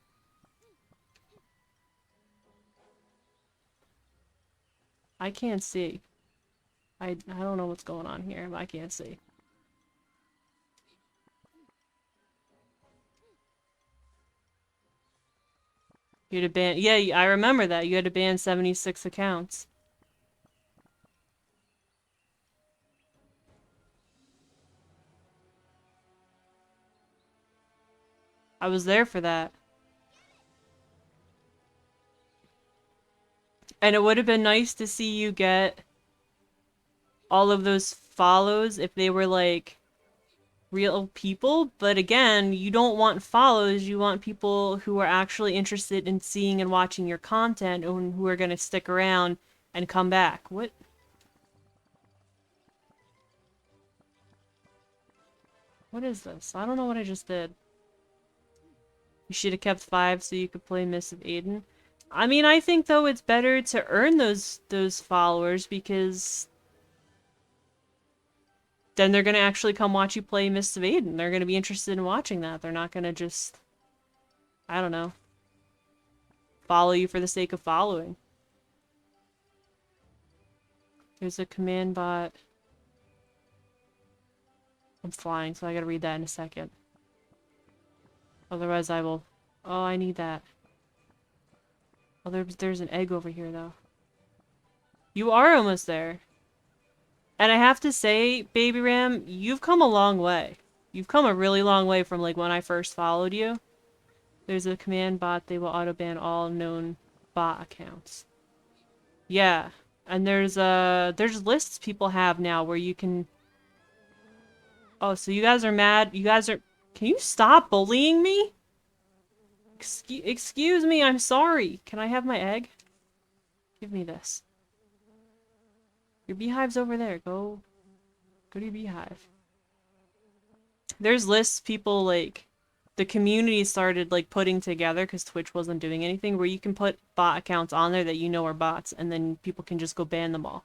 I can't see. I don't know what's going on here, but I can't see. You had to ban, yeah, I remember that. You had to ban 76 accounts. I was there for that. And it would have been nice to see you get all of those follows if they were like real people, but again, you don't want follows, you want people who are actually interested in seeing and watching your content and who are going to stick around and come back. What is this? I don't know what I just did. You should have kept 5 so you could play Mists of Aden. I mean, I think though it's better to earn those followers because then they're gonna actually come watch you play Mists of Aden. They're gonna be interested in watching that. They're not gonna just, I don't know, follow you for the sake of following. There's a command bot. I'm flying, so I gotta read that in a second. Otherwise I will... Oh, I need that. Oh, there's an egg over here, though. You are almost there. And I have to say, Baby Ram, you've come a long way. You've come a really long way from like when I first followed you. There's a command bot, they will auto-ban all known bot accounts. Yeah. And there's lists people have now where you can. Oh, so you guys are mad. You guys are. Can you stop bullying me? Excuse me, I'm sorry. Can I have my egg? Give me this. Your beehive's over there. Go to your beehive. There's lists people like the community started like putting together because Twitch wasn't doing anything where you can put bot accounts on there that you know are bots and then people can just go ban them all.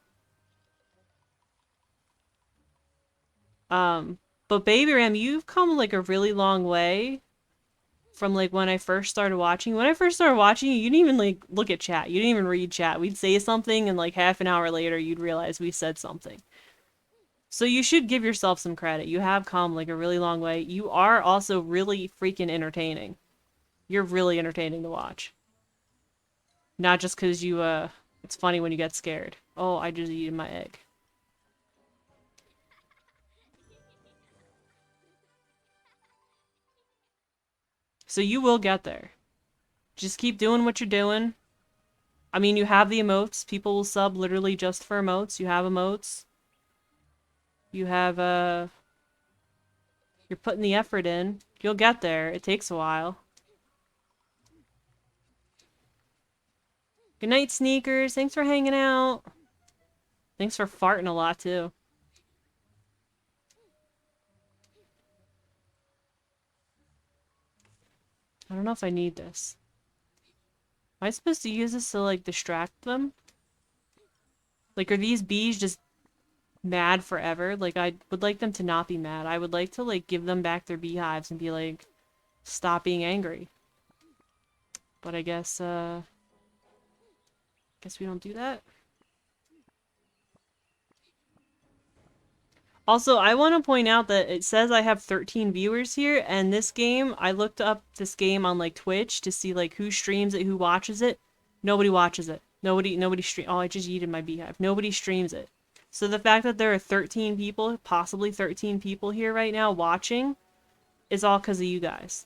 But Baby Ram, you've come like a really long way from like when I first started watching. When I first started watching you didn't even like look at chat. You didn't even read chat. We'd say something and like half an hour later you'd realize we said something. So you should give yourself some credit. You have come like a really long way. You are also really freaking entertaining. You're really entertaining to watch. Not just because you, it's funny when you get scared. Oh, I just eaten my egg. So you will get there. Just keep doing what you're doing. I mean, you have the emotes. People will sub literally just for emotes. You have emotes. You have, you're putting the effort in. You'll get there. It takes a while. Good night, Sneakers. Thanks for hanging out. Thanks for farting a lot, too. I don't know if I need this. Am I supposed to use this to, like, distract them? Like, are these bees just mad forever? Like, I would like them to not be mad. I would like to, like, give them back their beehives and be like, stop being angry. But I guess we don't do that. Also, I want to point out that it says I have 13 viewers here, and this game, I looked up this game on, like, Twitch to see, like, who streams it, who watches it. Nobody watches it. Nobody stream. Oh, I just yeeted my beehive. Nobody streams it. So the fact that there are 13 people, possibly 13 people here right now watching, is all because of you guys.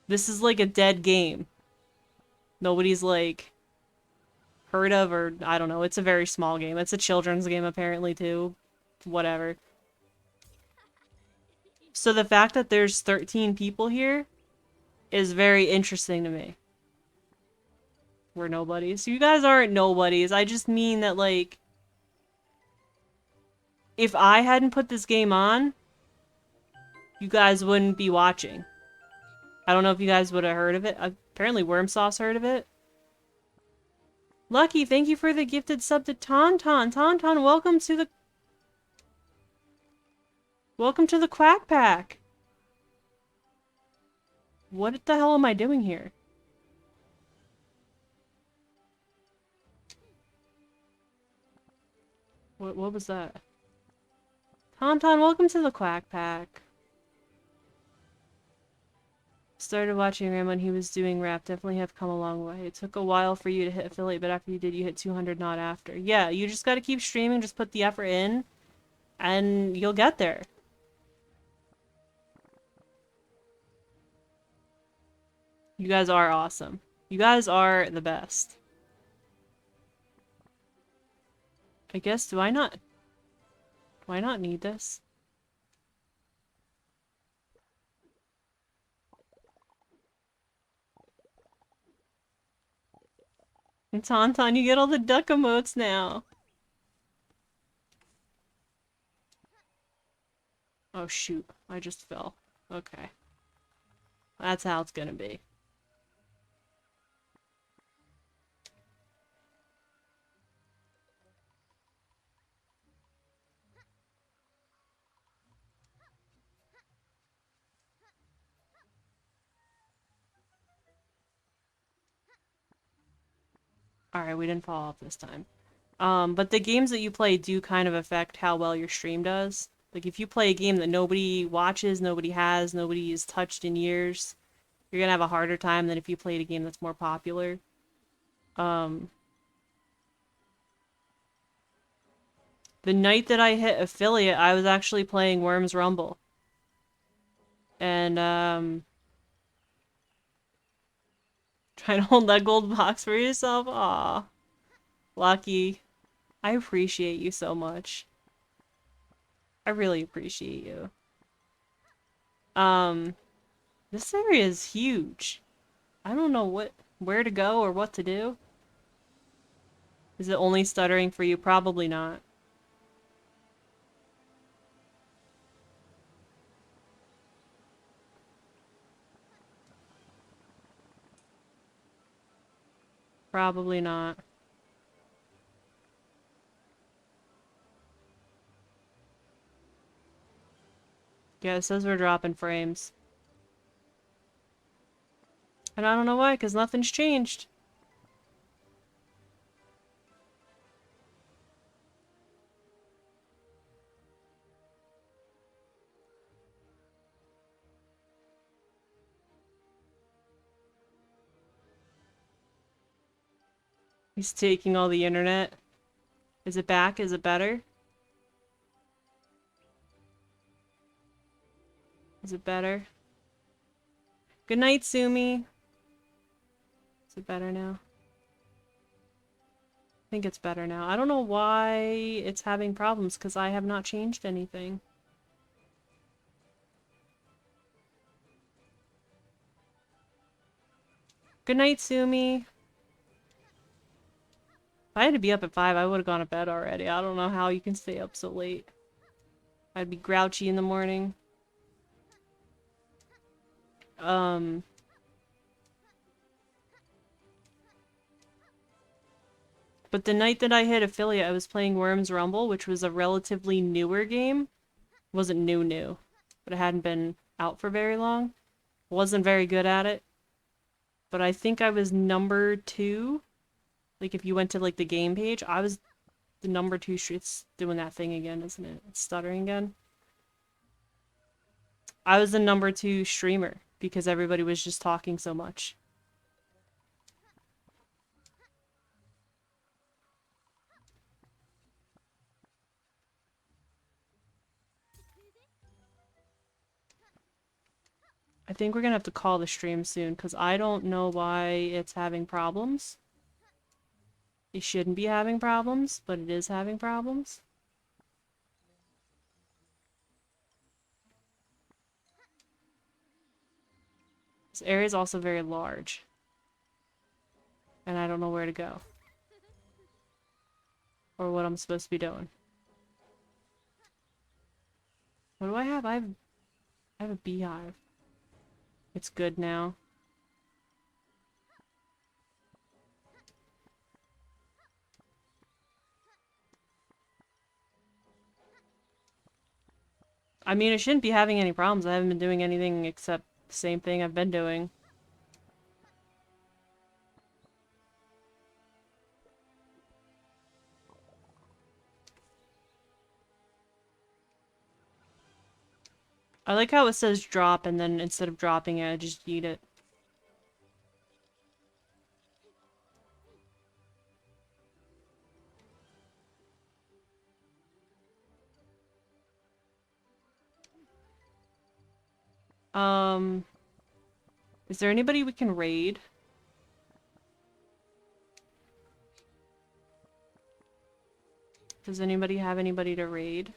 This is like a dead game. Nobody's, like, heard of, or I don't know. It's a very small game. It's a children's game apparently too. Whatever. So the fact that there's 13 people here is very interesting to me. We're nobodies. You guys aren't nobodies. I just mean that, like, if I hadn't put this game on, you guys wouldn't be watching. I don't know if you guys would have heard of it. Apparently Worm Sauce heard of it. Lucky, thank you for the gifted sub to Tauntaun. Tauntaun, welcome to the Quack Pack. What the hell am I doing here? What was that? Tauntaun, welcome to the Quack Pack. Started watching Ram when he was doing rap. Definitely have come a long way. It took a while for you to hit affiliate, but after you did, you hit 200 not after. Yeah, you just gotta keep streaming, just put the effort in, and you'll get there. You guys are awesome. You guys are the best. I guess, do I not need this? And Tauntaun, you get all the duck emotes now. Oh shoot, I just fell. Okay. That's how it's gonna be. Alright, we didn't fall off this time. But the games that you play do kind of affect how well your stream does. Like, if you play a game that nobody watches, nobody has, nobody has touched in years, you're gonna have a harder time than if you played a game that's more popular. The night that I hit affiliate, I was actually playing Worms Rumble. And, trying to hold that gold box for yourself? Aw. Lucky. I appreciate you so much. I really appreciate you. This area is huge. I don't know where to go or what to do. Is it only stuttering for you? Probably not. Probably not. Yeah, it says we're dropping frames. And I don't know why, because nothing's changed. He's taking all the internet. Is it back? Is it better? Is it better? Good night, Sumi. Is it better now? I think it's better now. I don't know why it's having problems, because I have not changed anything. Good night, Sumi. If I had to be up at 5, I would have gone to bed already. I don't know how you can stay up so late. I'd be grouchy in the morning. But the night that I hit affiliate, I was playing Worms Rumble, which was a relatively newer game. It wasn't new, but it hadn't been out for very long. Wasn't very good at it. But I think I was number 2. Like, if you went to, like, the game page, I was the number 2. It's doing that thing again, isn't it? It's stuttering again. I was the number 2 streamer because everybody was just talking so much. I think we're gonna have to call the stream soon because I don't know why it's having problems. It shouldn't be having problems, but it is having problems. This area is also very large. And I don't know where to go. Or what I'm supposed to be doing. What do I have? I have a beehive. It's good now. I mean, it shouldn't be having any problems. I haven't been doing anything except the same thing I've been doing. I like how it says drop and then instead of dropping it, I just eat it. Is there anybody we can raid? Does anybody have anybody to raid?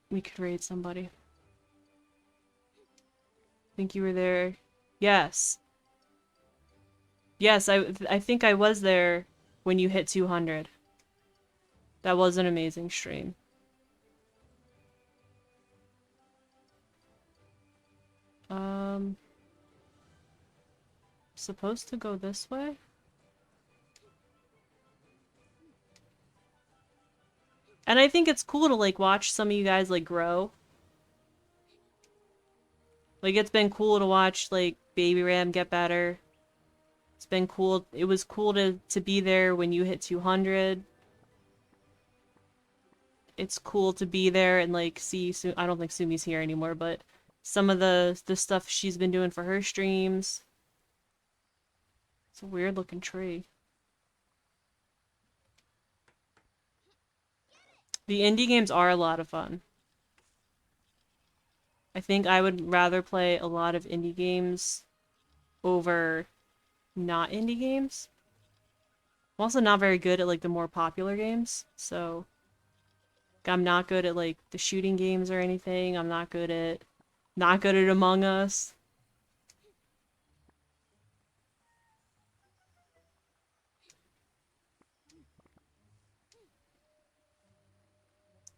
We could raid somebody. Think you were there? Yes. Yes, I think I was there when you hit 200. That was an amazing stream. Supposed to go this way? And I think it's cool to, like, watch some of you guys, like, grow. Like, it's been cool to watch, like, Baby Ram get better. It's been cool. It was cool to be there when you hit 200. It's cool to be there and, like, see... I don't think Sumi's here anymore, but some of the stuff she's been doing for her streams. It's a weird-looking tree. The indie games are a lot of fun. I think I would rather play a lot of indie games over not indie games. I'm also not very good at like the more popular games, so I'm not good at like the shooting games or anything. I'm not good at Among Us.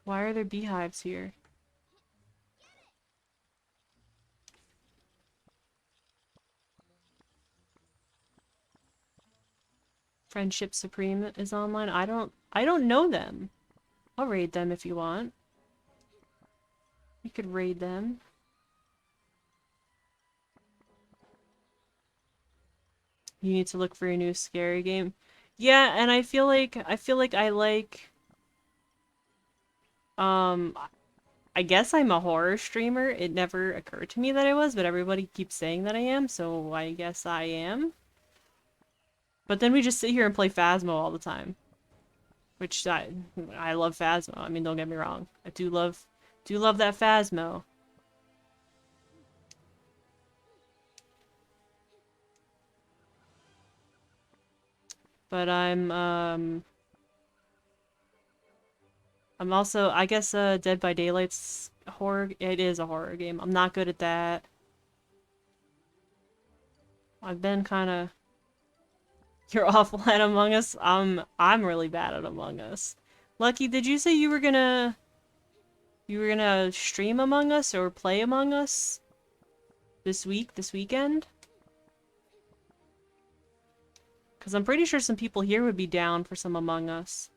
Why are there beehives here? Friendship Supreme is online. I don't know them. I'll raid them if you want. You could raid them. You need to look for your new scary game. Yeah, and I feel like I like um I guess I'm a horror streamer. It never occurred to me that I was, but everybody keeps saying that I am, so I guess I am. But then we just sit here and play Phasmo all the time, which I love Phasmo. I mean, don't get me wrong. I do love that Phasmo. But I'm also, I guess, Dead by Daylight's horror. It is a horror game. I'm not good at that. I've been kind of. You're awful at Among Us. I'm really bad at Among Us. Lucky, did you say you were gonna stream Among Us or play Among Us this weekend? Because I'm pretty sure some people here would be down for some Among Us.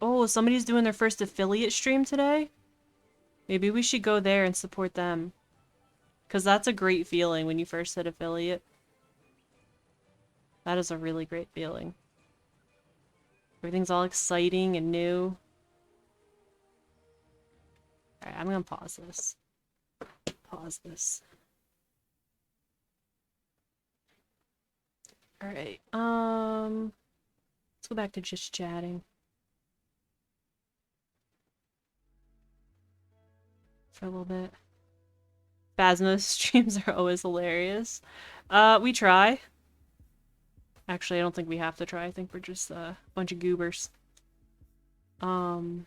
Oh, somebody's doing their first affiliate stream today? Maybe we should go there and support them. Because that's a great feeling when you first hit affiliate. That is a really great feeling. Everything's all exciting and new. Alright, I'm gonna pause this. Pause this. Alright, let's go back to just chatting. For a little bit. Phasma streams are always hilarious. We try. Actually, I don't think we have to try. I think we're just a bunch of goobers. Um...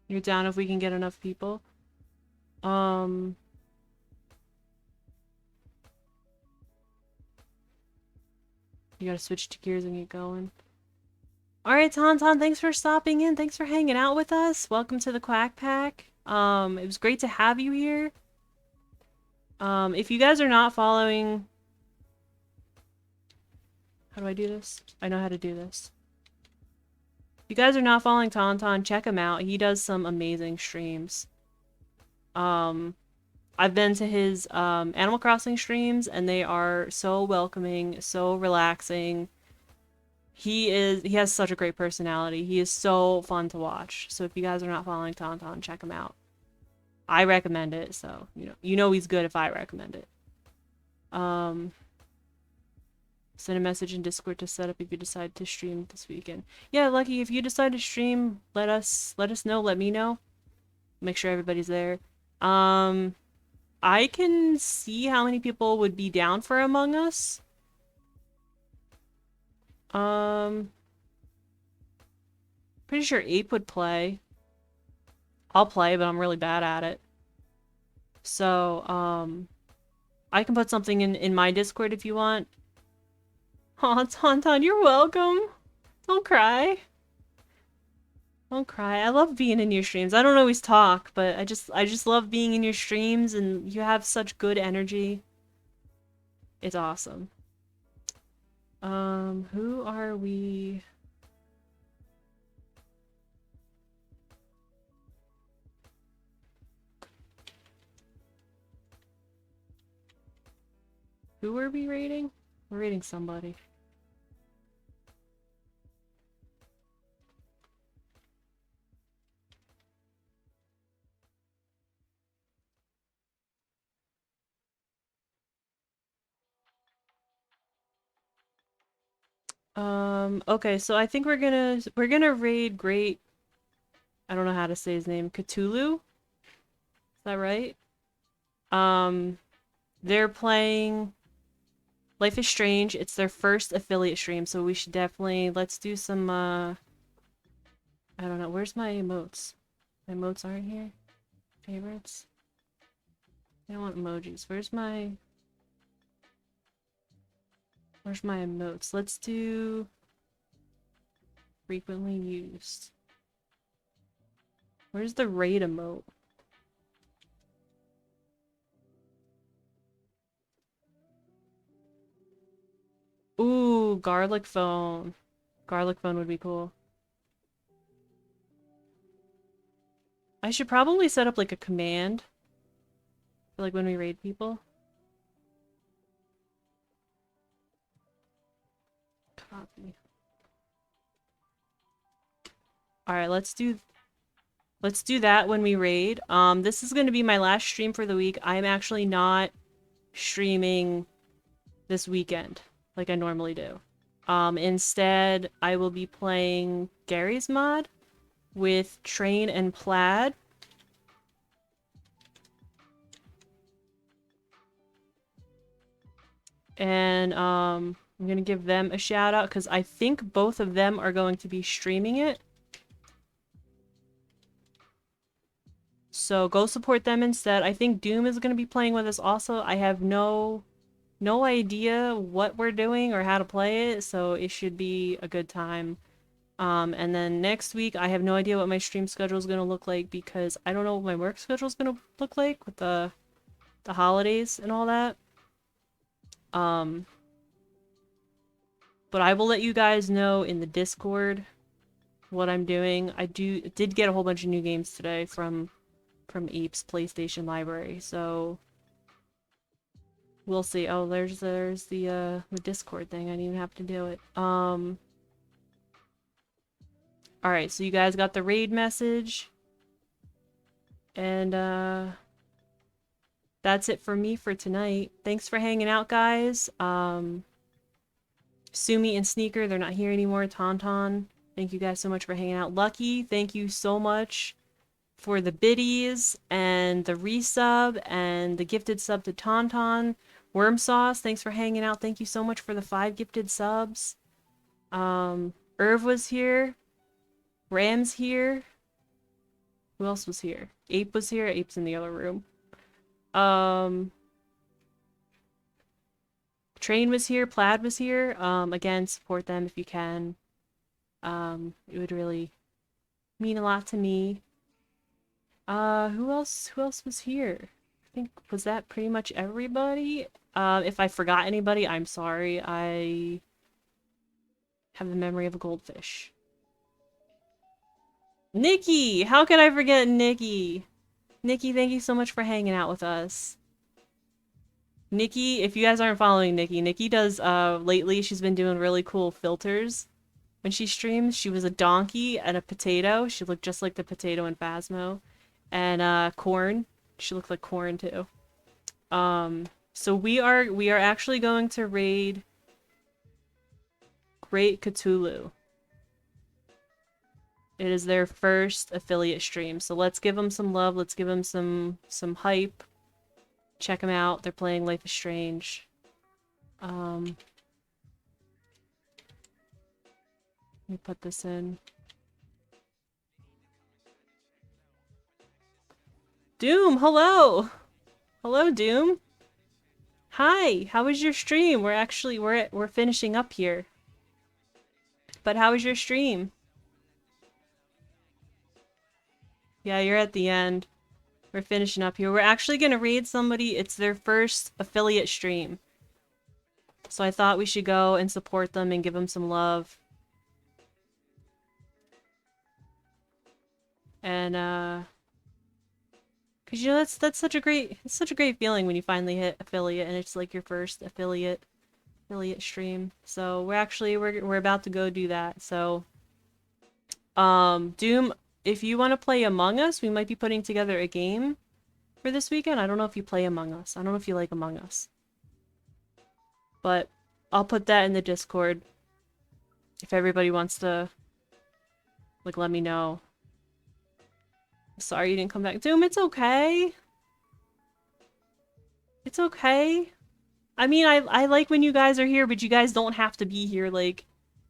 You're down if we can get enough people? Um... You gotta switch to gears and get going. Alright, Tauntaun, thanks for stopping in. Thanks for hanging out with us. Welcome to the Quack Pack. It was great to have you here. If you guys are not following... How do I do this? I know how to do this. If you guys are not following Tauntaun, check him out. He does some amazing streams. I've been to his Animal Crossing streams, and they are so welcoming, so relaxing. He has such a great personality. He is so fun to watch. So if you guys are not following Tauntaun, check him out. I recommend it, so you know he's good if I recommend it. Send a message in Discord to set up if you decide to stream this weekend. Yeah, Lucky, if you decide to stream, let us know, let me know. Make sure everybody's there. I can see how many people would be down for Among Us. Pretty sure Ape would play. I'll play, but I'm really bad at it. So, I can put something in my Discord if you want. Aw, Tauntaun, you're welcome. Don't cry. Don't cry. I love being in your streams. I don't always talk, but I just love being in your streams, and you have such good energy. It's awesome. Who are we? Who are we raiding? We're raiding somebody. Okay, so I think we're gonna raid Great, I don't know how to say his name, Cthulhu? Is that right? Um, they're playing Life is Strange. It's their first affiliate stream, so we should definitely, let's do some, I don't know, where's my emotes? My emotes aren't here? Favorites? I don't want emojis. Where's my emotes? Let's do frequently used. Where's the raid emote? Ooh, garlic phone. Garlic phone would be cool. I should probably set up like a command for like when we raid people. Copy. Alright, let's do that when we raid. This is gonna be my last stream for the week. I'm actually not streaming this weekend like I normally do. Instead, I will be playing Gary's mod with Train and Plaid. And I'm gonna give them a shout out because I think both of them are going to be streaming it. So go support them instead. I think Doom is gonna be playing with us also. I have no idea what we're doing or how to play it, so it should be a good time. And then next week, I have no idea what my stream schedule is gonna look like because I don't know what my work schedule is gonna look like with the holidays and all that. But I will let you guys know in the Discord what I'm doing. I did get a whole bunch of new games today from Ape's PlayStation library, so we'll see. Oh, there's the Discord thing. I didn't even have to do it. Alright, so you guys got the raid message. And that's it for me for tonight. Thanks for hanging out, guys. Sumi and Sneaker, they're not here anymore. Tauntaun, thank you guys so much for hanging out. Lucky, thank you so much for the biddies and the resub and the gifted sub to Tauntaun. Worm Sauce, thanks for hanging out. Thank you so much for the 5 gifted subs. Irv was here. Ram's here. Who else was here? Ape was here. Ape's in the other room. Train was here. Plaid was here. Again, support them if you can. It would really mean a lot to me. Who else was here? I think, was that pretty much everybody? If I forgot anybody, I'm sorry. I have the memory of a goldfish. Nikki! How could I forget Nikki? Nikki, thank you so much for hanging out with us. Nikki, if you guys aren't following Nikki, Nikki does, lately she's been doing really cool filters. When she streams, she was a donkey and a potato. She looked just like the potato in Phasmo. And, corn. She looked like corn, too. So we are actually going to raid Great Cthulhu. It is their first affiliate stream, so let's give them some love. Let's give them some hype. Check them out. They're playing Life is Strange. Let me put this in. Doom, hello! Hello, Doom. Hi, how was your stream? We're finishing up here. But how was your stream? Yeah, you're at the end. We're finishing up here. We're actually gonna raid somebody. It's their first affiliate stream. So I thought we should go and support them and give them some love. And, 'Cause you know that's such a great it's such a great feeling when you finally hit affiliate and it's like your first affiliate stream. So we're about to go do that. So Doom, if you want to play Among Us, we might be putting together a game for this weekend. I don't know if you play Among Us. I don't know if you like Among Us. But I'll put that in the Discord if everybody wants to like let me know. Sorry you didn't come back. Doom, it's okay. It's okay. I mean, I like when you guys are here, but you guys don't have to be here like,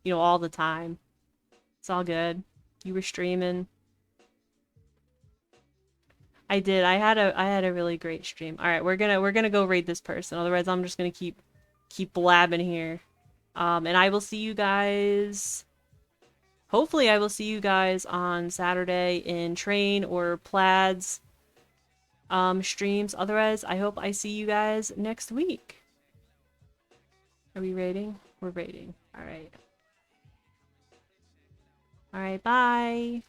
you know, all the time. It's all good. You were streaming. I did. I had a really great stream. All right, we're gonna go raid this person. Otherwise, I'm just gonna keep blabbing here. And I will see you guys. Hopefully, I will see you guys on Saturday in Train or Plaid's streams. Otherwise, I hope I see you guys next week. Are we raiding? We're raiding. All right. All right. Bye.